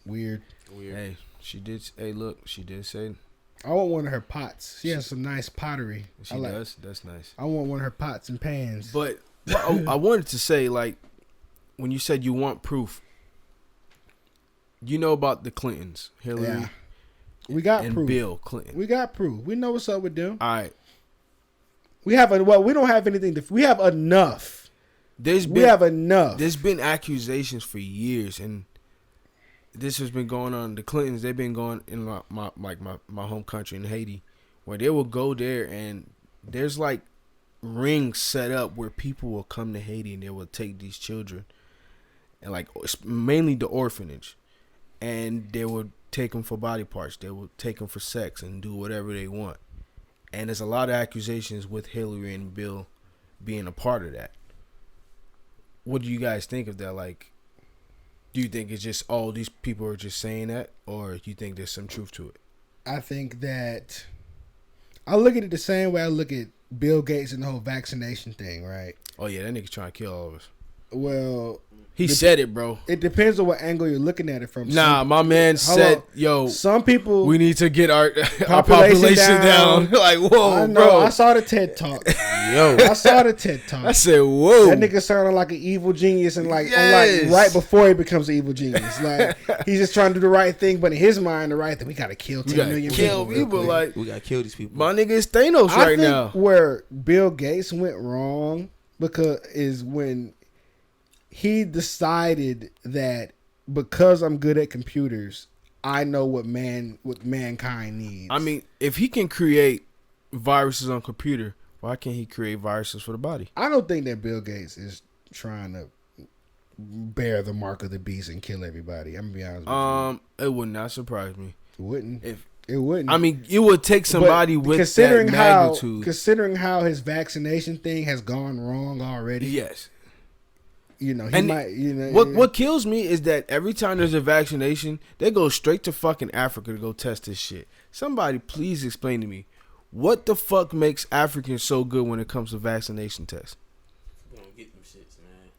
Weird. Hey, she did. Hey, look, she did say. I want one of her pots. She has some nice pottery. She does. That's nice. I want one of her pots and pans. But I wanted to say, like, when you said you want proof. You know about the Clintons, Hillary. We got and proof. Bill Clinton. We got proof. We know what's up with them. All right. We don't have anything. We have enough. There's been accusations for years, and this has been going on. The Clintons, they've been going in my home country in Haiti, where they will go there, and there's like rings set up where people will come to Haiti and they will take these children, and like mainly the orphanage. And they would take them for body parts. They would take them for sex and do whatever they want. And there's a lot of accusations with Hillary and Bill being a part of that. What do you guys think of that? Like, do you think it's just, these people are just saying that? Or do you think there's some truth to it? I think that I look at it the same way I look at Bill Gates and the whole vaccination thing, right? Oh, yeah, that nigga trying to kill all of us. Well... He said it, bro. It depends on what angle you're looking at it from. Nah, my man said, yo, some people, we need to get our population down. Like, whoa, I know, bro. I saw the TED Talk. I saw the TED Talk. I said, whoa. That nigga sounded like an evil genius, and like right before he becomes an evil genius. Like, he's just trying to do the right thing, but in his mind, the right thing, we got to kill 10 million people. Like, we got to kill these people. My nigga is Thanos right now. Where Bill Gates went wrong is when he decided that because I'm good at computers, I know what mankind needs. I mean, if he can create viruses on computer, why can't he create viruses for the body? I don't think that Bill Gates is trying to bear the mark of the beast and kill everybody. I'm gonna be honest with It would not surprise me. you. It wouldn't. If It wouldn't. I mean, it would take somebody with considering that magnitude. considering how his vaccination thing has gone wrong already. Yes. You know, he And might. You know, What kills me is that every time there's a vaccination, they go straight to fucking Africa to go test this shit. Somebody please explain to me what the fuck makes Africans so good when it comes to vaccination tests. We don't get them shits, man.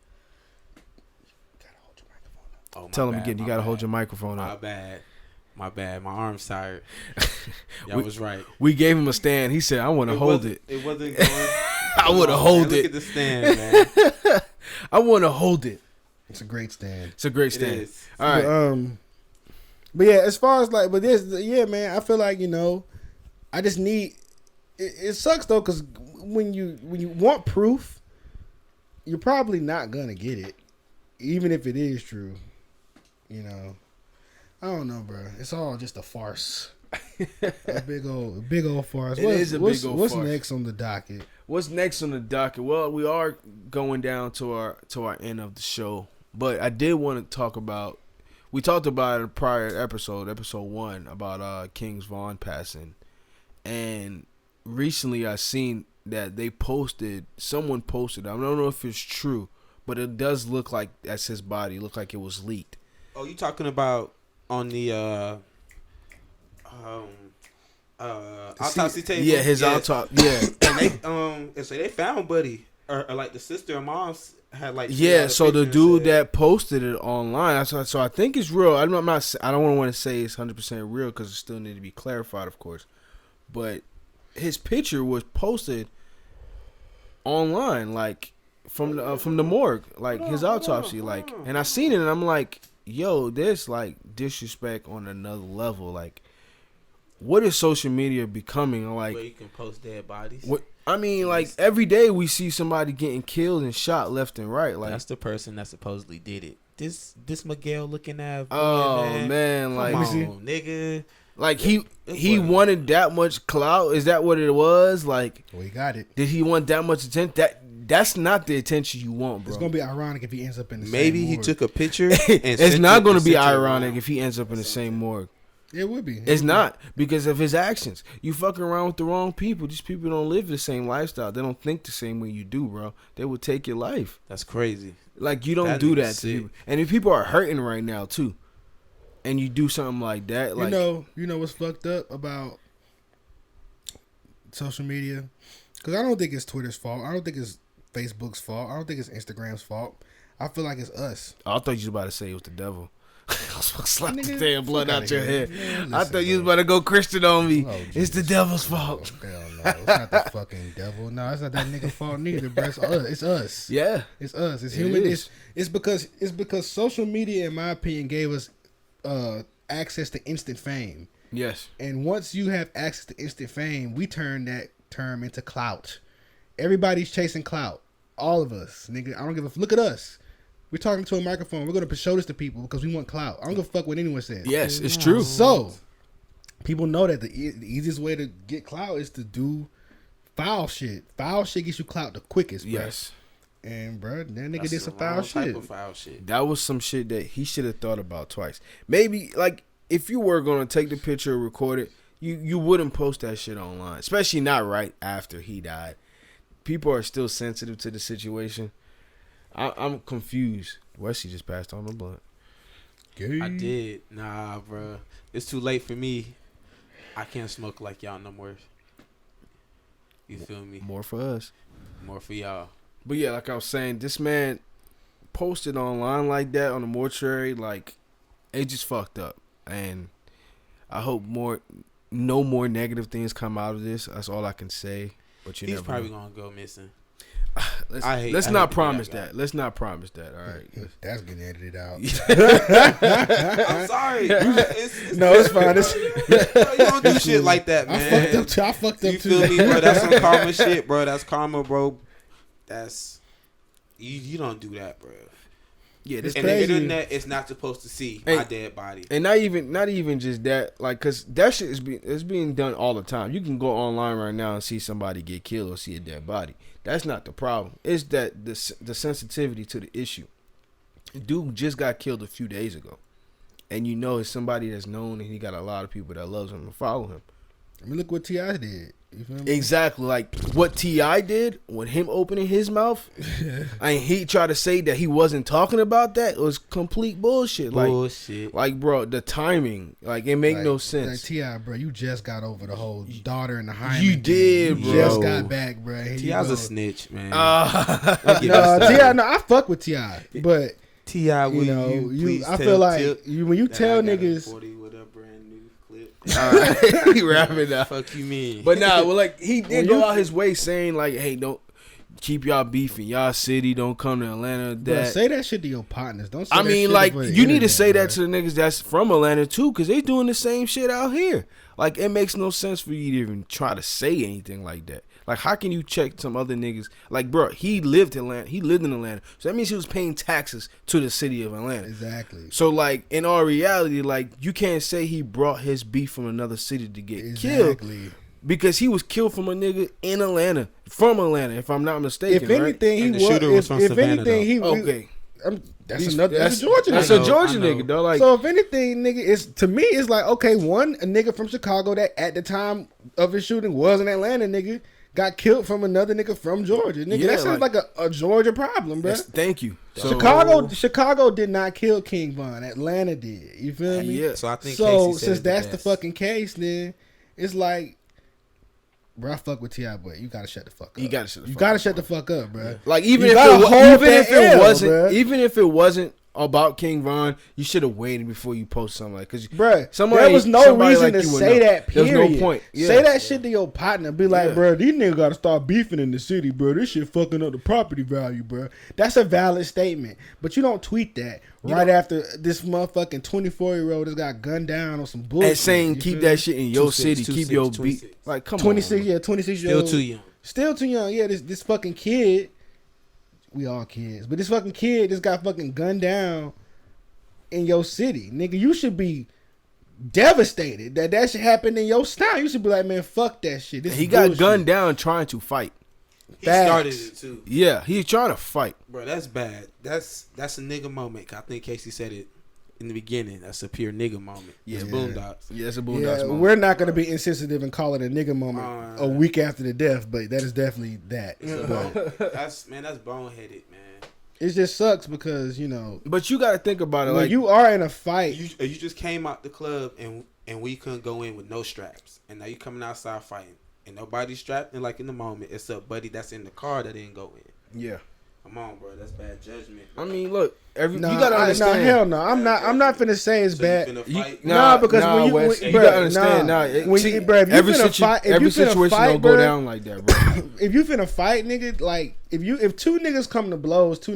Gotta hold your microphone up. Oh, my Tell them bad, again, you my gotta bad. hold your microphone My up. bad. My bad. My arm's tired. Y'all was right. We gave him a stand. He said, I want to hold it. It wasn't going. I want to hold Look it. at the stand, man. I want to hold it. It's a great stand. It's a great It stand. is. All right. But yeah, as far as like, but this, yeah, man, I feel like, you know, I just need. It sucks though, because when you want proof, you're probably not gonna get it, even if it is true. You know, I don't know, bro. It's all just a farce. a big old farce. It is a big old what's farce. next on the docket? What's next on the docket? Well, we are going down to our end of the show, but I did want to talk about. We talked about it in a prior episode 1, about Kings Vaughn passing, and recently I seen that someone posted. I don't know if it's true, but it does look like that's his body. It looked like it was leaked. Oh, you talking about on the autopsy table? Yeah, his autopsy. Yeah. And they they found Buddy, or like the sister and mom's had like Yeah, so the dude that posted it online, so I think it's real. I don't want to say it's 100% real because it still need to be clarified, of course. But his picture was posted online, like from the morgue, like his autopsy, like, and I seen it, and I'm like, yo, there's like disrespect on another level. Like, what is social media becoming? Like, where you can post dead bodies. what? I mean, like every day we see somebody getting killed and shot left and right. Like, That's the person that supposedly did it. This Miguel looking at. oh man, like, come on, nigga. like he wanted that much clout. Is that what it was? Like, Well, he got it. did he want that much attention? That's not the attention you want, bro. It's gonna be ironic if he ends up in the Maybe same he morgue. took a picture. And It's not going to be ironic if he ends up in the same morgue. It would be. It's not because of his actions. You fucking around with the wrong people. These people don't live the same lifestyle. They don't think the same way you do, bro. They would take your life. That's crazy. Like, you don't That do nigga that to sick. people. And if people are hurting right now too, and you do something like that, like, you know what's fucked up about social media? Because I don't think it's Twitter's fault. I don't think it's Facebook's fault. I don't think it's Instagram's fault. I feel like it's us. I thought you was about to say it was the devil. I was about to slap the Nigga, damn blood fuck out outta your here. head. Man, I listen, thought you was bro. about to go Christian on me. Oh, It's the Jesus. devil's fault. Oh, hell no. It's not the fucking devil. No, it's not that nigga fault neither, bro. It's us. It's us. Yeah. It's us. It's It human. is. It's because social media, in my opinion, gave us access to instant fame. Yes. And once you have access to instant fame, we turn that term into clout. Everybody's chasing clout. All of us, nigga. I don't give a look at us. We're talking to a microphone. We're gonna show this to people because we want clout. I don't give a fuck what anyone says. Yes, it's true. So people know that the easiest way to get clout is to do foul shit. Foul shit gets you clout the quickest. Bro. Yes. And bro, that nigga That's did some the foul wrong shit. type of foul shit. That was some shit that he should have thought about twice. Maybe, like, if you were going to take the picture or record it, you wouldn't post that shit online. Especially not right after he died. People are still sensitive to the situation. I'm confused. Wesley just passed on the blunt. I did. Nah, bro. It's too late for me. I can't smoke like y'all no more. You feel me? More for us. More for y'all. But yeah, like I was saying, this man posted online like that on the mortuary, like, it just fucked up. And I hope no more negative things come out of this. That's all I can say. But you He's never probably know. Gonna go missing. Let's I hate not to be that promise guy. that. Let's not promise that. All right. That's getting edited out. I'm sorry. It's No, it's fine. bro, you don't do shit like that, man. I fucked up You too. feel me, bro? That's some karma shit, bro. That's karma, bro. That's you don't do that, bro. Yeah, this And crazy. the internet is not supposed to see my dead body. and not even just that, like, cause that shit is being done all the time. You can go online right now and see somebody get killed or see a dead body. That's not the problem. It's that the sensitivity to the issue. Dude just got killed a few days ago, and you know it's somebody that's known, and he got a lot of people that loves him and follow him. I mean, look what T.I. did. You feel me? Exactly, like what T.I. did with him opening his mouth, and he tried to say that he wasn't talking about that. It was complete bullshit. Like bro, the timing, like it make no sense. Like T.I., bro, you just got over the whole daughter and the Hyman. You did, bro. You just got back, bro. T.I.'s a snitch, man. T.I., no, I fuck with T.I., but T.I., you know, I feel like when you tell niggas. He rapping now. Fuck you mean? But nah, well, like he did go out his way saying like, "Hey, don't keep y'all beef in y'all city. Don't come to Atlanta." Bro, say that shit to your partners. Don't. Say I that mean, shit like over the you need to internet, say bro. that to the niggas that's from Atlanta too, because they doing the same shit out here. Like it makes no sense for you to even try to say anything like that. Like, how can you check some other niggas? Like, bro, he lived in Atlanta, so that means he was paying taxes to the city of Atlanta. Exactly. So, like, in all reality, like, you can't say he brought his beef from another city to get killed, because he was killed from a nigga in Atlanta, from Atlanta, if I'm not mistaken. If anything, right? Shooter was from Savannah, okay. That's a Georgia nigga. That's a Georgia nigga, though. Like, so if anything, nigga, to me, it's like, okay, a nigga from Chicago that at the time of his shooting was an Atlanta nigga got killed from another nigga from Georgia. Nigga, that sounds like a Georgia problem, bro. Thank you. So, Chicago did not kill King Von. Atlanta did. You feel me? Yeah. So I think since that's the fucking case, then it's like, bro, I fuck with T.I., but you gotta shut the fuck up. You gotta shut the fuck up, bro. Yeah. Like even if it wasn't about King Von, you should have waited before you post something like, because there was no reason to say that. Period. There's no point. Yeah. Say that shit to your partner. Be like, bro, these niggas gotta start beefing in the city, bro. This shit fucking up the property value, bro. That's a valid statement, but you don't tweet that after this motherfucking 24-year-old has got gunned down on some bullshit. And saying keep that shit in your city, keep your beat. Like, come 26, on. 26 years Still old. too young. Still too young. Yeah, this fucking kid. We all kids, but this fucking kid just got fucking gunned down in your city, nigga. You should be devastated that shit happened in your style. You should be like, man, fuck that shit. He got gunned down trying to fight. He started it too. Yeah, he's trying to fight. Bro, that's bad. That's a nigga moment. I think Casey said it in the beginning. That's a pure nigga moment. Yeah, Boondocks. Yeah, it's a Boondocks moment. We're not going to be insensitive and call it a nigga moment a week after the death, but that is definitely that. That's boneheaded, man. It just sucks because, you know. But you got to think about it. Like, you are in a fight. You just came out the club and we couldn't go in with no straps. And now you coming outside fighting. And nobody's strapped. And like in the moment, it's a buddy that's in the car that didn't go in. Yeah. Come on, bro. That's bad judgment. Bro. I mean, look. You gotta understand. Hell no. I'm not finna say it's bad. Because when you gotta understand. Every situation don't go down like that, bro. If you finna fight, nigga, like if two niggas come to blows,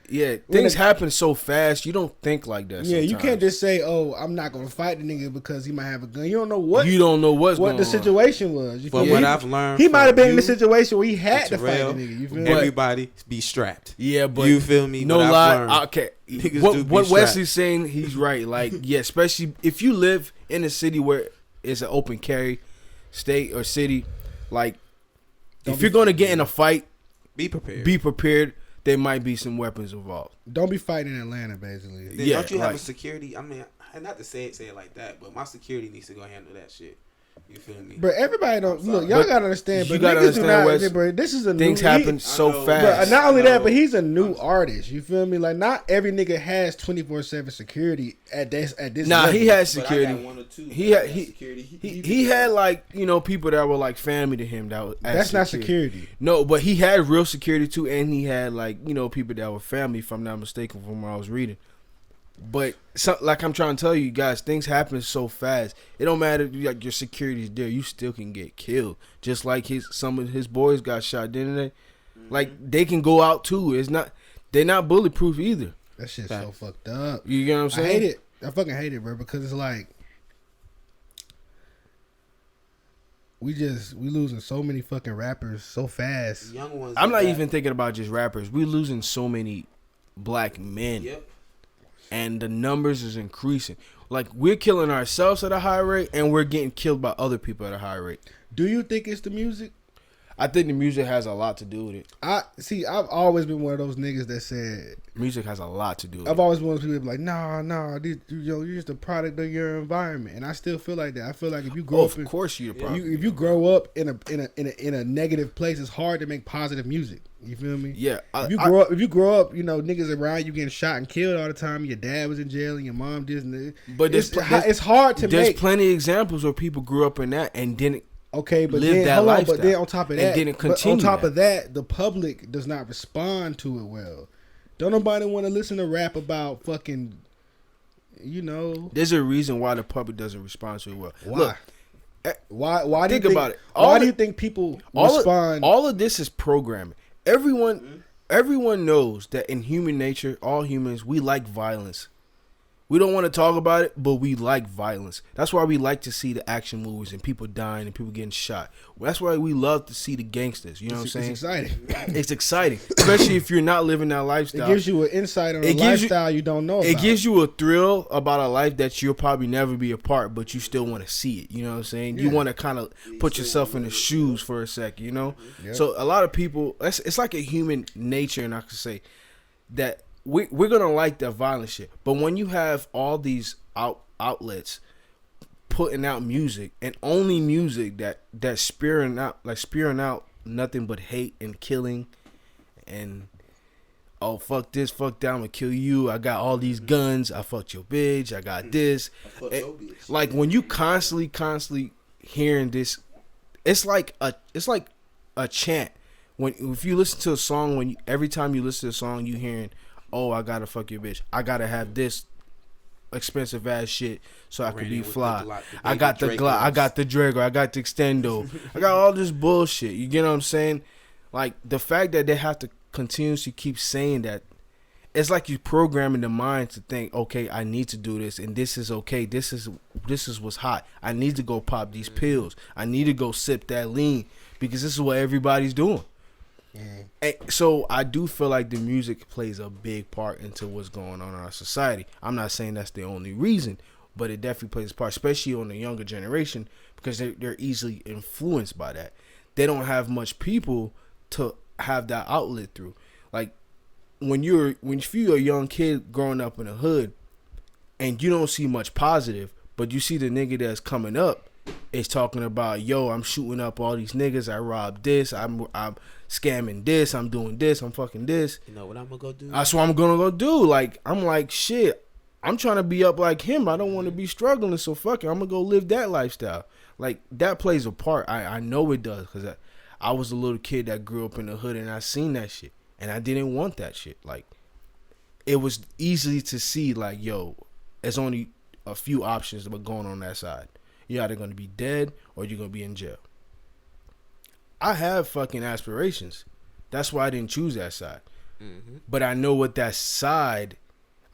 Yeah, things happen so fast. You don't think like that. Yeah, you can't just say, "Oh, I'm not gonna fight the nigga because he might have a gun." You don't know what the situation was. But what I've learned, he might have been in the situation where he had to fight the nigga. You feel me? Everybody be strapped. Yeah, but you feel me? No lie. Okay, what Wesley's saying, he's right. Like, yeah, especially if you live in a city where it's an open carry state or city, like if you're gonna get in a fight, be prepared. Be prepared. There might be some weapons involved. Don't be fighting in Atlanta, basically. Then don't you have a security? I mean, not to say it like that, but my security needs to go handle that shit. You feel me? But everybody don't look. Y'all gotta understand. You gotta understand, Wes, bro. This is a things happen so fast. Not only that, but he's a new artist. You feel me? Like, not every nigga has 24/7 security at this. Nah, level. He had security. One or two. He had like, you know, people that were like family to him. That's not security. No, but he had real security too, and he had like, you know, people that were family. If I'm not mistaken, from what I was reading. But like I'm trying to tell you guys, things happen so fast. It don't matter like your security is there, you still can get killed. Just like some of his boys got shot, didn't they? Mm-hmm. Like they can go out too. They're not bulletproof either. That shit's so fucked up. You get what I'm saying? I hate it. I fucking hate it, bro. Because it's like we losing so many fucking rappers so fast. Young ones. I'm not even thinking about just rappers. We losing so many black men. Yep. And the numbers is increasing. Like, we're killing ourselves at a high rate, and we're getting killed by other people at a high rate. Do you think it's the music? I think the music has a lot to do with it. I've always been one of those niggas that said music has a lot to do with I've it. always been one of those people that be like, nah, you're just a product of your environment, and I still feel like that. I feel like if you grow up, of course you're a product. If you grow up in a negative place, it's hard to make positive music. You feel me? Yeah. If you grow up, niggas around you getting shot and killed all the time. Your dad was in jail and your mom didn't. But it's hard to There's make. plenty of examples where people grew up in that and didn't. Okay, but live then that hold on, lifestyle but then on top of that, and didn't continue on top of that, the public does not respond to it well. Don't nobody want to listen to rap about fucking, There's a reason why the public doesn't respond to it well. Why? Look, why do you think think about it. Why do you think people respond? All of this is programming. Everyone knows that in human nature, all humans, we like violence. We don't want to talk about it, but we like violence. That's why we like to see the action movies and people dying and people getting shot. That's why we love to see the gangsters. You know what I'm saying? It's exciting. It's exciting, especially if you're not living that lifestyle. It gives you an insight on a lifestyle you don't know about. It gives you a thrill about a life that you'll probably never be a part, but you still want to see it. You know what I'm saying? Yeah. You want to kind of put yourself in the shoes for a second, Yep. So a lot of people, it's like a human nature, and I could say that we're going to like that violent shit. But when you have all these outlets putting out music, and only music that's spewing out nothing but hate and killing and oh fuck this, fuck that, I'm gonna kill you, I got all these guns, I fucked your bitch, I got this. Like when you constantly hearing this, it's like a chant. If you listen to a song, every time you listen to a song, you hearing, oh, I gotta fuck your bitch, I gotta have this expensive ass shit so I could be fly. I got the Glock, I got the Drago, I got the Extendo, I got all this bullshit. You get what I'm saying? Like the fact that they have to continuously keep saying that, it's like you programming the mind to think, okay, I need to do this, and this is okay. This is what's hot. I need to go pop these pills. I need to go sip that lean because this is what everybody's doing. And so I do feel like the music plays a big part into what's going on in our society. I'm not saying that's the only reason, but it definitely plays a part, especially on the younger generation, because they're easily influenced by that. They don't have much people to have that outlet through. Like when you're a young kid growing up in the hood and you don't see much positive, but you see the nigga that's coming up is talking about, yo, I'm shooting up all these niggas, I robbed this, I'm scamming this, I'm doing this, I'm fucking this. You know what I'm gonna go do? That's what I'm gonna go do. Like, I'm like, shit, I'm trying to be up like him. I don't want to be struggling, so fuck it, I'm gonna go live that lifestyle. Like, that plays a part. I know it does, because I was a little kid that grew up in the hood and I seen that shit, and I didn't want that shit. Like, it was easy to see, like, yo, there's only a few options about going on that side. You're either gonna be dead or you're gonna be in jail. I have fucking aspirations. That's why I didn't choose that side. Mm-hmm. But I know that side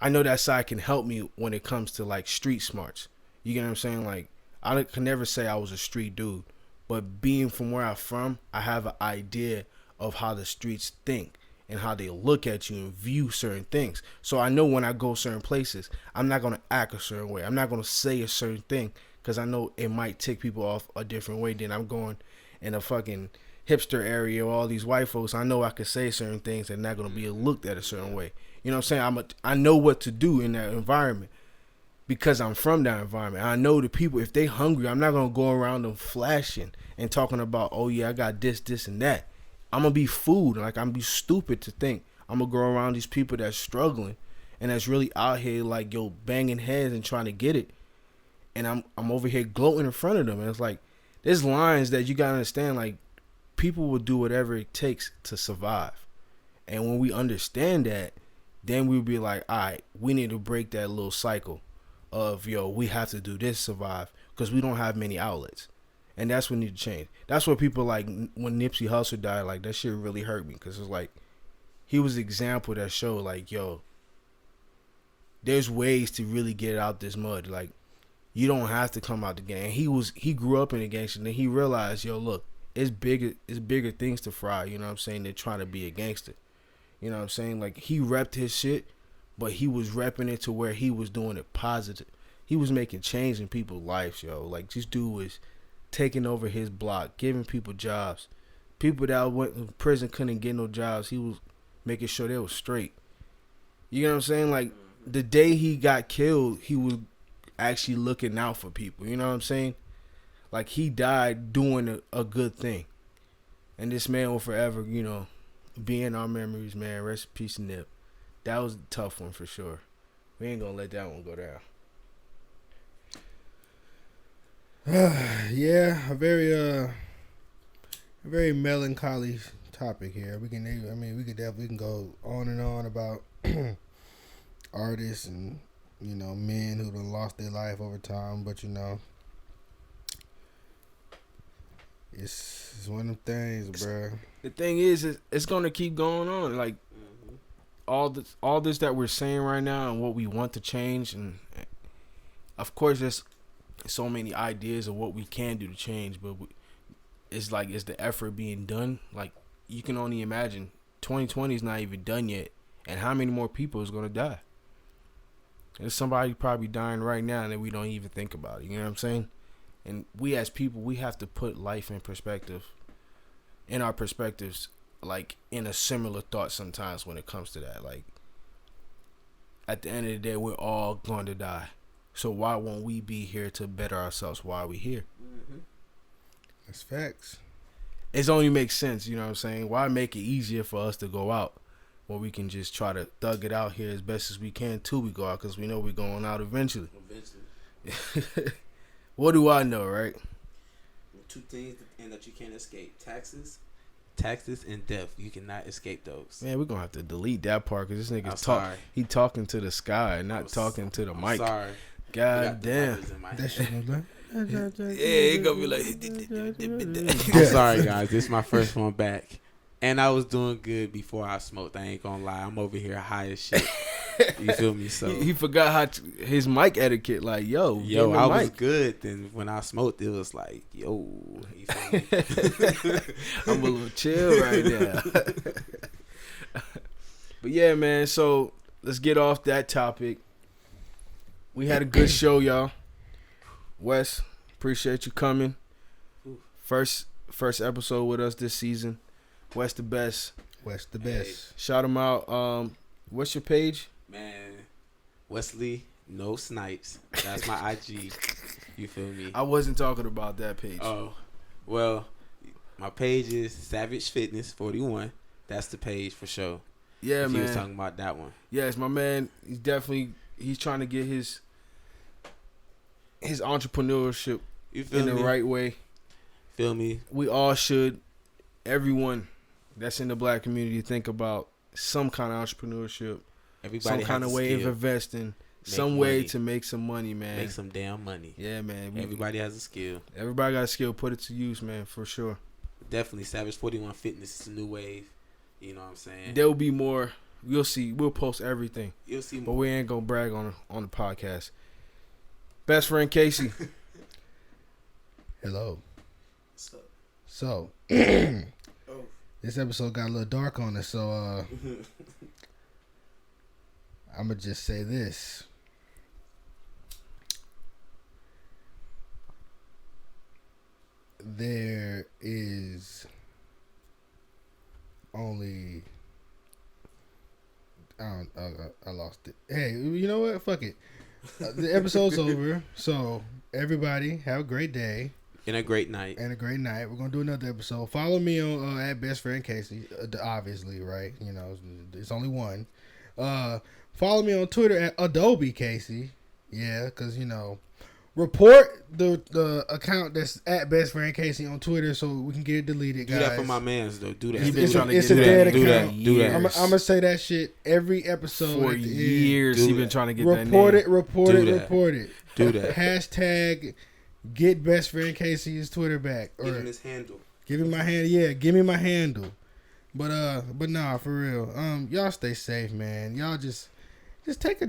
can help me when it comes to like street smarts. You get what I'm saying? Like, I can never say I was a street dude, but being from where I'm from, I have an idea of how the streets think and how they look at you and view certain things. So I know when I go certain places, I'm not going to act a certain way. I'm not going to say a certain thing because I know it might tick people off a different way than I'm going in a fucking hipster area or all these white folks. I know I can say certain things that are not going to be looked at a certain way. You know what I'm saying? I know what to do in that environment because I'm from that environment. I know the people, if they hungry, I'm not going to go around them flashing and talking about, oh yeah, I got this, this, and that. I'm going to be food. Like, I'm going to be stupid to think I'm going to go around these people that's struggling and that's really out here like, yo, banging heads and trying to get it. And I'm over here gloating in front of them. And it's like, there's lines that you got to understand, like, people will do whatever it takes to survive. And when we understand that, then we'll be like, all right, we need to break that little cycle of, yo, we have to do this to survive because we don't have many outlets. And that's what need to change. That's what people like when Nipsey Hussle died, like that shit really hurt me because it's like he was an example that showed like, yo, there's ways to really get out this mud. Like, you don't have to come out the gang. He grew up in the gangster and then he realized, yo, look, it's bigger things to fry, you know what I'm saying, than trying to be a gangster. You know what I'm saying? Like, he repped his shit, but he was repping it to where he was doing it positive. He was making change in people's lives, yo. Like, this dude was taking over his block, giving people jobs, People that went to prison couldn't get no jobs. He was making sure they was straight. You know what I'm saying? Like, the day he got killed, he was actually looking out for people. You know what I'm saying? Like, he died doing a good thing. And this man will forever, you know, be in our memories, man. Rest in peace, Nip. That was a tough one for sure. We ain't gonna let that one go down. Yeah, a very melancholy topic here. We can go on and on about artists and, you know, men who done lost their life over time, but you know, it's one of them things, bro. The thing is, it's gonna keep going on. Like, all this that we're saying right now and what we want to change, and of course there's so many ideas of what we can do to change, but it's like, is the effort being done? Like, you can only imagine 2020 is not even done yet, and how many more people is gonna die? There's somebody probably dying right now that we don't even think about it. You know what I'm saying? And we as people, we have to put life in perspective, in our perspectives, like in a similar thought sometimes when it comes to that. Like, at the end of the day, we're all going to die. So why won't we be here to better ourselves while we're here? That's facts. It only makes sense, you know what I'm saying? Why make it easier for us to go out when we can just try to thug it out here as best as we can till we go out, because we know we're going out eventually. What do I know, right? Two things and that you can't escape: taxes and death. You cannot escape those. Man, we're gonna have to delete that part because this nigga's sorry. He talking to the sky, not talking to the mic. Sorry. God damn. That shit was like, Yeah, it gonna be like. I'm sorry, guys. This is my first one back. And I was doing good before I smoked. I ain't gonna lie. I'm over here high as shit. You feel me? So he forgot how his mic etiquette. Like, yo, I was good. Then when I smoked, it was like, yo, you feel me? I'm a little chill right now. But yeah, man. So let's get off that topic. We had a good show, y'all. Wes, appreciate you coming. First episode with us this season. Wes the best. Wes the best. Hey. Shout him out. What's your page? Man, Wesley, no snipes. That's my IG. You feel me? I wasn't talking about that page. Oh, well, my page is Savage Fitness 41. That's the page for sure. Yeah, if man. He was talking about that one. Yes, my man. He's trying to get his entrepreneurship in the right way. Feel me? We all should. Everyone that's in the black community think about some kind of entrepreneurship, some kind of way of investing, some way to make some money, man. Make some damn money. Yeah, man. Everybody has a skill. Everybody got a skill. Put it to use, man, for sure. Definitely, Savage 41 Fitness is a new wave. You know what I'm saying? There'll be more. You'll see. We'll post everything. You'll see more. But we ain't gonna brag on the podcast. Best friend Casey. Hello. What's up? So, this episode got a little dark on us, so I'm going to just say this. There is only... I lost it. Hey, you know what? Fuck it. The episode's over, so everybody have a great day. And a great night. We're gonna do another episode. Follow me on at Best Friend Casey. Obviously, right? You know, it's only one. Follow me on Twitter at Adobe Casey. Yeah, because you know, report the account that's at Best Friend Casey on Twitter so we can get it deleted. Guys, do that for my mans though. Do that. It's a dead account. Do that. I'm gonna say that shit every episode. For years, he's been trying to get that name. Report it. Do that. Hashtag get Best Friend Casey's Twitter back. Give him his handle. Give him my handle. Yeah, give me my handle. But nah, for real. Y'all stay safe, man. Y'all just take a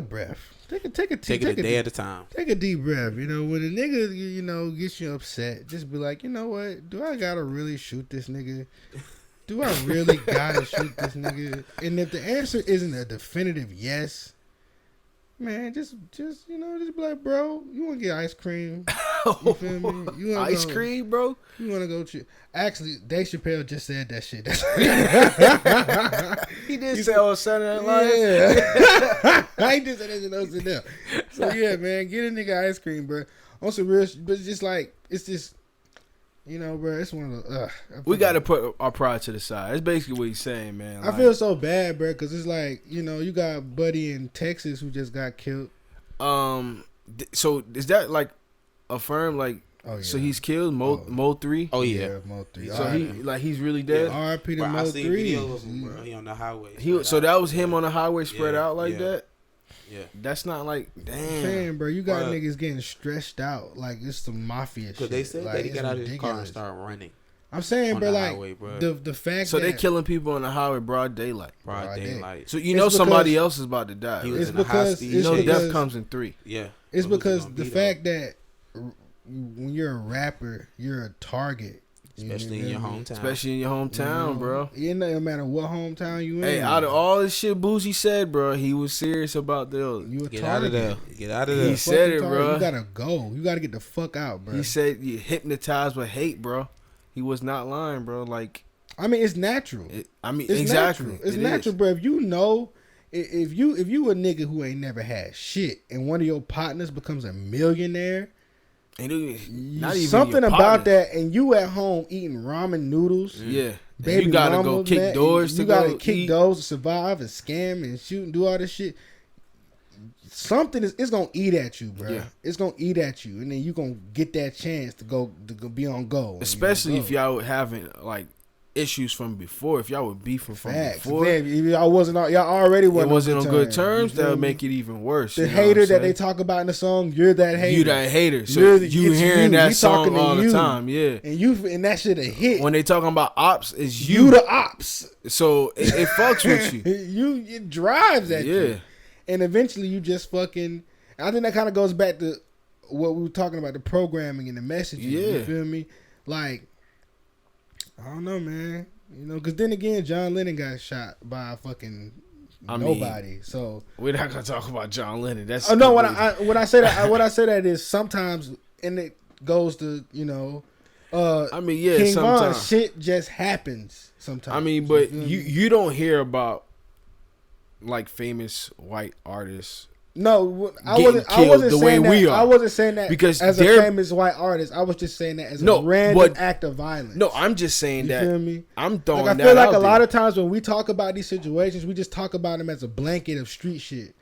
breath. Take it a day at a time. Take a deep breath. You know, when a nigga, you know, gets you upset, just be like, you know what? Do I gotta really shoot this nigga? Do I really gotta shoot this nigga? And if the answer isn't a definitive yes, Man, just you know, just be like, bro, you want to get ice cream? You feel me? You wanna Ice cream, bro. You want to go? Actually, Dave Chappelle just said that shit. He did say on Saturday Night Live. Yeah, he just said that shit on SNL. So yeah, man, get a nigga ice cream, bro. On some real, but it's just like it's just. You know, bro, it's one of the. We got to put our pride to the side. That's basically what he's saying, man. I feel so bad, bro, because it's like, you know, you got Buddy in Texas who just got killed. So is that like affirmed? Like, oh, yeah. So he's killed Mo 3. Oh yeah, Mo 3. So he's really dead. R.I.P. to bro, Mo I seen 3. videos of him, bro. He on the highway. So that was him on the highway spread out like that. Yeah, that's not like damn. Man, bro, you got niggas getting stretched out like it's some mafia shit. Because they said like, that he got out of his ridiculous. car and started running. I'm saying, bro, like highway, bro. the fact so that they killing people on the highway broad daylight. Broad daylight. So you know somebody else is about to die. He was it's in a high because speed. You know it's death comes in 3. Yeah, it's but because who's it the gonna be, fact that when you're a rapper, you're a target. especially in your hometown. Especially in your hometown, bro. It no matter what hometown you in. Hey, out of all this shit Boosie said, bro, he was serious about the. You a Get target. out of there. Get out of there. He said it, Target. bro. You gotta go. You gotta get the fuck out, bro. He said you hypnotized with hate, bro. He was not lying, bro. Like, I mean, it's natural. it's exactly. natural. It's natural, bro. If you know, if you a nigga who ain't never had shit, and one of your partners becomes a millionaire. Not even something about that, and you at home eating ramen noodles. Yeah, baby, you gotta mama, go kick man, doors. You gotta kick doors to survive and scam and shoot and do all this shit. Something it's gonna eat at you, bro. Yeah. It's gonna eat at you, and then you gonna get that chance to go be on go. Especially if y'all having like issues from before. If y'all were beefing from before, man, y'all already wasn't on good terms. That would make it even worse. The hater that they talk about in the song, you're that hater. You that hater. So you hearing that song all the time, yeah. And that shit a hit. When they talking about ops, it's you the ops. So it fucks with you. It drives at you. And eventually you just fucking. I think that kind of goes back to what we were talking about, the programming and the messaging. Yeah. You feel me? Like, I don't know, man. You know, because then again, John Lennon got shot by fucking nobody. So we're not gonna talk about John Lennon. That's no. When I say that is sometimes, and it goes to King sometimes Von, shit just happens. Sometimes. I mean, but you don't hear about like famous white artists. No, I wasn't saying that because as a famous white artist. I was just saying that as a random act of violence. No, I'm just saying that. You feel me? I'm throwing that. I feel like a lot of times when we talk about these situations, we just talk about them as a blanket of street shit.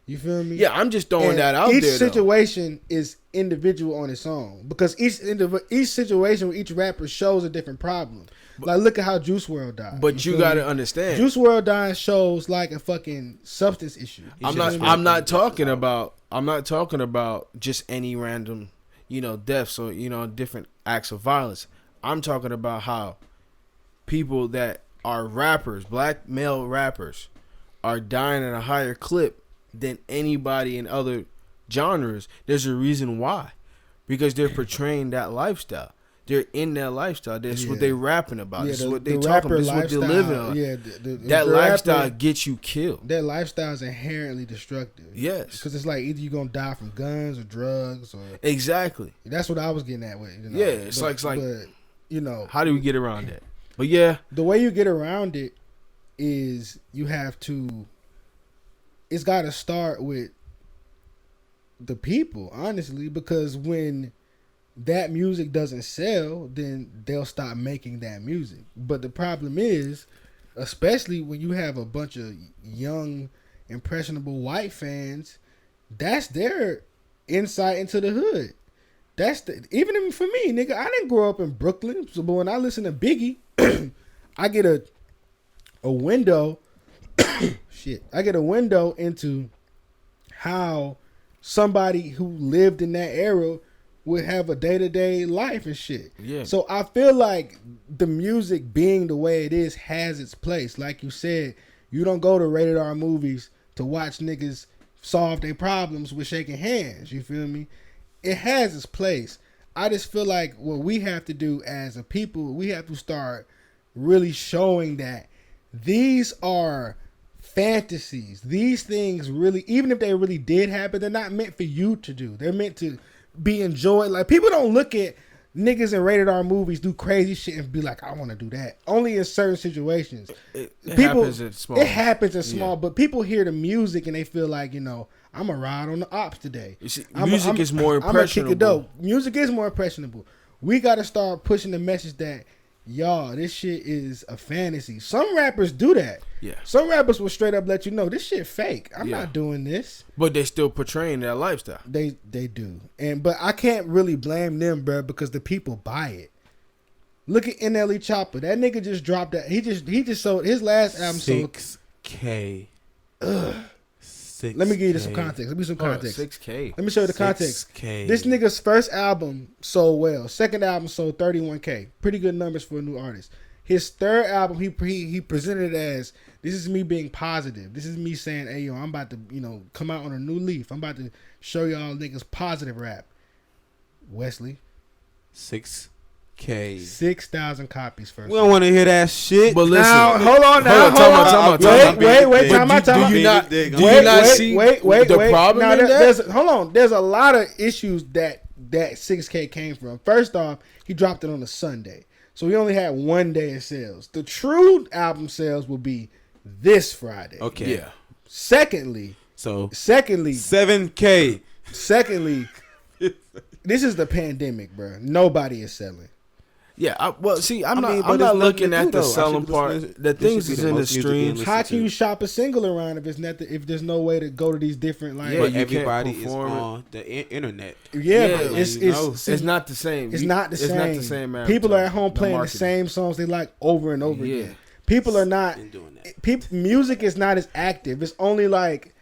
You feel me? Yeah, I'm just throwing that out there. Each situation is individual on its own because each situation with each rapper shows a different problem. Like, look at how Juice WRLD died. But you got to understand, Juice WRLD dying shows like a fucking substance issue. I'm not talking about just any random, deaths or different acts of violence. I'm talking about how people that are rappers, black male rappers, are dying at a higher clip than anybody in other genres. There's a reason why, because they're portraying that lifestyle. They're in that lifestyle. That's what they're rapping about. This is what they're talking about. This is what they're living on. Yeah, that lifestyle gets you killed. That lifestyle is inherently destructive. Yes. Because it's like either you're going to die from guns or drugs. Or exactly. That's what I was getting at with. Yeah, it's like, but, how do we get around that? But yeah. The way you get around it is you have to, it's got to start with the people, honestly, because when that music doesn't sell, then they'll stop making that music. But the problem is, especially when you have a bunch of young, impressionable white fans, that's their insight into the hood. Even for me, nigga, I didn't grow up in Brooklyn, so but when I listen to Biggie, I get a window. I get a window into how somebody who lived in that era would have a day-to-day life and shit. Yeah. So I feel like the music being the way it is has its place. Like you said, you don't go to rated R movies to watch niggas solve their problems with shaking hands. You feel me? It has its place. I just feel like what we have to do as a people, we have to start really showing that these are fantasies. These things really, even if they really did happen, they're not meant for you to do. They're meant to be enjoyed. Like, people don't look at niggas in rated R movies do crazy shit and be like, I want to do that. Only in certain situations. It happens in small. It happens in small, but people hear the music and they feel like, I'm going to ride on the ops today. You see, music is more impressionable. I'm going to kick it dope. Music is more impressionable. We got to start pushing the message that, y'all, this shit is a fantasy. Some rappers do that. Yeah. Some rappers will straight up let you know this shit fake. I'm not doing this. But they still portraying that lifestyle. They do. But I can't really blame them, bro, because the people buy it. Look at NLE Chopper. That nigga just dropped that. He just sold his last album. 6K. Ugh. 6K. Let me give you some context. Let me some context. 6K. Let me show you the context. 6K. This nigga's first album sold well. Second album sold 31K. Pretty good numbers for a new artist. His third album, he presented it as, this is me being positive. This is me saying, hey, yo, I'm about to, come out on a new leaf. I'm about to show y'all niggas positive rap. Wesley. 6K. 6,000 copies first. We don't want to hear that shit. But listen. Now, hold on. Wait, time out. Do you not see the problem in that? Hold on. There's a lot of issues that 6K came from. First off, he dropped it on a Sunday. So he only had 1 day of sales. The true album sales will be this Friday. Okay. Yeah. Secondly, 7K. Secondly, this is the pandemic, bro. Nobody is selling. Yeah, I'm not looking at the selling part. The things is in the streams. How can you shop a single around if there's no way to go to these different like? But everybody is on the internet. Yeah, but it's not the same. It's not the same. It's not the same. People are at home playing the same songs they like over and over again. People are not. Music is not as active. It's only like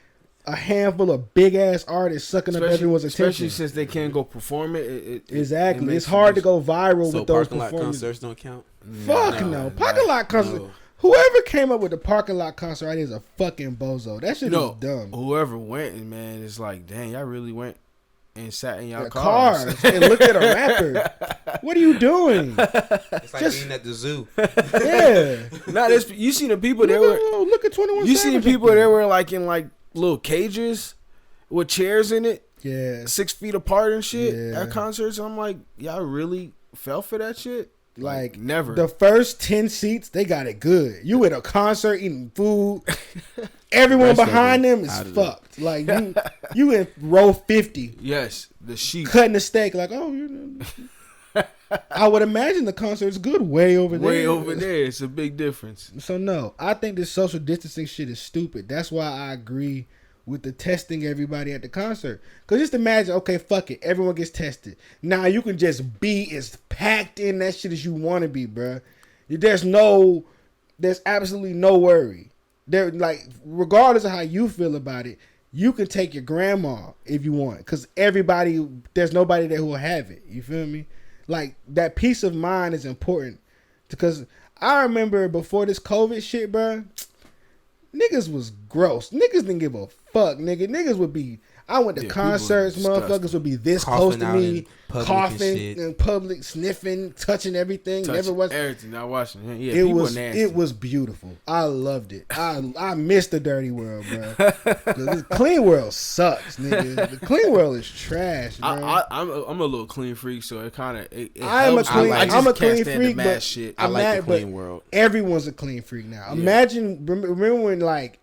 a handful of big ass artists sucking up everyone's attention. Especially since they can't go perform it. Exactly. It's hard to go viral with those parking lot performances. concerts don't count? Fuck no. Parking lot concert. No. Whoever came up with the parking lot concert idea is a fucking bozo. That shit is dumb. Whoever went, man, it's like, dang, y'all really went and sat in y'all cars and looked at a rapper. What are you doing? It's like being at the zoo. Yeah. You seen the people there were. Look at 21 You seen the people there were like in like little cages with chairs in it. Yeah. 6 feet apart and shit at concerts. I'm like, y'all really fell for that shit? Like never. The first 10 seats, they got it good. You at a concert eating food. Everyone behind them is fucked. Like you in row 50. Yes, the sheet cutting the steak. Like I would imagine the concert's good way over there. Way over there. It's a big difference. So no, I think this social distancing shit is stupid. That's why I agree with the testing everybody at the concert. Because just imagine, okay, fuck it. Everyone gets tested. Now you can just be as packed in that shit as you want to be, bruh. There's absolutely no worry. There, like, regardless of how you feel about it, you can take your grandma if you want. Because there's nobody there who will have it. You feel me? Like, that peace of mind is important. Because I remember before this COVID shit, bruh, niggas was gross. Niggas didn't give a fuck, nigga. Niggas would be... I went to concerts, motherfuckers would be this close to me, coughing in public, sniffing, touching everything. Everything, not watching. Yeah, it was beautiful. I loved it. I miss the dirty world, bro. The clean world sucks, nigga. The clean world is trash, bro. I'm a little clean freak, so it kind of. I'm a clean freak, but shit. I like the clean world. Everyone's a clean freak now. Yeah. Imagine, remember when like.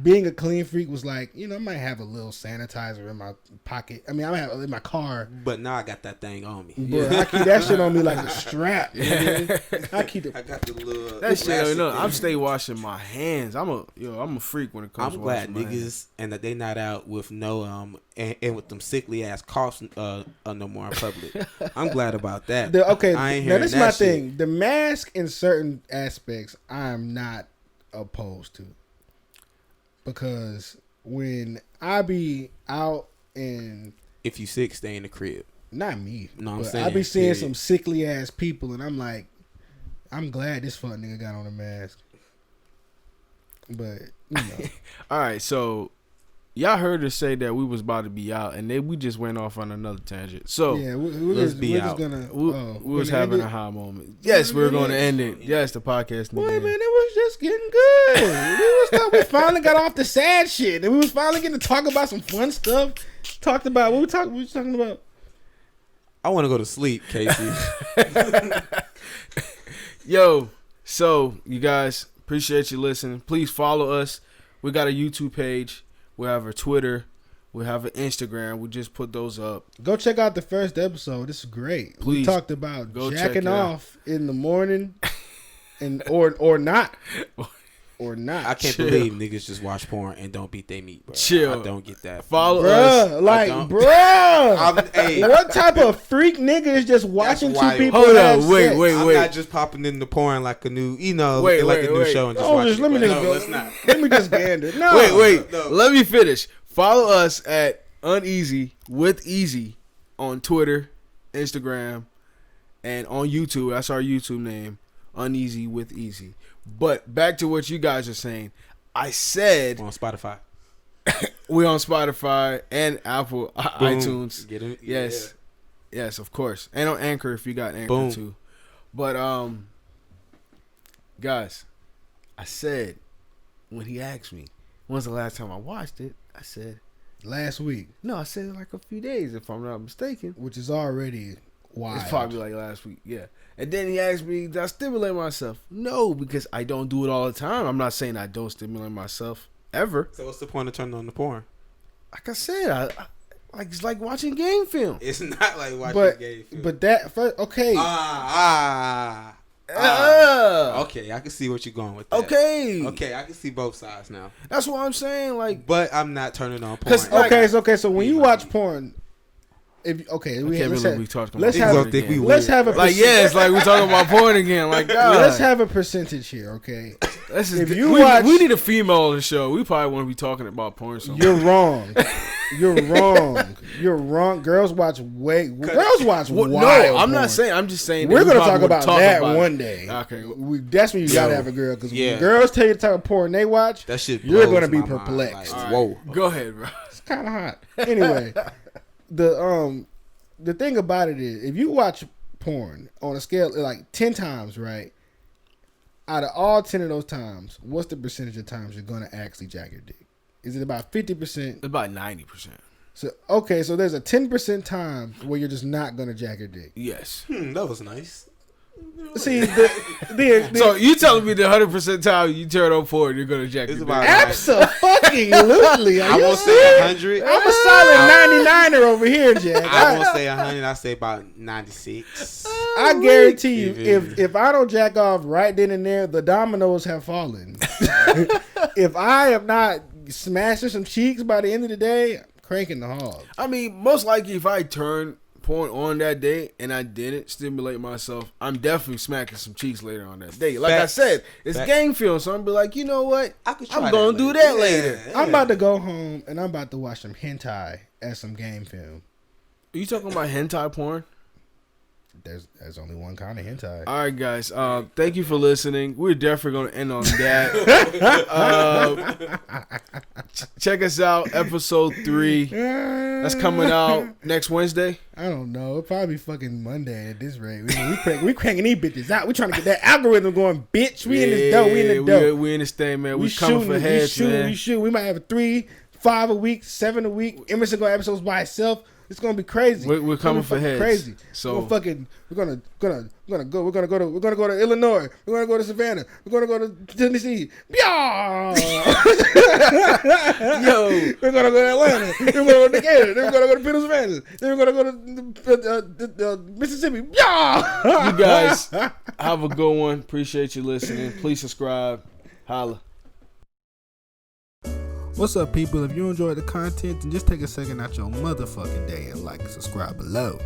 Being a clean freak was like, I might have a little sanitizer in my pocket. I mean, I might have it in my car. But now I got that thing on me. Yeah, I keep that shit on me like a strap. Yeah. I got the little. That shit. I'm stay washing my hands. I'm a freak when it comes. I'm to glad washing my niggas hands. and that they not out with no and with them sickly ass coughs no more in public. I'm glad about that. I ain't now this is my thing. The mask in certain aspects, I'm not opposed to. Because when I be out and... If you sick, stay in the crib. Not me. No, I'm saying. I be seeing some sickly ass people and I'm like, I'm glad this fuck nigga got on a mask. But, All right, so y'all heard us say that we was about to be out, and we just went off on another tangent. So yeah, we're just gonna. We was having a high moment. Yes, we're going to end it. Yes, the podcast. Wait, man, it was just getting good. We finally got off the sad shit, and we was finally getting to talk about some fun stuff. Talked about what we talking about. I want to go to sleep, Casey. Yo, so you guys, appreciate you listening. Please follow us. We got a YouTube page. We have a Twitter. We have an Instagram. We just put those up. Go check out the first episode. This is great. Please, we talked about go jacking off in the morning, and or not. Or not. I can't believe niggas just watch porn and don't beat they meat, bro. Chill. I don't get that. Follow us. Bruh. What type of freak nigga is just watching two people? Hold up. Wait. I'm not just popping in the porn like a new, a new show and just watch it. Let me just gander. No. Wait. No. Let me finish. Follow us at Uneazy with Eazy on Twitter, Instagram, and on YouTube. That's our YouTube name, Uneazy with Eazy. But back to what you guys are saying. I said we're on Spotify. We're on Spotify and Apple iTunes. Get it? Yes. Yeah. Yes, of course. And on Anchor if you got Anchor too. But guys, I said when he asked me, when's the last time I watched it? I said last week. No, I said like a few days if I'm not mistaken. Which is already wild. It's probably like last week, yeah. And then he asked me, did I stimulate myself? No, because I don't do it all the time. I'm not saying I don't stimulate myself ever. So what's the point of turning on the porn? Like I said, it's like watching game film. It's not like watching game film. But that okay. Okay, I can see what you're going with that. Okay, I can see both sides now. That's what I'm saying. Like, but I'm not turning on porn. So when you watch porn, we talked about let's have a like it's like we talking about porn again. Like, God. Let's have a percentage here, okay? We need a female on the show. We probably want to be talking about porn. You're wrong. You're wrong. Girls watch wild. No, I'm not saying. I'm just saying we're gonna talk about that one day. Okay, that's when you gotta have a girl because when girls tell you the type of porn they watch, that shit you're gonna be perplexed. Like, whoa, go ahead, bro. It's kind of hot. Anyway. The thing about it is, if you watch porn on a scale like 10 times, right? Out of all 10 of those times, what's the percentage of times you're gonna actually jack your dick? Is it about 50%? About 90%. So there's a 10% time where you're just not gonna jack your dick. Yes. That was nice. See, so you telling me the 100% time you turn on porn, you're gonna jack your dick? Absolutely. I won't say 100. I'm a solid 99er over here, Jack. I won't say 100. I say about 96. I guarantee you, if I don't jack off right then and there, the dominoes have fallen. If I am not smashing some cheeks by the end of the day, I'm cranking the hog. I mean, most likely if I turn porn on that day and I didn't stimulate myself, I'm definitely smacking some cheeks later on that day. Like I said, it's game film, so I'm be like, you know what? I'm gonna do that later. I'm about to go home and I'm about to watch some hentai as some game film. Are you talking about hentai porn? There's only one kind of hentai. All right, guys. Thank you for listening. We're definitely going to end on that. Check us out, episode 3. That's coming out next Wednesday. I don't know. It'll probably be fucking Monday at this rate. We cranking these bitches out. We trying to get that algorithm going, bitch. We in this dough. We in the dough. We in this thing, man. We coming for heads, man. We shoot. We might have 3, 5 a week, 7 a week. Emerson going episodes by itself. It's gonna be crazy. We're coming for heads. Crazy. So we're gonna go to Illinois. We're gonna go to Savannah. We're gonna go to Tennessee. Yeah. Yo. We're gonna go to Atlanta. We're gonna go to Decatur. Then we're gonna go to Pennsylvania. Then we're gonna go to Mississippi. Yeah. You guys have a good one. Appreciate you listening. Please subscribe. Holla. What's up, people? If you enjoyed the content, then just take a second out your motherfucking day and like and subscribe below.